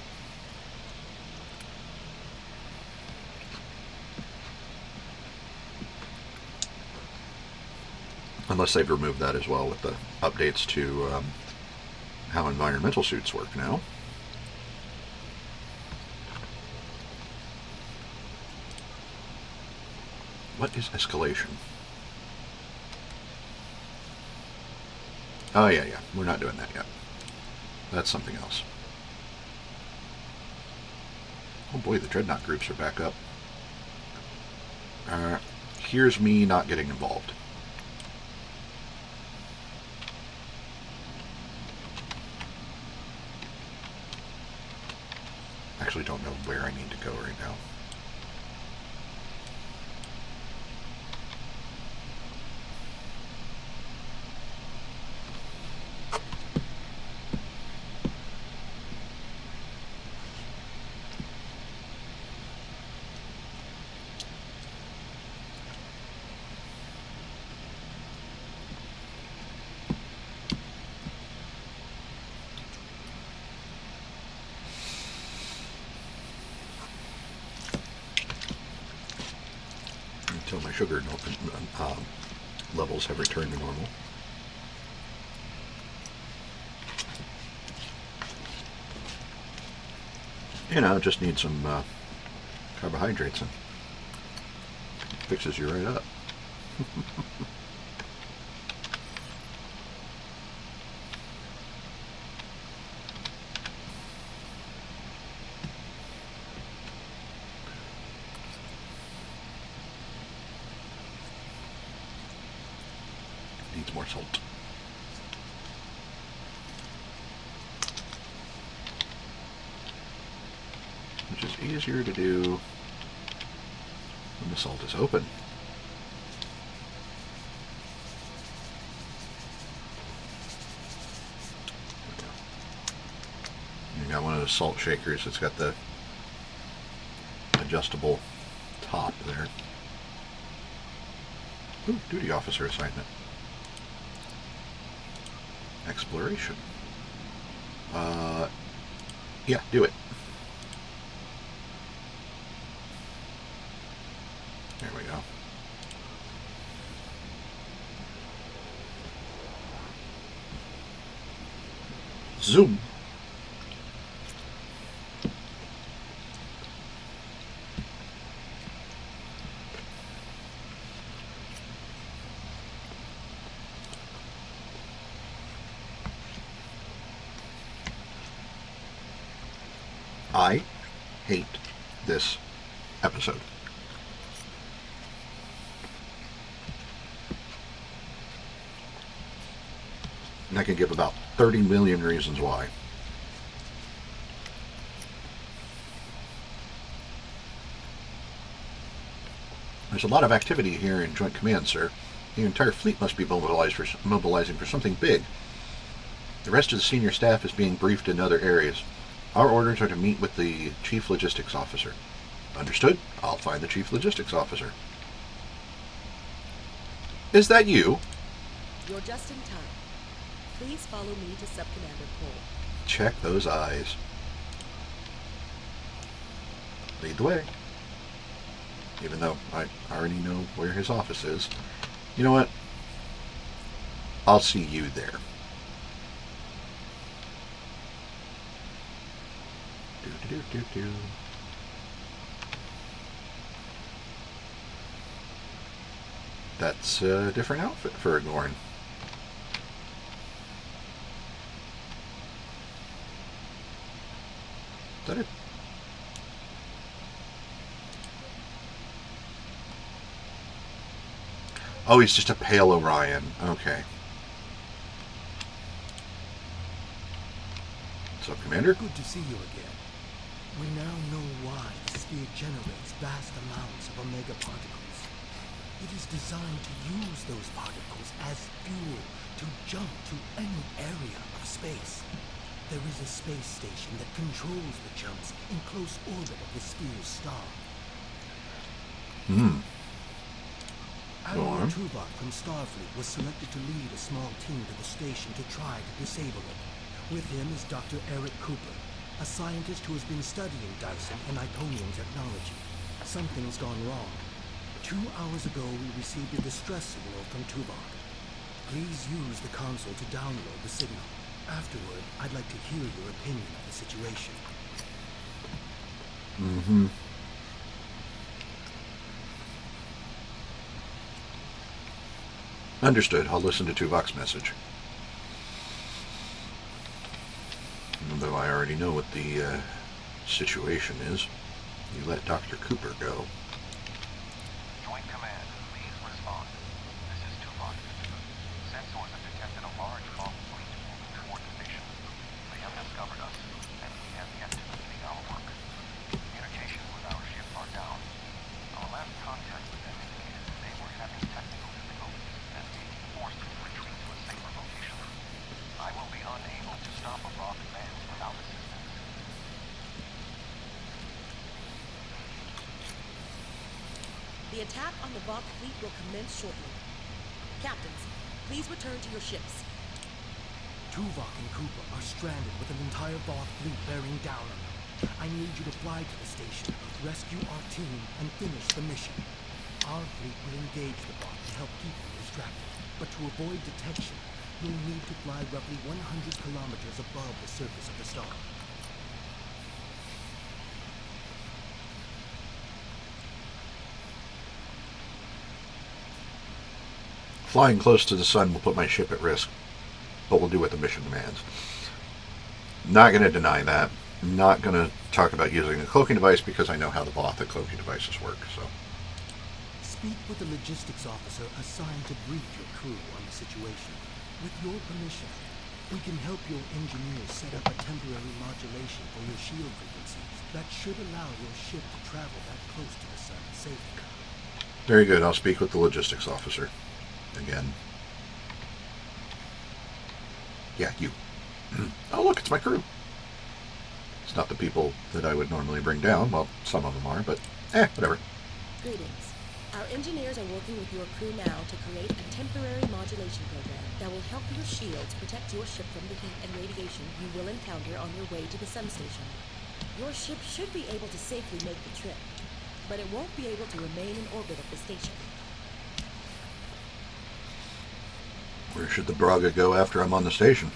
Unless they've removed that as well with the updates to how environmental suits work now. What is escalation? Oh, yeah. We're not doing that yet. That's something else. Oh boy, the Dreadnought groups are back up. Here's me not getting involved. Actually don't know where I need to go right now. Until my sugar levels have returned to normal. You know, just need some carbohydrates and fixes you right up. Needs more salt. Which is easier to do when the salt is open. You got one of those salt shakers that's got the adjustable top there. Ooh, duty officer assignment. Exploration. Yeah, do it. There we go. Zoom. I hate this episode. And I can give about 30 million reasons why. There's a lot of activity here in Joint Command, sir. The entire fleet must be mobilizing for something big. The rest of the senior staff is being briefed in other areas. Our orders are to meet with the Chief Logistics Officer. Understood? I'll find the Chief Logistics Officer. Is that you? You're just in time. Please follow me to Sub-Commander Cole. Check those eyes. Lead the way. Even though I already know where his office is. You know what? I'll see you there. Do. That's a different outfit for a Gorn. Is that it? Oh, he's just a pale Orion. Okay. What's up, Commander? Good to see you again. We now know why the sphere generates vast amounts of omega particles. It is designed to use those particles as fuel to jump to any area of space. There is a space station that controls the jumps in close orbit of the sphere's star. Admiral Tuvok from Starfleet was selected to lead a small team to the station to try to disable it. With him is Dr. Eric Cooper, a scientist who has been studying Dyson and Iconian technology. Something's gone wrong. 2 hours ago, we received a distress signal from Tuvok. Please use the console to download the signal. Afterward, I'd like to hear your opinion of the situation. Mm-hmm. Understood. I'll listen to Tuvok's message. Although I already know what the situation is. You let Dr. Cooper go. Joint Command, please respond. This is Tuvok. Sensors have detected a large Voth fleet moving toward the station. They have discovered us, and we have yet to complete our work. Communications with our ship are down. Our last contact with them indicated that they were having technical difficulties and being forced to retreat to a safer location. I will be unable to stop a Voth advance without assistance. The attack on the Voth fleet will commence shortly. Captains, please return to your ships. Tuvok and Cooper are stranded with an entire Voth fleet bearing down on them. I need you to fly to the station, rescue our team, and finish the mission. Our fleet will engage the Voth to help keep them distracted. But to avoid detection, you'll need to fly roughly 100 kilometers above the surface of the star. Flying close to the sun will put my ship at risk, but we'll do what the mission demands. Not going to deny that. Not going to talk about using a cloaking device because I know how the Voth and cloaking devices work. So, Speak with the logistics officer assigned to brief your crew on the situation. With your permission, we can help your engineers set up a temporary modulation for your shield frequencies that should allow your ship to travel that close to the sun safely. very good. I'll speak with the logistics officer. Again. Yeah, you. Oh, look, it's my crew. It's not the people that I would normally bring down. Well, some of them are, but whatever. Greetings. Our engineers are working with your crew now to create a temporary modulation program that will help your shields protect your ship from the heat and radiation you will encounter on your way to the sun station. Your ship should be able to safely make the trip, but it won't be able to remain in orbit of the station. Where should the Braga go after I'm on the station?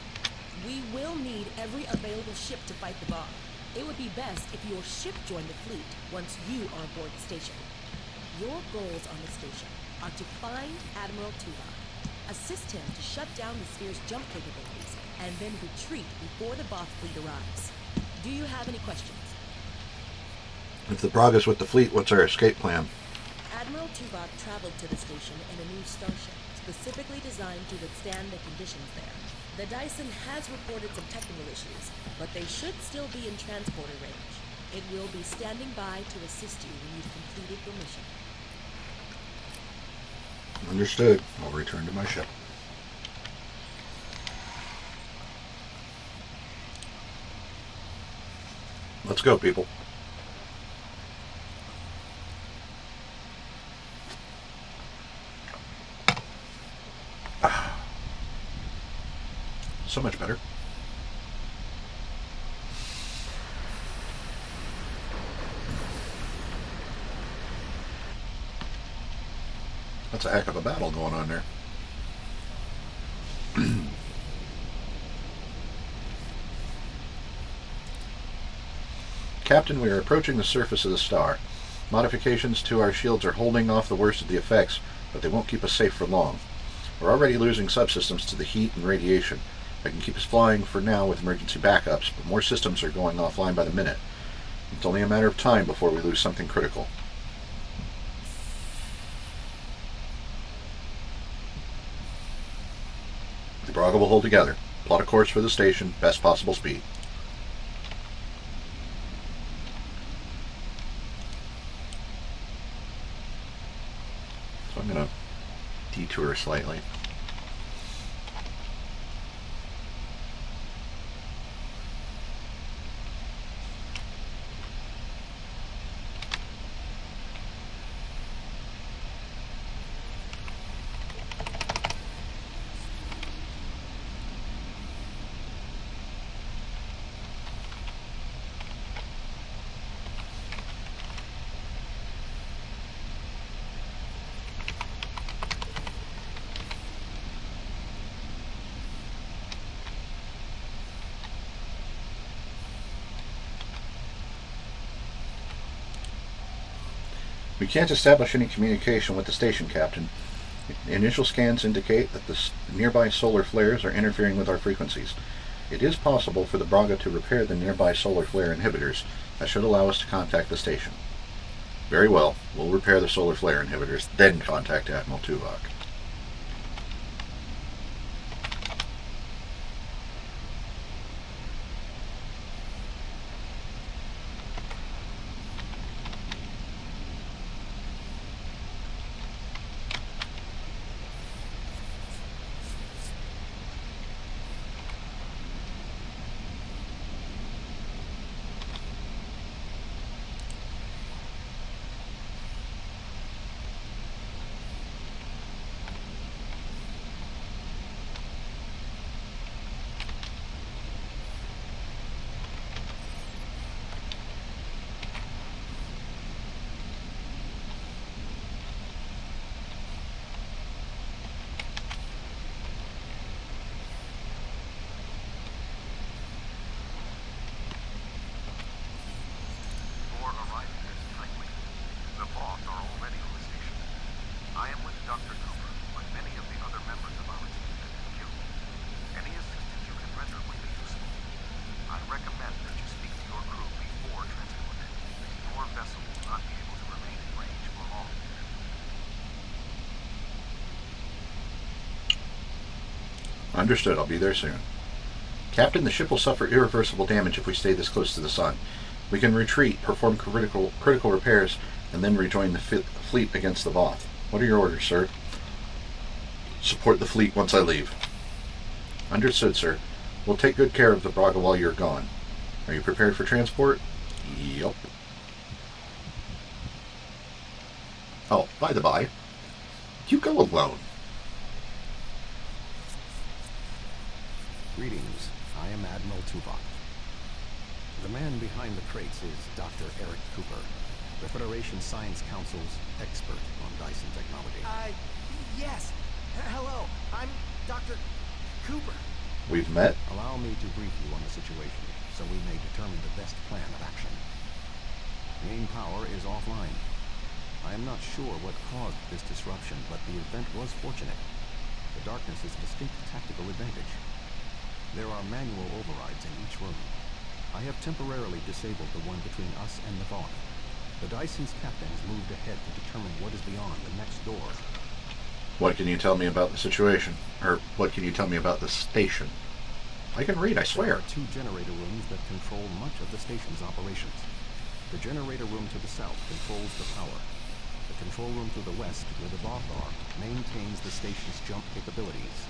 We will need every available ship to fight the Voth. It would be best if your ship joined the fleet once you are aboard the station. Your goals on the station are to find Admiral Tuvok, assist him to shut down the Sphere's jump capabilities, and then retreat before the Voth fleet arrives. Do you have any questions? If the Braga's with the fleet, what's our escape plan? Admiral Tuvok traveled to the station in a new starship, specifically designed to withstand the conditions there. The Dyson has reported some technical issues, but they should still be in transporter range. It will be standing by to assist you when you've completed your mission. Understood. I'll return to my ship. Let's go, people. So much better. That's a heck of a battle going on there. Captain, we are approaching the surface of the star. Modifications to our shields are holding off the worst of the effects, but they won't keep us safe for long. We're already losing subsystems to the heat and radiation. I can keep us flying for now with emergency backups, but more systems are going offline by the minute. It's only a matter of time before we lose something critical. The Braga will hold together. Plot a course for the station, best possible speed. So I'm going to detour slightly. We can't establish any communication with the station, Captain. Initial scans indicate that the nearby solar flares are interfering with our frequencies. It is possible for the Braga to repair the nearby solar flare inhibitors. That should allow us to contact the station. Very well. We'll repair the solar flare inhibitors, then contact Admiral Tuvok. More arriving as timely. The Voth are already on the station. I am with Dr. Cooper, but many of the other members of our team have been killed. Any assistance you can render would be useful. I recommend that you speak to your crew before transport. Your vessel will not be able to remain in range for long. Understood. I'll be there soon. Captain, the ship will suffer irreversible damage if we stay this close to the sun. We can retreat, perform critical repairs, and then rejoin the fleet against the Voth. What are your orders, sir? Support the fleet once I leave. Understood, sir. We'll take good care of the Braga while you're gone. Are you prepared for transport? Yup. Oh, by the by, you go alone. Greetings. I am Admiral Tuvok. The man behind the crates is Dr. Eric Cooper, the Federation Science Council's expert on Dyson technology. Yes. Hello. I'm Dr. Cooper. We've met. Allow me to brief you on the situation, so we may determine the best plan of action. Main power is offline. I am not sure what caused this disruption, but the event was fortunate. The darkness is a distinct tactical advantage. There are manual overrides in each room. I have temporarily disabled the one between us and the Voth. The Dyson's captain has moved ahead to determine what is beyond the next door. What can you tell me about the situation? Or what can you tell me about the station? I can read, I There swear. are two generator rooms that control much of the station's operations. The generator room to the south controls the power. The control room to the west, where the Voth are, maintains the station's jump capabilities.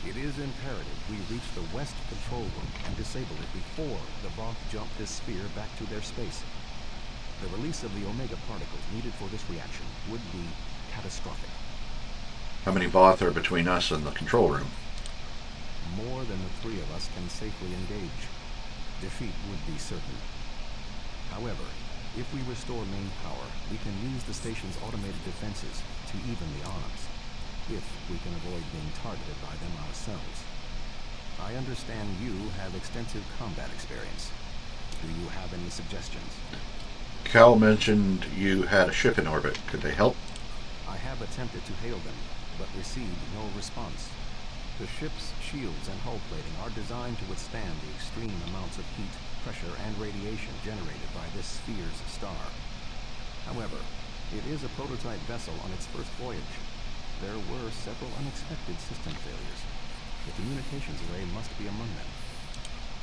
It is imperative we reach the west control room and disable it before the Voth jump this sphere back to their space. The release of the Omega particles needed for this reaction would be catastrophic. How many Voth are between us and the control room? More than the three of us can safely engage. Defeat would be certain. However, if we restore main power, we can use the station's automated defenses to even the odds, if we can avoid being targeted by them ourselves. I understand you have extensive combat experience. Do you have any suggestions? Cal mentioned you had a ship in orbit. Could they help? I have attempted to hail them, but received no response. The ship's shields and hull plating are designed to withstand the extreme amounts of heat, pressure, and radiation generated by this sphere's star. However, it is a prototype vessel on its first voyage. There were several unexpected system failures. The communications array must be among them.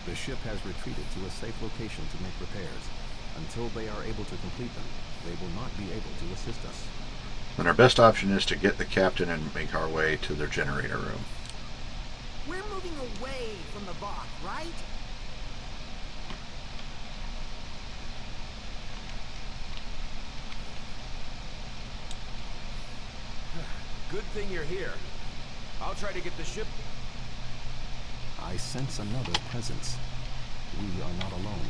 The ship has retreated to a safe location to make repairs. Until they are able to complete them, they will not be able to assist us. Then our best option is to get the captain and make our way to their generator room. We're moving away from the Voth, right? Good thing you're here. I'll try to get the ship. I sense another presence. We are not alone.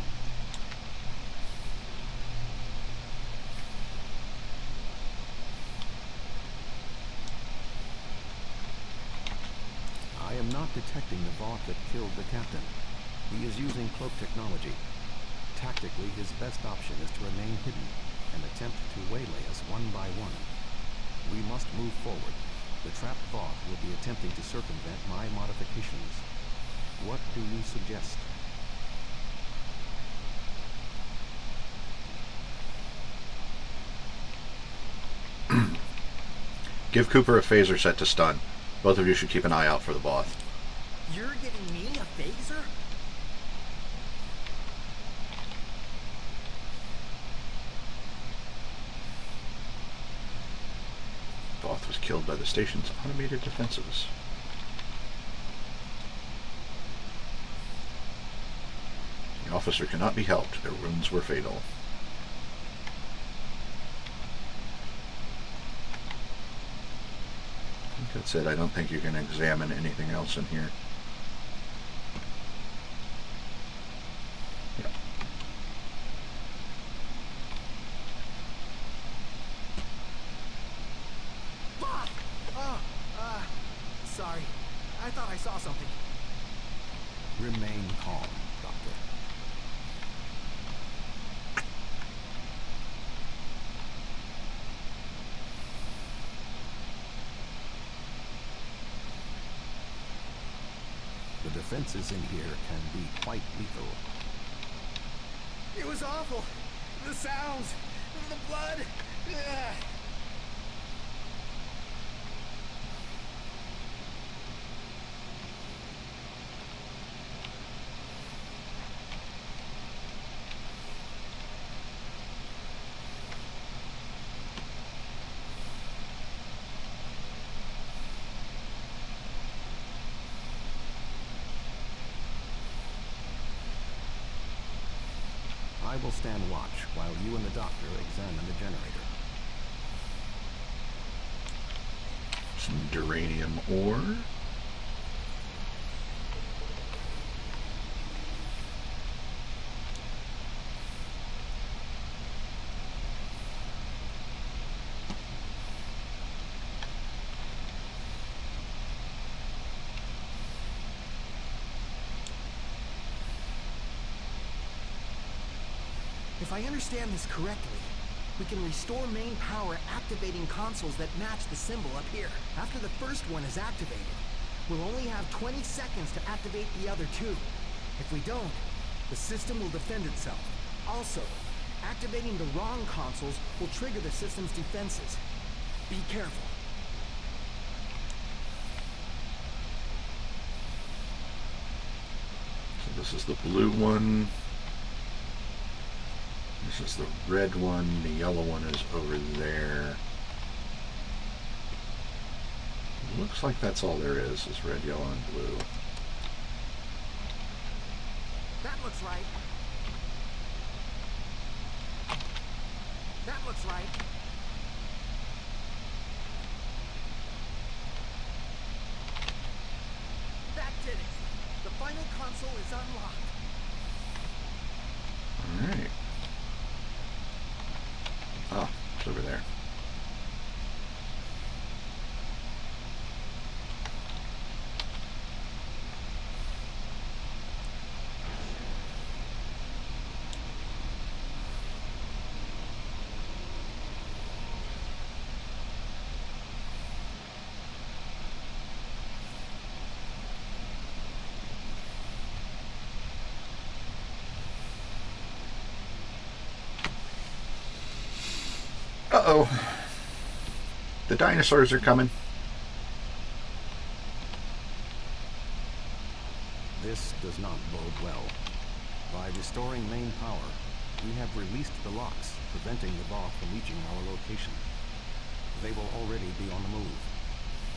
I am not detecting the Voth that killed the captain. He is using cloak technology. Tactically, his best option is to remain hidden. and attempt to waylay us one by one. We must move forward. The trapped Voth will be attempting to circumvent my modifications. What do you suggest? Give Cooper a phaser set to stun. Both of you should keep an eye out for the Voth. You're giving me a phaser? Voth was killed by the station's automated defenses. The officer cannot be helped. Their wounds were fatal. That's it. I don't think you can examine anything else in here. Yeah. Fuck! Sorry. I thought I saw something. Remain calm, Doctor. The defenses in here can be quite lethal. It was awful. The sounds, the blood. Ugh. I will stand watch while you and the doctor examine the generator. Some duranium ore. If I understand this correctly, we can restore main power activating consoles that match the symbol up here. After the first one is activated, we'll only have 20 seconds to activate the other two. If we don't, the system will defend itself. Also, activating the wrong consoles will trigger the system's defenses. Be careful. So this is the blue one. This is the red one. The yellow one is over there. Looks like that's all there is red, yellow, and blue. That looks right. That looks right. That did it. The final console is unlocked. Alright. Ah, it's over there. Uh-oh. The dinosaurs are coming. This does not bode well. By restoring main power, we have released the locks, preventing the Voth from reaching our location. They will already be on the move.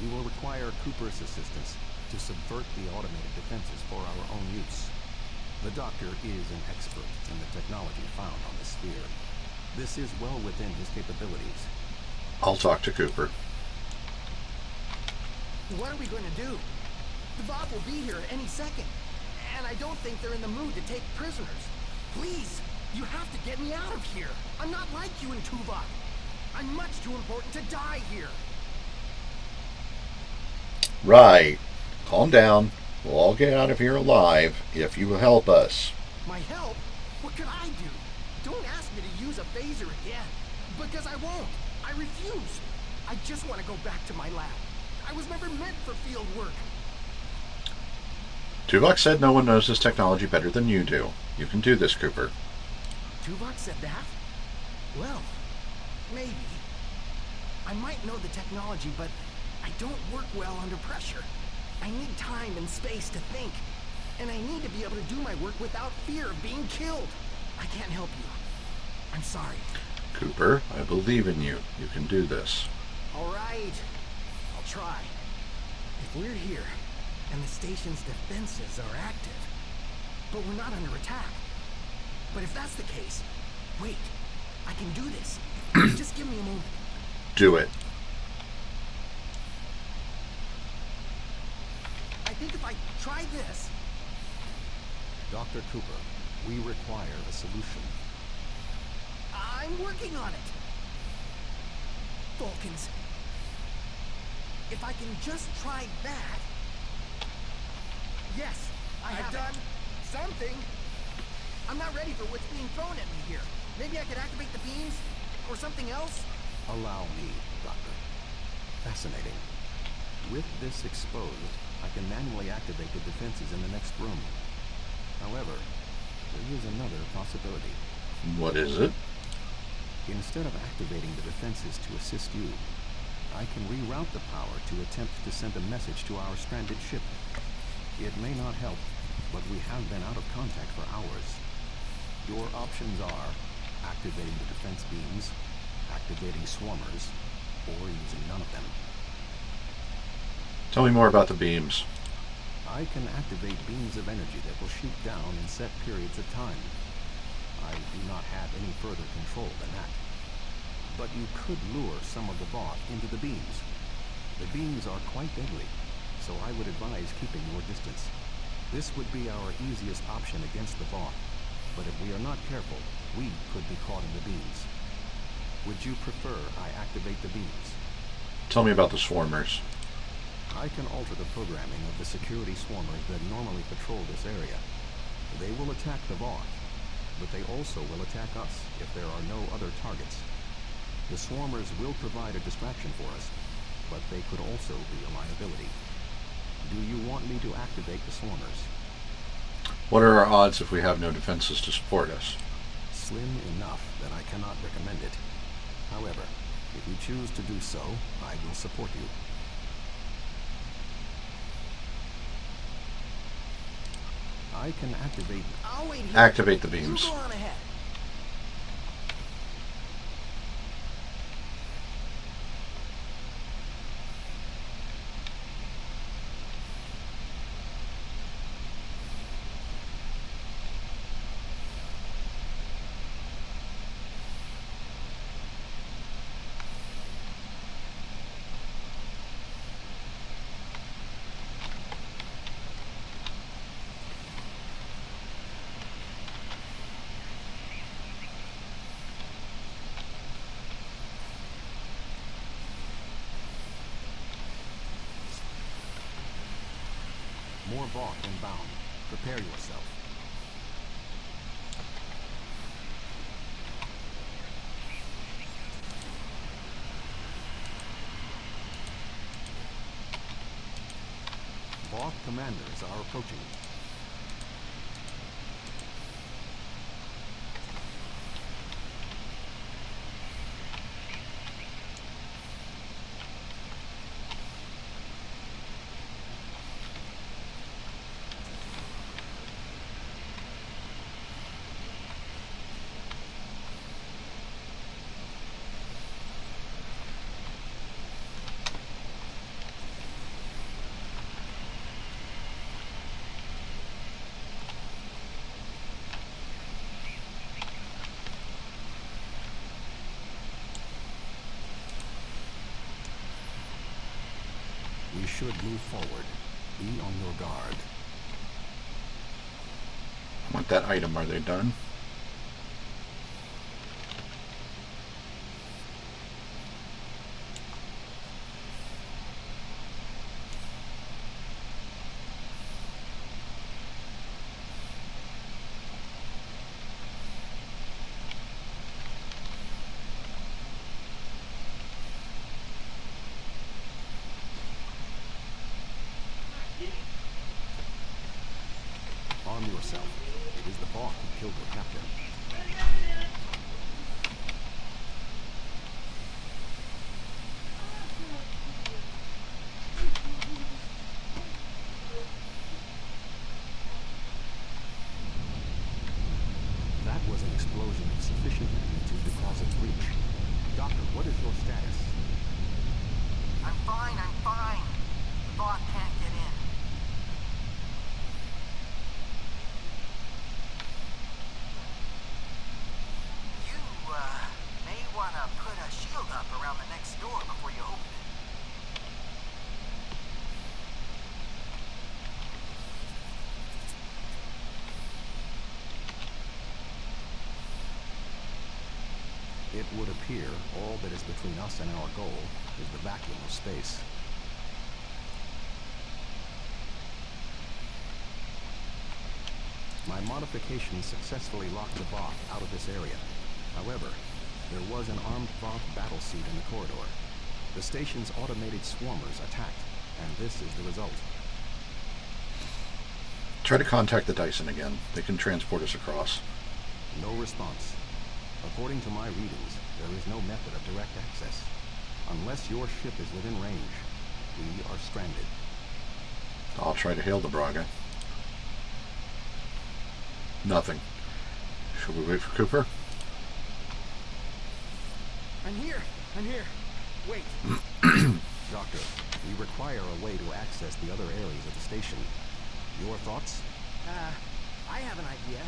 We will require Cooper's assistance to subvert the automated defenses for our own use. The Doctor is an expert in the technology found on the sphere. This is well within his capabilities. I'll talk to Cooper. What are we going to do? The Voth will be here any second. And I don't think they're in the mood to take prisoners. Please, you have to get me out of here. I'm not like you and Tuvok. I'm much too important to die here. Right. Calm down. We'll all get out of here alive if you will help us. My help? What could I do? Don't ask me to use a phaser again. Because I won't. I refuse. I just want to go back to my lab. I was never meant for field work. Tuvok said no one knows this technology better than you do. You can do this, Cooper. Tuvok said that? Well, maybe. I might know the technology, but I don't work well under pressure. I need time and space to think. And I need to be able to do my work without fear of being killed. I can't help you. I'm sorry. Cooper, I believe in you. You can do this. All right. I'll try. If we're here, and the station's defenses are active, but we're not under attack. But if that's the case, wait. I can do this. Just give me a moment. Do it. I think if I try this... Dr. Cooper, we require a solution. I'm working on it. Vulcans. If I can just try that... Yes, I've done something. I'm not ready for what's being thrown at me here. Maybe I could activate the beams? Or something else? Allow me, Doctor. Fascinating. With this exposed, I can manually activate the defenses in the next room. However, there is another possibility. What is it? Instead of activating the defenses to assist you, I can reroute the power to attempt to send a message to our stranded ship. It may not help, but we have been out of contact for hours. Your options are activating the defense beams, activating swarmers, or using none of them. Tell me more about the beams. I can activate beams of energy that will shoot down in set periods of time. I do not have any further control than that. But you could lure some of the Voth into the beams. The beams are quite deadly, so I would advise keeping your distance. This would be our easiest option against the Voth, but if we are not careful, we could be caught in the beams. Would you prefer I activate the beams? Tell me about the swarmers. I can alter the programming of the security swarmers that normally patrol this area. They will attack the Voth, but they also will attack us if there are no other targets. The swarmers will provide a distraction for us, but they could also be a liability. Do you want me to activate the swarmers? What are our odds if we have no defenses to support us? Slim enough that I cannot recommend it. However, if you choose to do so, I will support you. I can activate... I'll wait here. Activate the beams. You go on ahead. More Voth inbound. Prepare yourself. Voth commanders are approaching. We should move forward. Be on your guard. I want that item. Are they done? Arm yourself. It is the Voth who killed your captain. That was an explosion of sufficient magnitude to cause a breach. Doctor, what is your status? I'm fine. The Voth can't get in. You, may want to put a shield up around the next door before you open it. It would appear all that is between us and our goal is the vacuum of space. My modifications successfully locked the Voth out of this area. However, there was an armed Voth battle suit in the corridor. The station's automated swarmers attacked, and this is the result. Try to contact the Dyson again. They can transport us across. No response. According to my readings, there is no method of direct access. Unless your ship is within range, we are stranded. I'll try to hail the Braga. Nothing. Should we wait for Cooper? I'm here. Wait. Doctor, we require a way to access the other areas of the station. Your thoughts? I have an idea,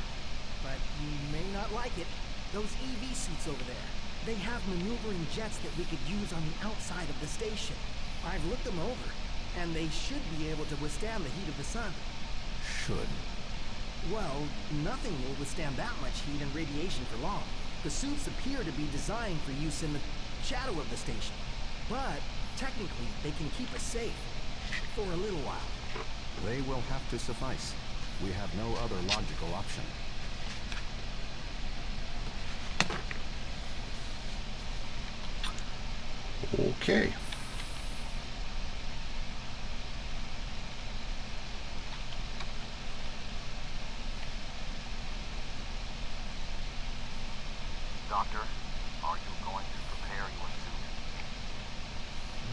but you may not like it. Those EV suits over there, they have maneuvering jets that we could use on the outside of the station. I've looked them over, and they should be able to withstand the heat of the sun. Should. Well, nothing will withstand that much heat and radiation for long. The suits appear to be designed for use in the shadow of the station. But, technically, they can keep us safe. For a little while. They will have to suffice. We have no other logical option. Okay. Doctor, are you going to prepare your suit?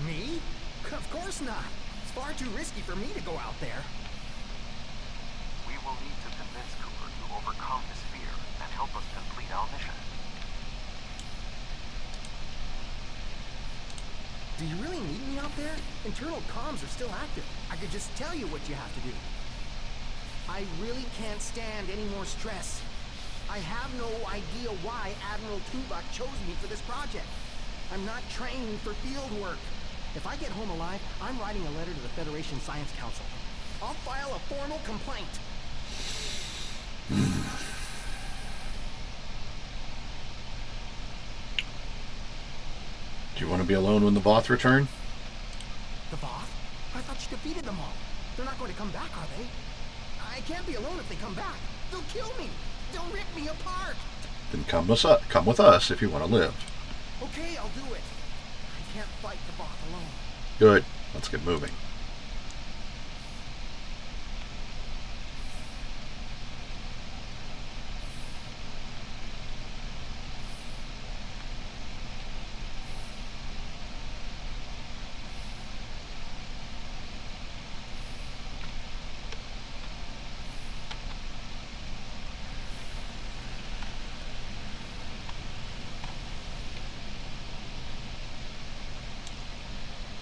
Me? Of course not. It's far too risky for me to go out there. We will need to convince Cooper to overcome his fear and help us complete our mission. Do you really need me out there? Internal comms are still active. I could just tell you what you have to do. I really can't stand any more stress. I have no idea why Admiral Tuvok chose me for this project. I'm not trained for field work. If I get home alive, I'm writing a letter to the Federation Science Council. I'll file a formal complaint. Do you want to be alone when the Voth return? The Voth? I thought you defeated them all. They're not going to come back, are they? I can't be alone if they come back. They'll kill me. They'll rip me apart. Then come with us if you want to live. Okay, I'll do it. I can't fight the Voth alone. Good. Let's get moving.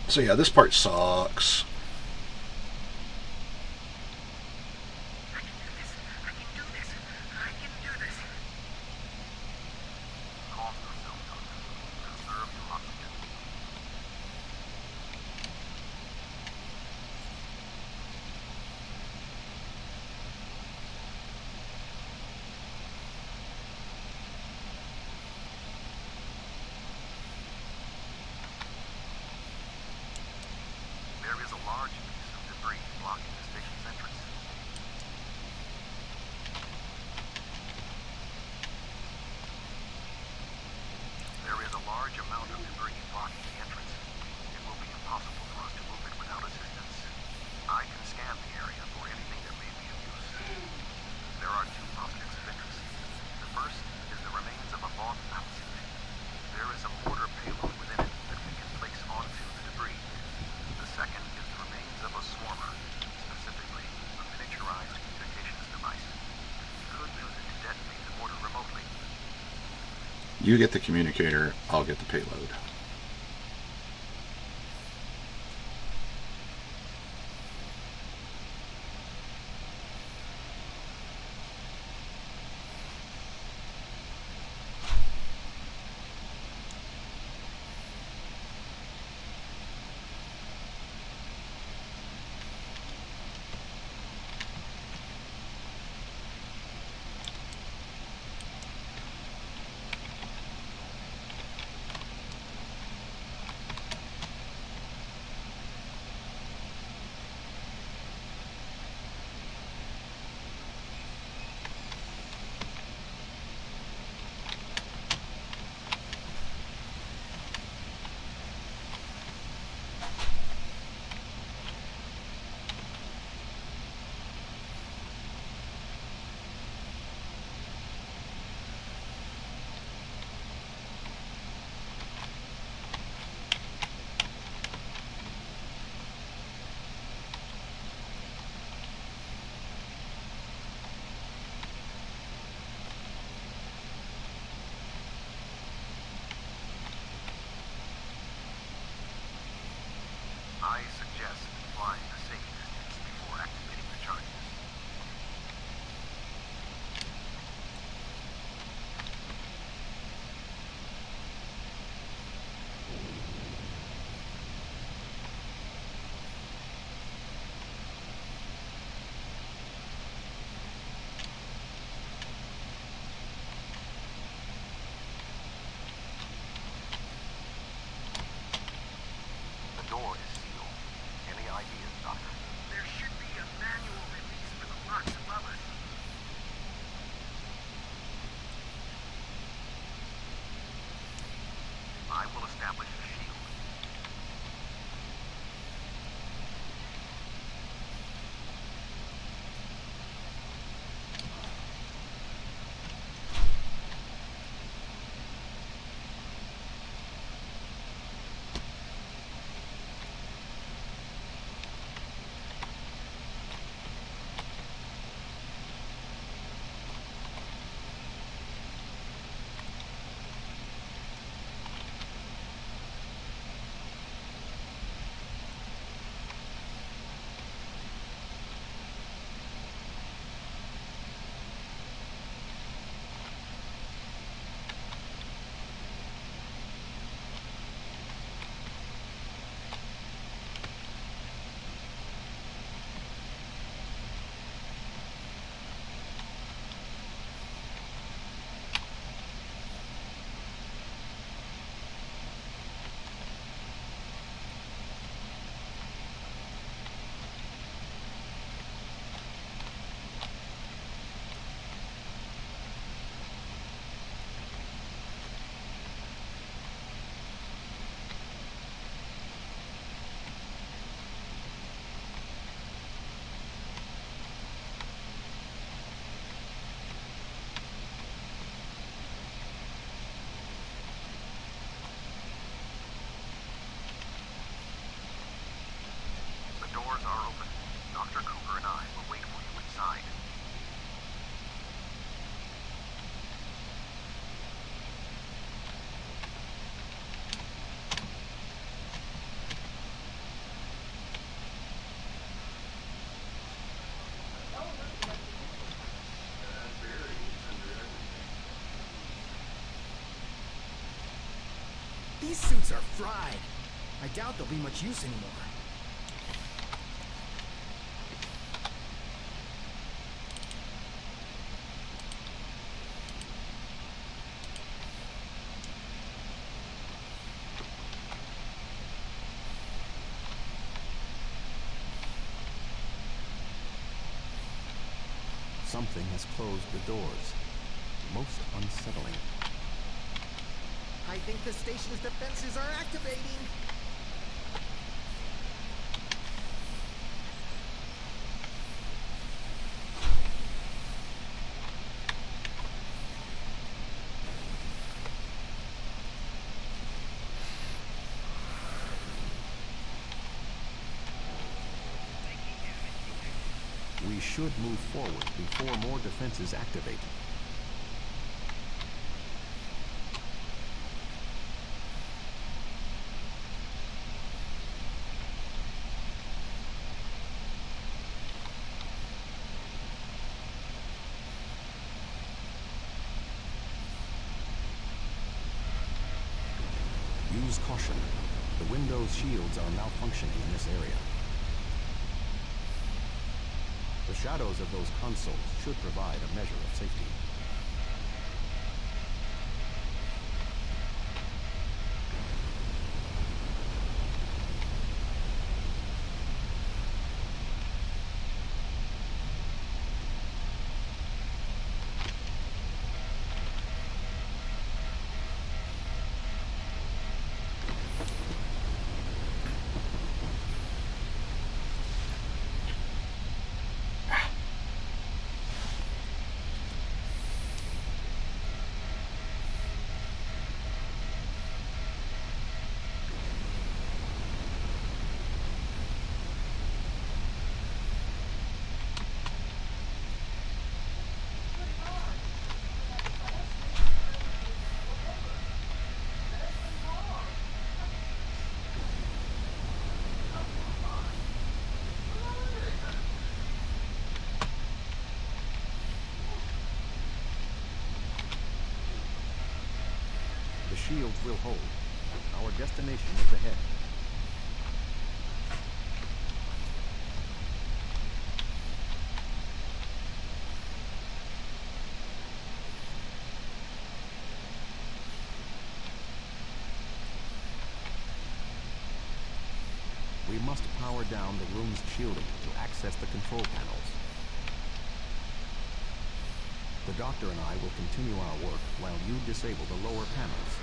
So yeah, this part sucks. I can do this. I can do this. I can do this. Calm yourself, Doctor. Conserve your oxygen. There is a lot You get the communicator, I'll get the payload. I suggest flying the safe distance before activating the charges. The door is sealed. Any ideas, Doctor? There should be a manual release for the locks above us. I will establish a shield. The doors are open. Dr. Cooper and I will wait for you inside. These suits are fried. I doubt they'll be much use anymore. Something has closed the doors. Most unsettling. I think the station's defenses are activating. We should move forward before more defenses activate. Advise caution. The Windows shields are malfunctioning in this area. The shadows of those consoles should provide a measure of safety. The shields will hold. Our destination is ahead. We must power down the room's shielding to access the control panels. The doctor and I will continue our work while you disable the lower panels.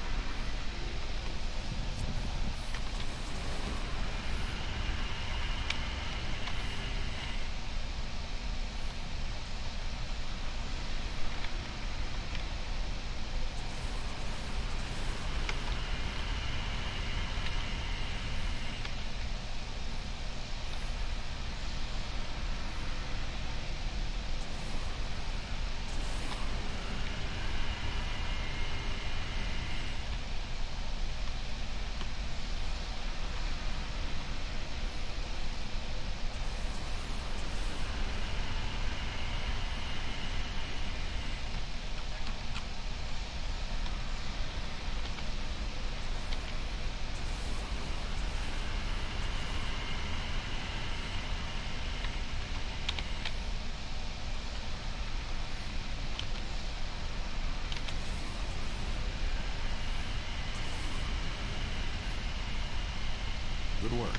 Good work.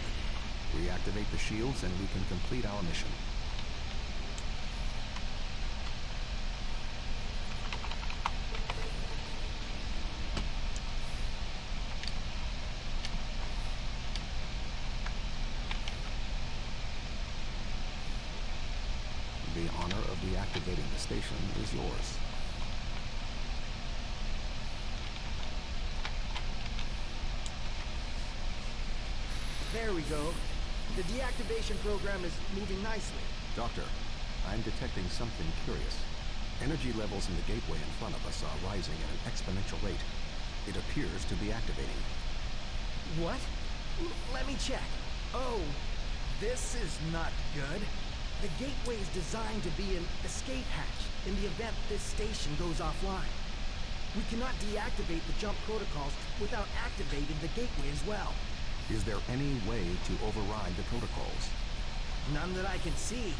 Reactivate the shields and we can complete our mission. The honor of deactivating the station is yours. There we go. The deactivation program is moving nicely. Doctor, I'm detecting something curious. Energy levels in the gateway in front of us are rising at an exponential rate. It appears to be activating. What? Let me check. Oh, this is not good. The gateway is designed to be an escape hatch in the event this station goes offline. We cannot deactivate the jump protocols without activating the gateway as well. Is there any way to override the protocols? None that I can see.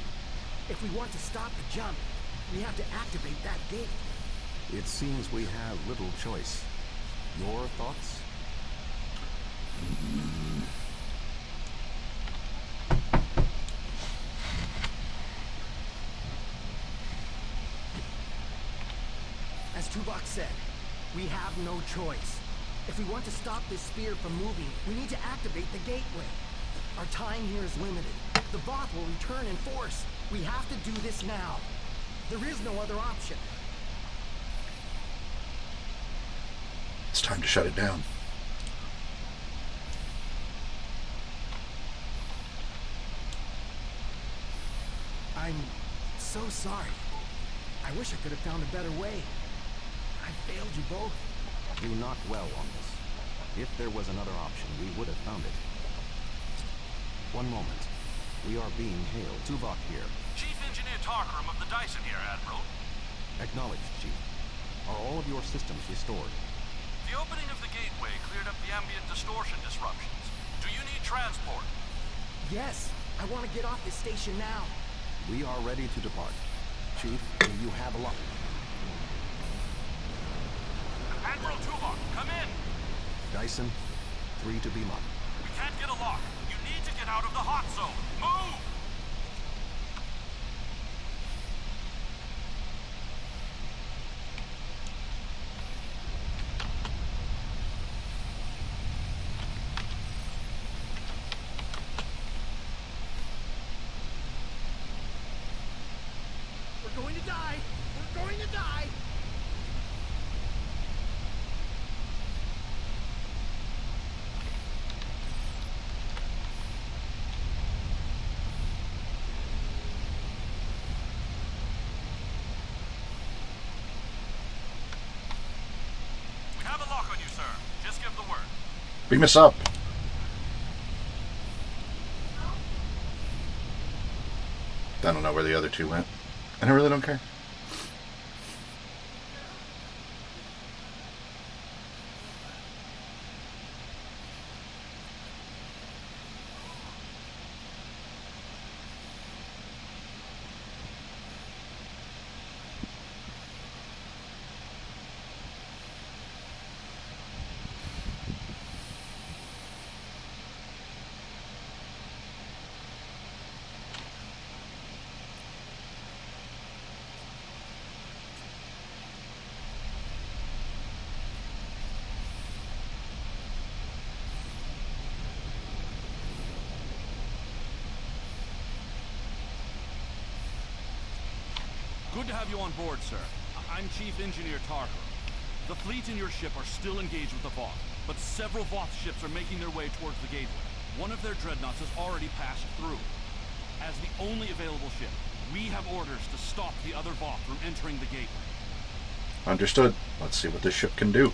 If we want to stop the jump, we have to activate that gate. It seems we have little choice. Your thoughts? As Tuvok said, we have no choice. If we want to stop this sphere from moving, we need to activate the gateway. Our time here is limited. The Voth will return in force. We have to do this now. There is no other option. It's time to shut it down. I'm so sorry. I wish I could have found a better way. I failed you both. Do not dwell on this. If there was another option, we would have found it. One moment. We are being hailed. Tuvok here. Chief Engineer Tarkram of the Dyson here, Admiral. Acknowledged, Chief. Are all of your systems restored? The opening of the gateway cleared up the ambient distortion disruptions. Do you need transport? Yes, I want to get off this station now. We are ready to depart. Chief, do you have a lock? Admiral Tuvok, come in! Dyson, 3 to beam up. We can't get a lock. You need to get out of the hot zone. Move! We're going to die. We're going to die. We have a lock on you, sir. Just give the word. Beam us up. I don't know where the other two went. And I really don't care. Good to have you on board, sir. I'm Chief Engineer Tarker. The fleet and your ship are still engaged with the Voth, but several Voth ships are making their way towards the gateway. One of their dreadnoughts has already passed through. As the only available ship, we have orders to stop the other Voth from entering the gateway. Understood. Let's see what this ship can do.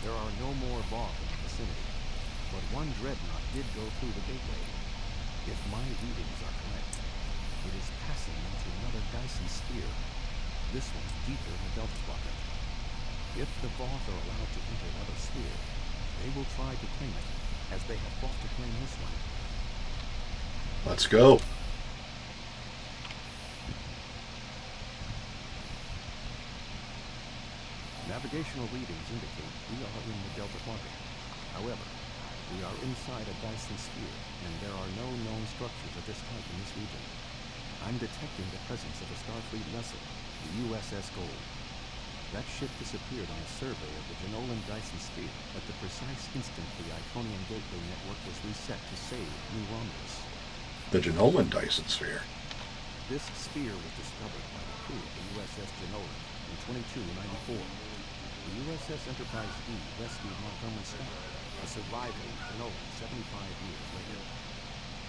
There are no more Voth in the vicinity, but one dreadnought did go through the gateway. If my readings are correct, it is passing into another Dyson Sphere, this one deeper in the Delta Quadrant. If the Voth are allowed to enter another sphere, they will try to claim it, as they have fought to claim this one. Let's go. Navigational readings indicate we are in the Delta Quadrant. However, we are inside a Dyson Sphere, and there are no known structures of this type in this region. I'm detecting the presence of a Starfleet vessel, the USS Gold. That ship disappeared on a survey of the Genolan Dyson Sphere at the precise instant the Iconian gateway network was reset to save New Romulus. The Genolan Dyson Sphere. This sphere was discovered by the crew of the USS Genolan in 2294. The USS Enterprise E rescued Montgomery Scott, a survivor of Genolan 75 years later.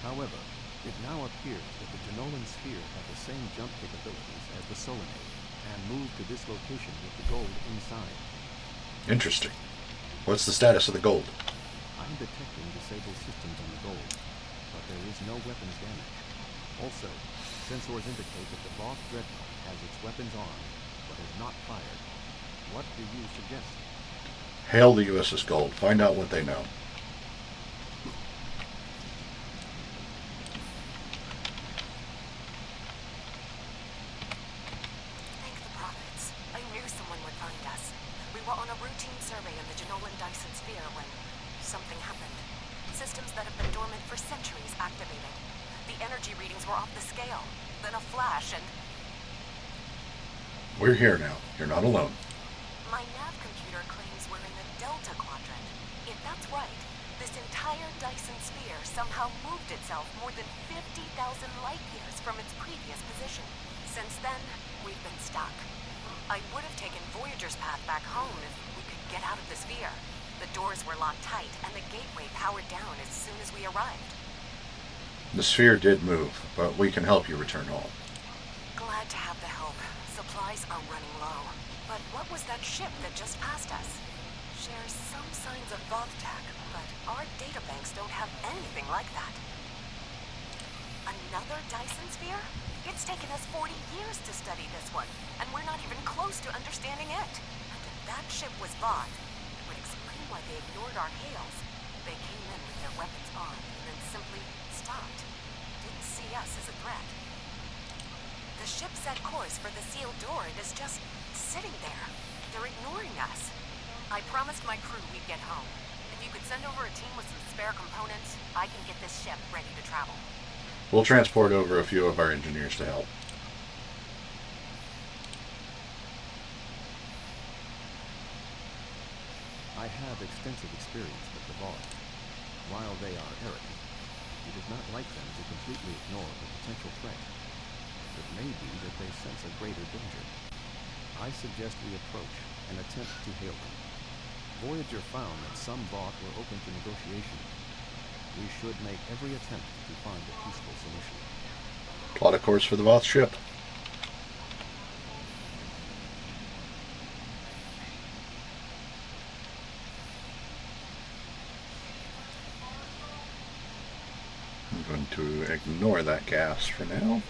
However, it now appears that the Dyson Sphere had the same jump capabilities as the Solanae, and moved to this location with the gold inside. Interesting. What's the status of the gold? I'm detecting disabled systems on the gold, but there is no weapons damage. Also, sensors indicate that the Voth dreadnought has its weapons armed, but has not fired. What do you suggest? Hail the USS Gold. Find out what they know. Thank the prophets. I knew someone would find us. We were on a routine survey of the Genolan Dyson Sphere when something happened. Systems that have been dormant for centuries activated. The energy readings were off the scale. Then a flash and... We're here now. You're not alone. My nav computer claims we're in the Delta Quadrant. If that's right, this entire Dyson Sphere somehow moved itself more than 50,000 light years from its previous position. Since then, we've been stuck. I would have taken Voyager's path back home if we could get out of the sphere. The doors were locked tight, and the gateway powered down as soon as we arrived. The sphere did move, but we can help you return home. Glad to have the help. Supplies are running low. But what was that ship that just passed us? Shares some signs of Voth tech, but our databanks don't have anything like that. Another Dyson Sphere? It's taken us 40 years to study this one, and we're not even close to understanding it. And if that ship was Voth, it would explain why they ignored our hails. They came in with their weapons armed and then simply stopped. Didn't see us as a threat. The ship set course for the sealed door and is just sitting there. They're ignoring us. I promised my crew we'd get home. If you could send over a team with some spare components, I can get this ship ready to travel. We'll transport over a few of our engineers to help. I have extensive experience with the Voth. While they are arrogant, it is not like them to completely ignore the potential threat. It may be that they sense a greater danger. I suggest we approach and attempt to hail them. Voyager found that some Voth were open to negotiation. We should make every attempt to find a peaceful solution. Plot a course for the Voth ship. I'm going to ignore that gas for now.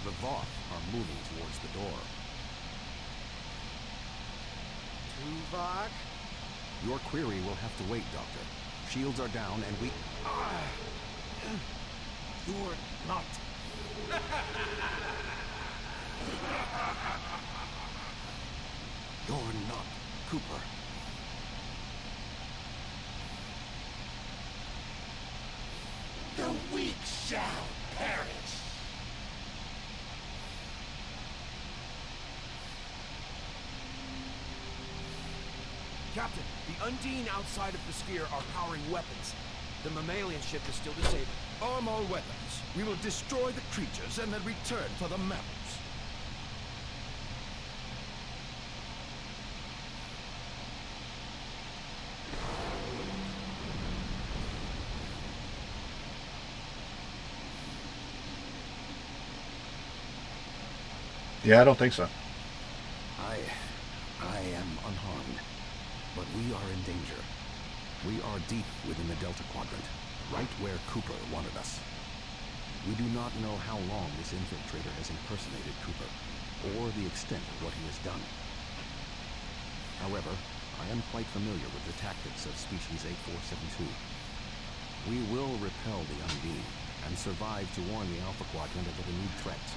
The Voth are moving towards the door. Tuvok? Your query will have to wait, Doctor. Shields are down and we... You're not. You're not Cooper. The weak shall perish. Captain, the Undine outside of the sphere are powering weapons. The mammalian ship is still disabled. Arm all weapons. We will destroy the creatures and then return for the mammals. Yeah, I don't think so. I am unharmed, but we are in danger. We are deep within the Delta Quadrant, right where Cooper wanted us. We do not know how long this infiltrator has impersonated Cooper, or the extent of what he has done. However, I am quite familiar with the tactics of Species 8472. We will repel the Undine and survive to warn the Alpha Quadrant of the renewed threats.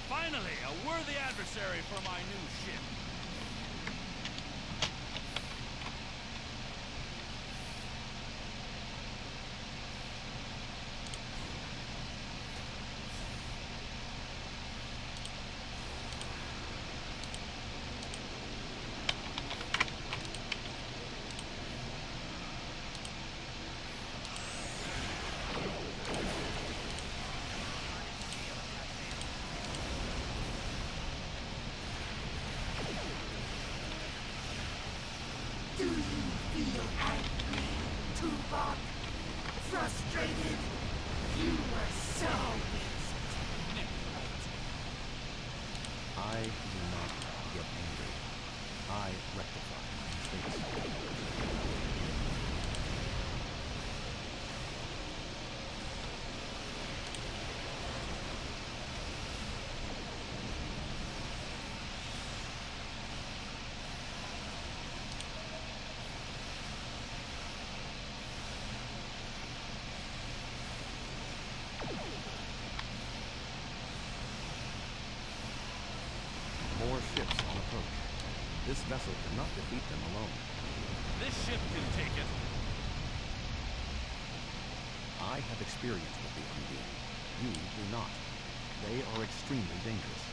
Finally, a worthy adversary for my new ship. Do you feel angry, Tupac? Frustrated? You were so easy. I do not get angry. I rectify my mistakes. More ships on approach. This vessel cannot defeat them alone. This ship can take it. I have experience with the Undine. You do not. They are extremely dangerous.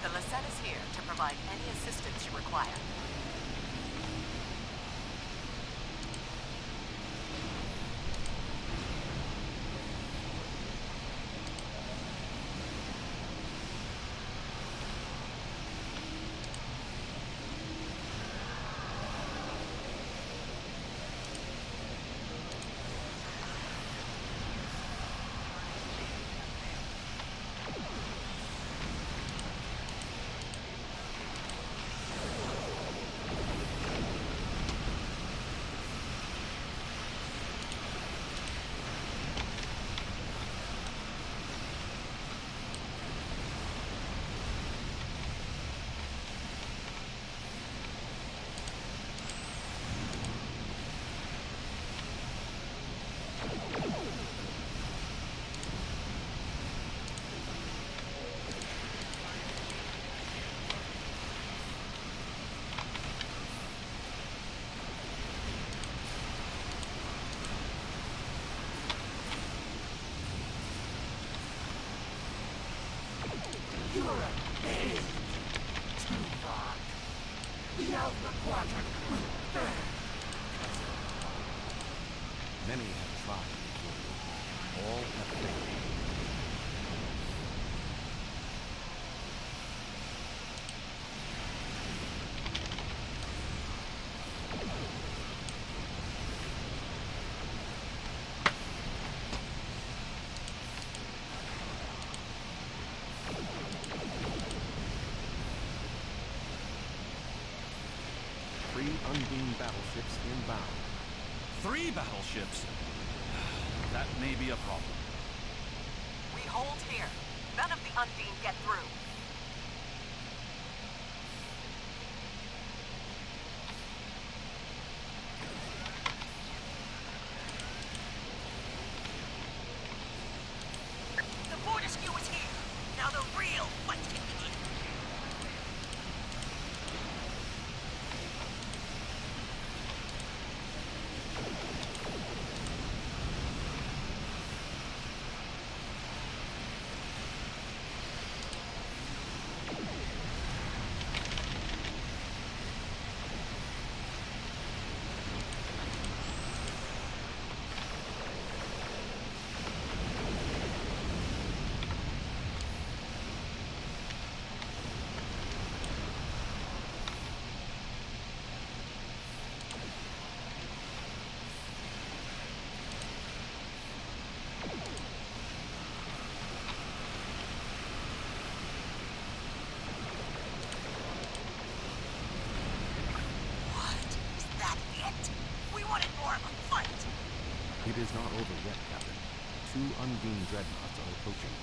The Lisette is here to provide any assistance you require. You're a big Tupac. The Alpha Quadrant will burn. Many have tried before you. All have failed. Three Undine battleships inbound. 3 battleships? That may be a problem. We hold here. None of the Undine get through. The Fortescue is here. Now the real fight's can begin. is not over yet, Captain. 2 Undine dreadnoughts are approaching.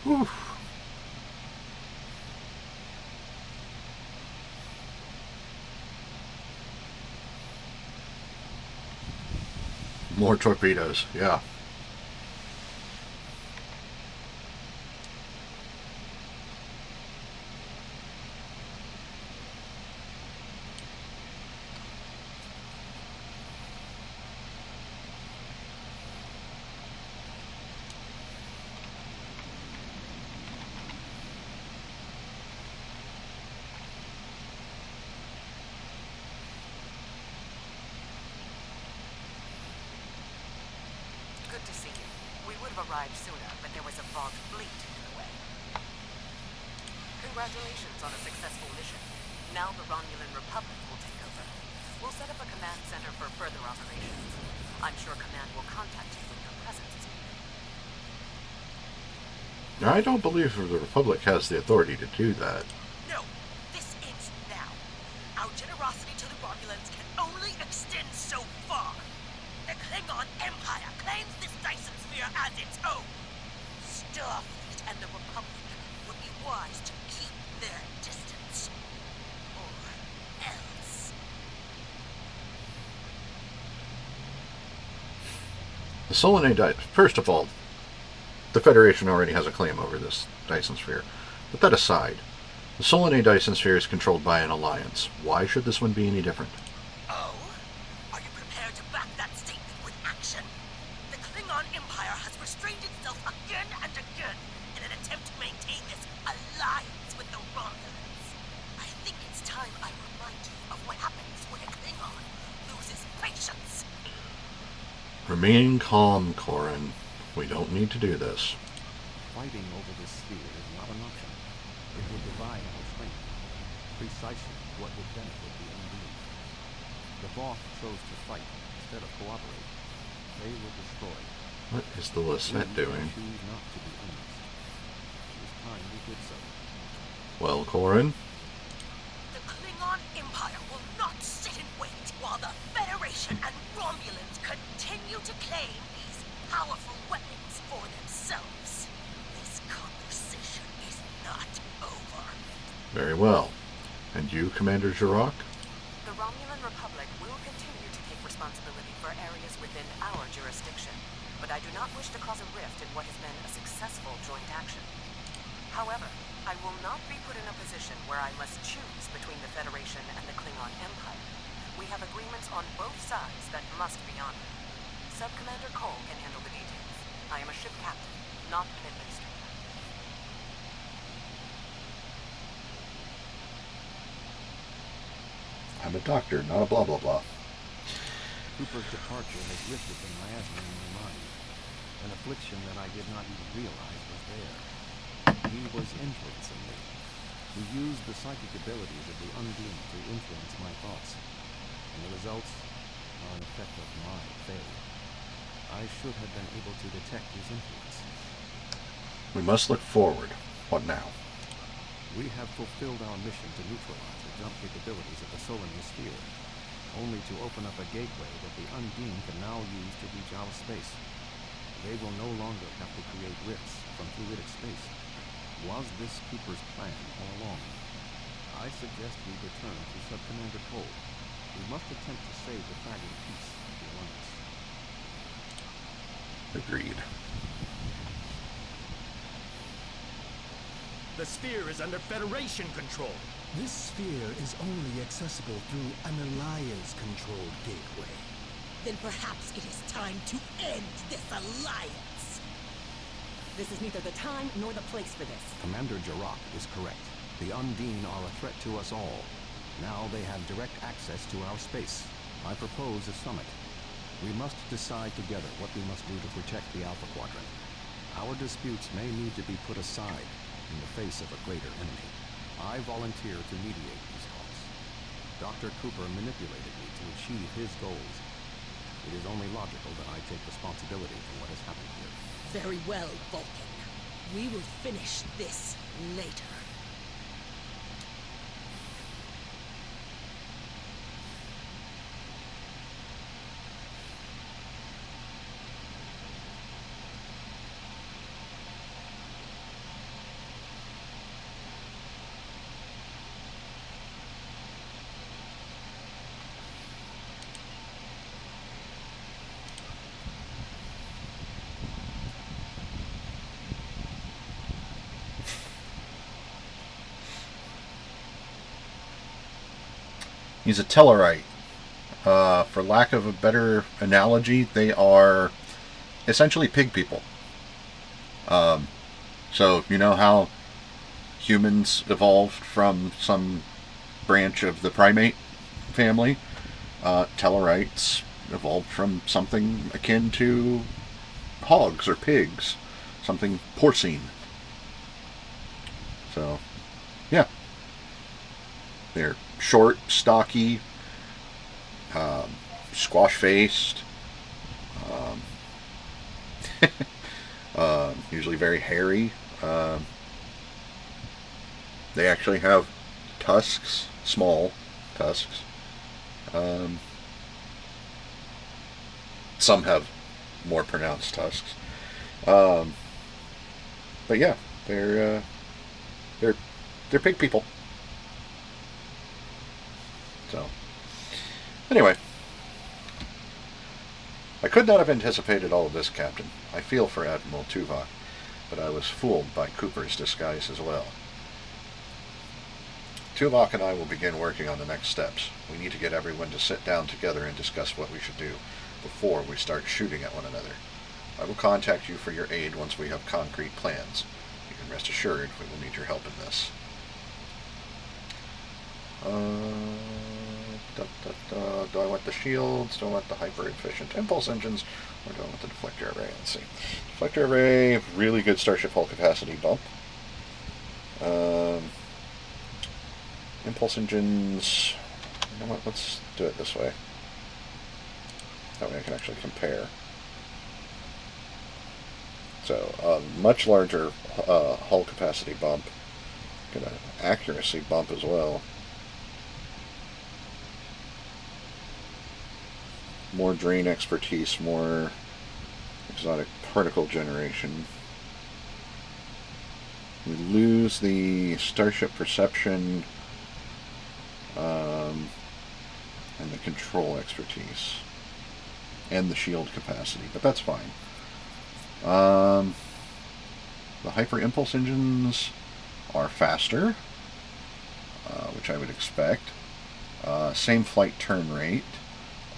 Whew. More torpedoes, yeah. Good to see you. We would have arrived sooner, but there was a Voth fleet in the way. Congratulations on a successful mission. Now the Romulan Republic will take over. We'll set up a command center for further operations. I'm sure Command will contact you when your presence is needed. Now, I don't believe the Republic has the authority to do that. No, this ends now. Our generosity to the Romulans can only extend so far. The Klingon Empire claims this Dyson Sphere as its own. Starfleet and the Republic would be wise to keep their distance. Or else. The Solanae first of all, the Federation already has a claim over this Dyson Sphere. But that aside, the Solanae Dyson Sphere is controlled by an alliance. Why should this one be any different? Oh? Are you prepared to back that statement with action? The Klingon Empire has restrained itself again and again in an attempt to maintain this alliance with the Romulans. I think it's time I remind you of what happens when a Klingon loses patience. Remain calm, Corin. We don't need to do this. Fighting over this sphere is not an option. It would divide our strength. Precisely what would benefit the Undine. The Voth chose to fight instead of cooperate. They will destroy. What is the Lisette doing? Choose not to be honest. It is time we did so. Well, Corin? The Klingon Empire will not sit and wait while the Federation and Romulans continue to claim these powerful weapons for themselves. This conversation is not over. Very well. And you, Commander Jirok? The Romulan Republic will continue to take responsibility for areas within our jurisdiction, but I do not wish to cause a rift in what has been a successful joint action. However, I will not be put in a position where I must choose between the Federation and the Klingon Empire. We have agreements on both sides that must be honored. Sub-Commander Cole can handle the details. I am a ship captain, not an administrator. I'm a doctor, not a blah blah blah. Cooper's departure has lifted the miasma in my mind. An affliction that I did not even realize was there. He was influencing me. He used the psychic abilities of the Undine to influence my thoughts. And the results are an effect of my failure. I should have been able to detect his influence. We must look forward. What now? We have fulfilled our mission to neutralize the jump capabilities of the Solanae Sphere, only to open up a gateway that the Undine can now use to reach our space. They will no longer have to create rifts from fluidic space. Was this Cooper's plan all along? I suggest we return to Sub-Commander Cole. We must attempt to save the fragile peace of the Alliance. Agreed. The sphere is under Federation control. This sphere is only accessible through an Alliance-controlled gateway. Then perhaps it is time to end this alliance. This is neither the time nor the place for this. Commander Jirok is correct. The Undine are a threat to us all. Now they have direct access to our space. I propose a summit. We must decide together what we must do to protect the Alpha Quadrant. Our disputes may need to be put aside in the face of a greater enemy. I volunteer to mediate these talks. Dr. Cooper manipulated me to achieve his goals. It is only logical that I take responsibility for what has happened here. Very well, Vulcan. We will finish this later. He's a Tellarite. For lack of a better analogy, they are essentially pig people. So, you know how humans evolved from some branch of the primate family? Tellarites evolved from something akin to hogs or pigs. Something porcine. So, yeah. They're short, stocky, squash-faced, Usually very hairy. They actually have tusks, small tusks. Some have more pronounced tusks. But yeah, they're big people. So anyway, I could not have anticipated all of this, Captain. I feel for Admiral Tuvok, but I was fooled by Cooper's disguise as well. Tuvok and I will begin working on the next steps. We need to get everyone to sit down together and discuss what we should do before we start shooting at one another. I will contact you for your aid once we have concrete plans. You can rest assured we will need your help in this. Do I want the shields? Do I want the hyper-efficient impulse engines? Or do I want the deflector array? Let's see. Deflector array, really good starship hull capacity bump. Impulse engines, you know what, let's do it this way. That way I can actually compare. So, a much larger hull capacity bump. Get an accuracy bump as well. More drain expertise, more exotic particle generation. We lose the starship perception and the control expertise and the shield capacity, but that's fine. The hyper impulse engines are faster, which I would expect. Same flight turn rate.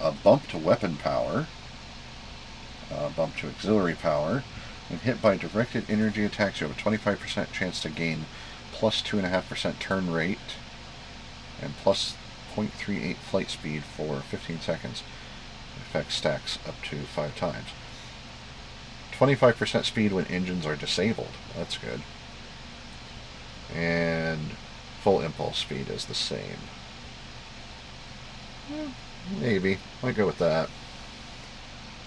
A bump to weapon power, bump to auxiliary power. When hit by directed energy attacks, you have a 25% chance to gain plus 2.5% turn rate and plus 0.38 flight speed for 15 seconds. The effect stacks up to 5 times. 25% speed when engines are disabled. That's good. And full impulse speed is the same. Maybe. Might go with that.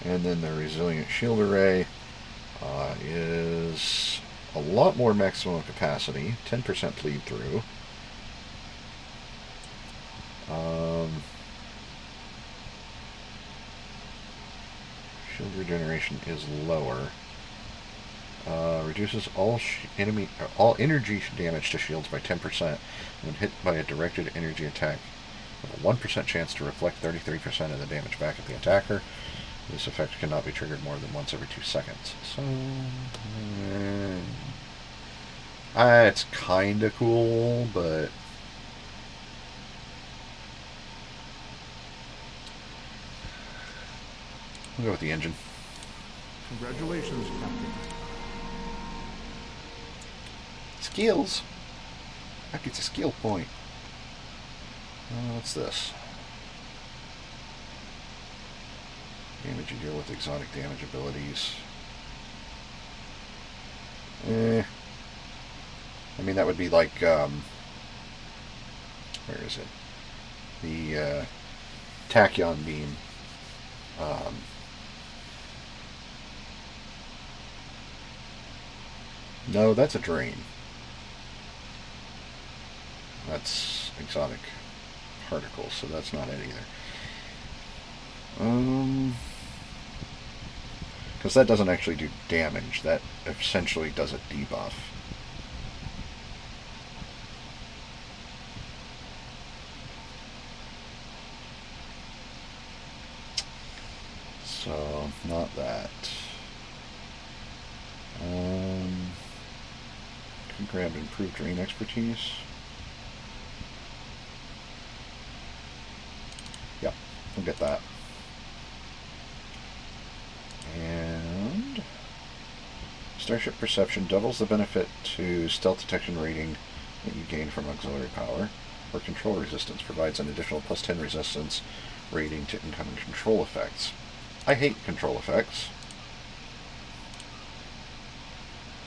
And then the resilient shield array is a lot more maximum capacity. 10% bleed through. Shield regeneration is lower. Reduces all energy damage to shields by 10% when hit by a directed energy attack. With a 1% chance to reflect 33% of the damage back at the attacker. This effect cannot be triggered more than once every 2 seconds. So, it's kinda cool, but we'll go with the engine. Congratulations, Captain. Skills. That gets a skill point. What's this? Damage you deal with exotic damage abilities. I mean, that would be like, where is it? The tachyon beam. No, that's a drain. That's exotic particles, so that's not it either. Because that doesn't actually do damage. That essentially does a debuff. So, not that. Can grab improved drain expertise. Yeah, we'll get that. And Starship Perception doubles the benefit to stealth detection rating that you gain from auxiliary power, or control resistance provides an additional plus 10 resistance rating to incoming control effects. I hate control effects,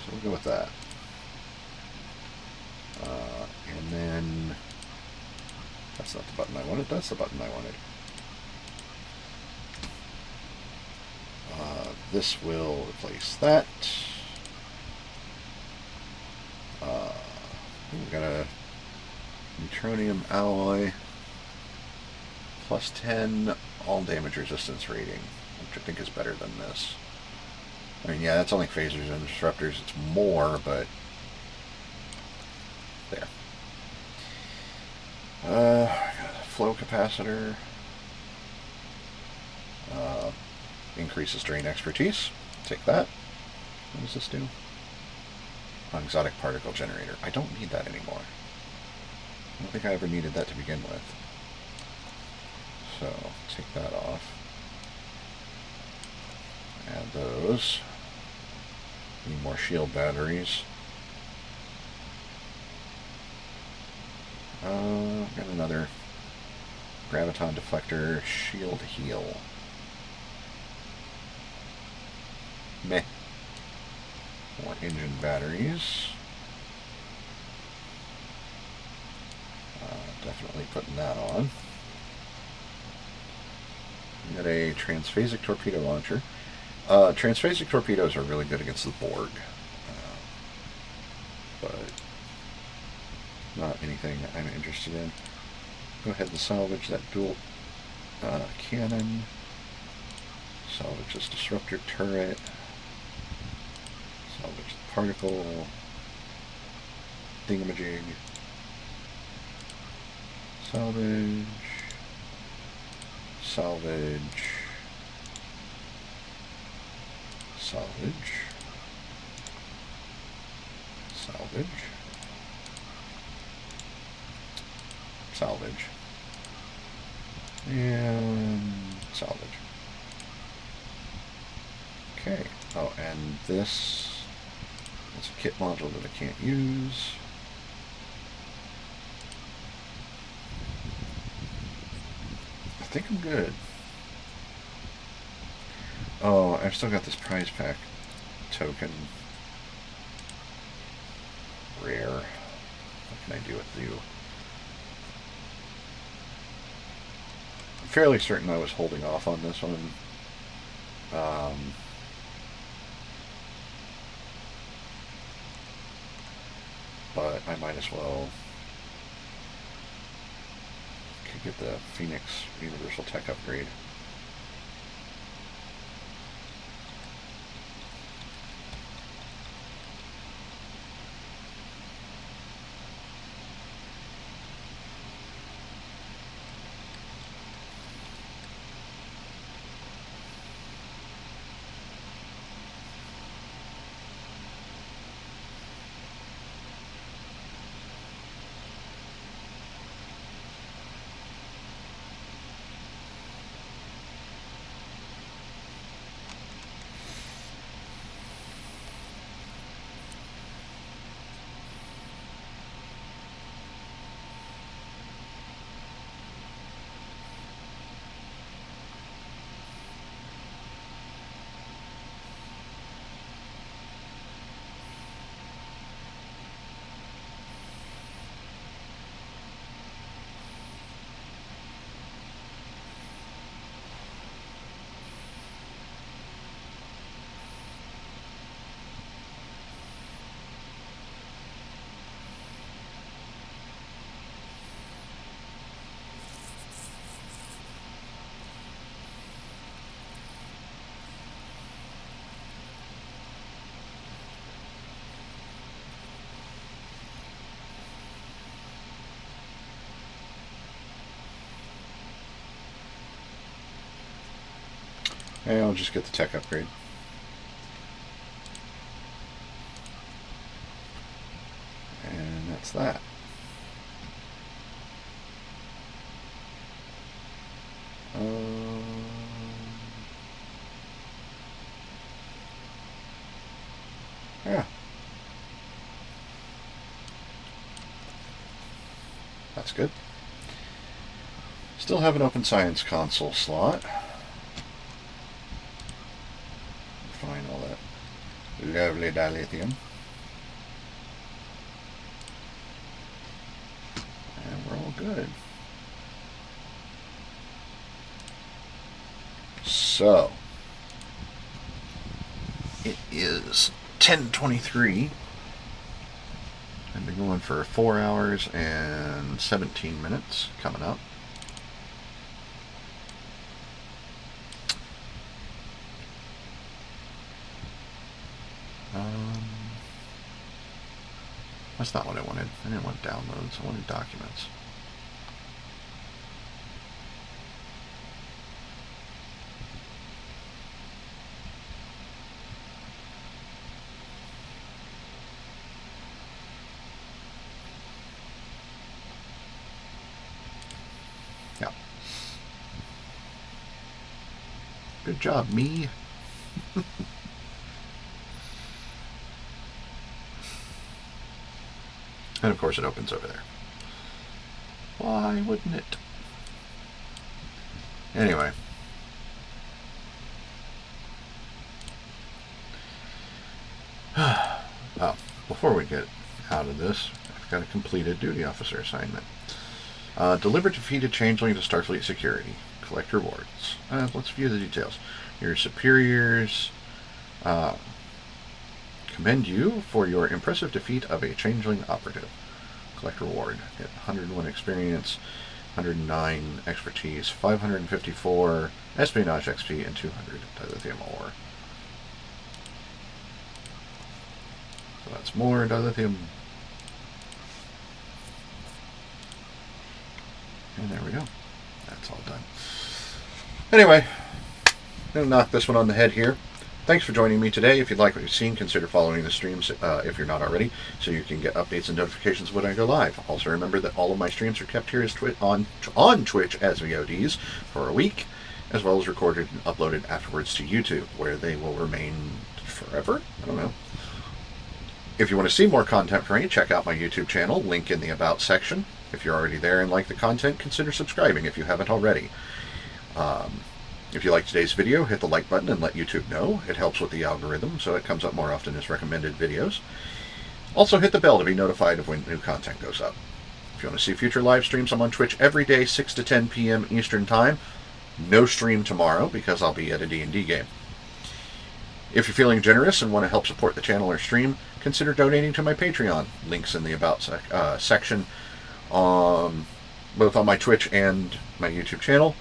so we'll go with that. And then that's not the button I wanted, that's the button I wanted. this will replace that. We've got a neutronium alloy, plus 10 all damage resistance rating, which I think is better than this. I mean, yeah, that's only phasers and disruptors. It's more, but there. Flow capacitor. Increases drain expertise. Take that. What does this do? Exotic particle generator. I don't need that anymore. I don't think I ever needed that to begin with. So, take that off. Add those. Need more shield batteries. Got another graviton deflector shield heal. Meh. More engine batteries. Definitely putting that on. We got a transphasic torpedo launcher. Transphasic torpedoes are really good against the Borg, but not anything I'm interested in. Go ahead and salvage that dual cannon. Salvage this disruptor turret. Salvage the particle thingamajig. Salvage. Salvage. Salvage. Salvage. Salvage. And salvage. Okay. Oh, and this is a kit module that I can't use. I think I'm good. Oh, I've still got this prize pack token. Rare. What can I do with you? I'm fairly certain I was holding off on this one. But I might as well. Could get the Phoenix Universal Tech upgrade. And I'll just get the tech upgrade. And that's that. Yeah. That's good. Still have an open science console slot. Find all that lovely dilithium. And we're all good. So, It is 10:23. I've been going for 4 hours and 17 minutes coming up. That's not what I wanted. I didn't want downloads. I wanted documents. Yeah. Good job, me. And of course it opens over there. Why wouldn't it? Anyway. Before we get out of this, I've got a completed duty officer assignment. Deliver defeated changeling to Starfleet security. Collect rewards. Let's view the details. Your superiors commend you for your impressive defeat of a changeling operative. Collect reward. Get 101 experience, 109 expertise, 554 espionage XP, and 200 dilithium ore. So that's more dilithium. And there we go. That's all done. Anyway, I'm going to knock this one on the head here. Thanks for joining me today. If you'd like what you've seen, consider following the streams if you're not already, so you can get updates and notifications when I go live. Also remember that all of my streams are kept here as on Twitch as VODs for a week, as well as recorded and uploaded afterwards to YouTube, where they will remain forever? I don't know. If you want to see more content from me, check out my YouTube channel, link in the About section. If you're already there and like the content, consider subscribing if you haven't already. If you like today's video, hit the like button and let YouTube know. It helps with the algorithm, so it comes up more often as recommended videos. Also, hit the bell to be notified of when new content goes up. If you want to see future live streams, I'm on Twitch every day, 6 to 10 p.m. Eastern Time. No stream tomorrow because I'll be at a D&D game. If you're feeling generous and want to help support the channel or stream, consider donating to my Patreon. Links in the About section, both on my Twitch and my YouTube channel.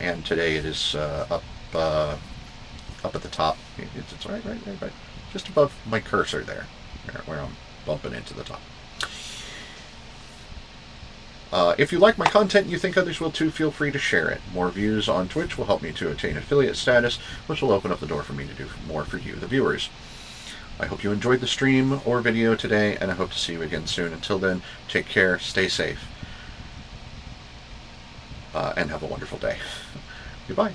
And today it is up at the top. It's right, just above my cursor there, where I'm bumping into the top. If you like my content and you think others will too, feel free to share it. More views on Twitch will help me to attain affiliate status, which will open up the door for me to do more for you, the viewers. I hope you enjoyed the stream or video today, and I hope to see you again soon. Until then, take care, stay safe, and have a wonderful day. Goodbye.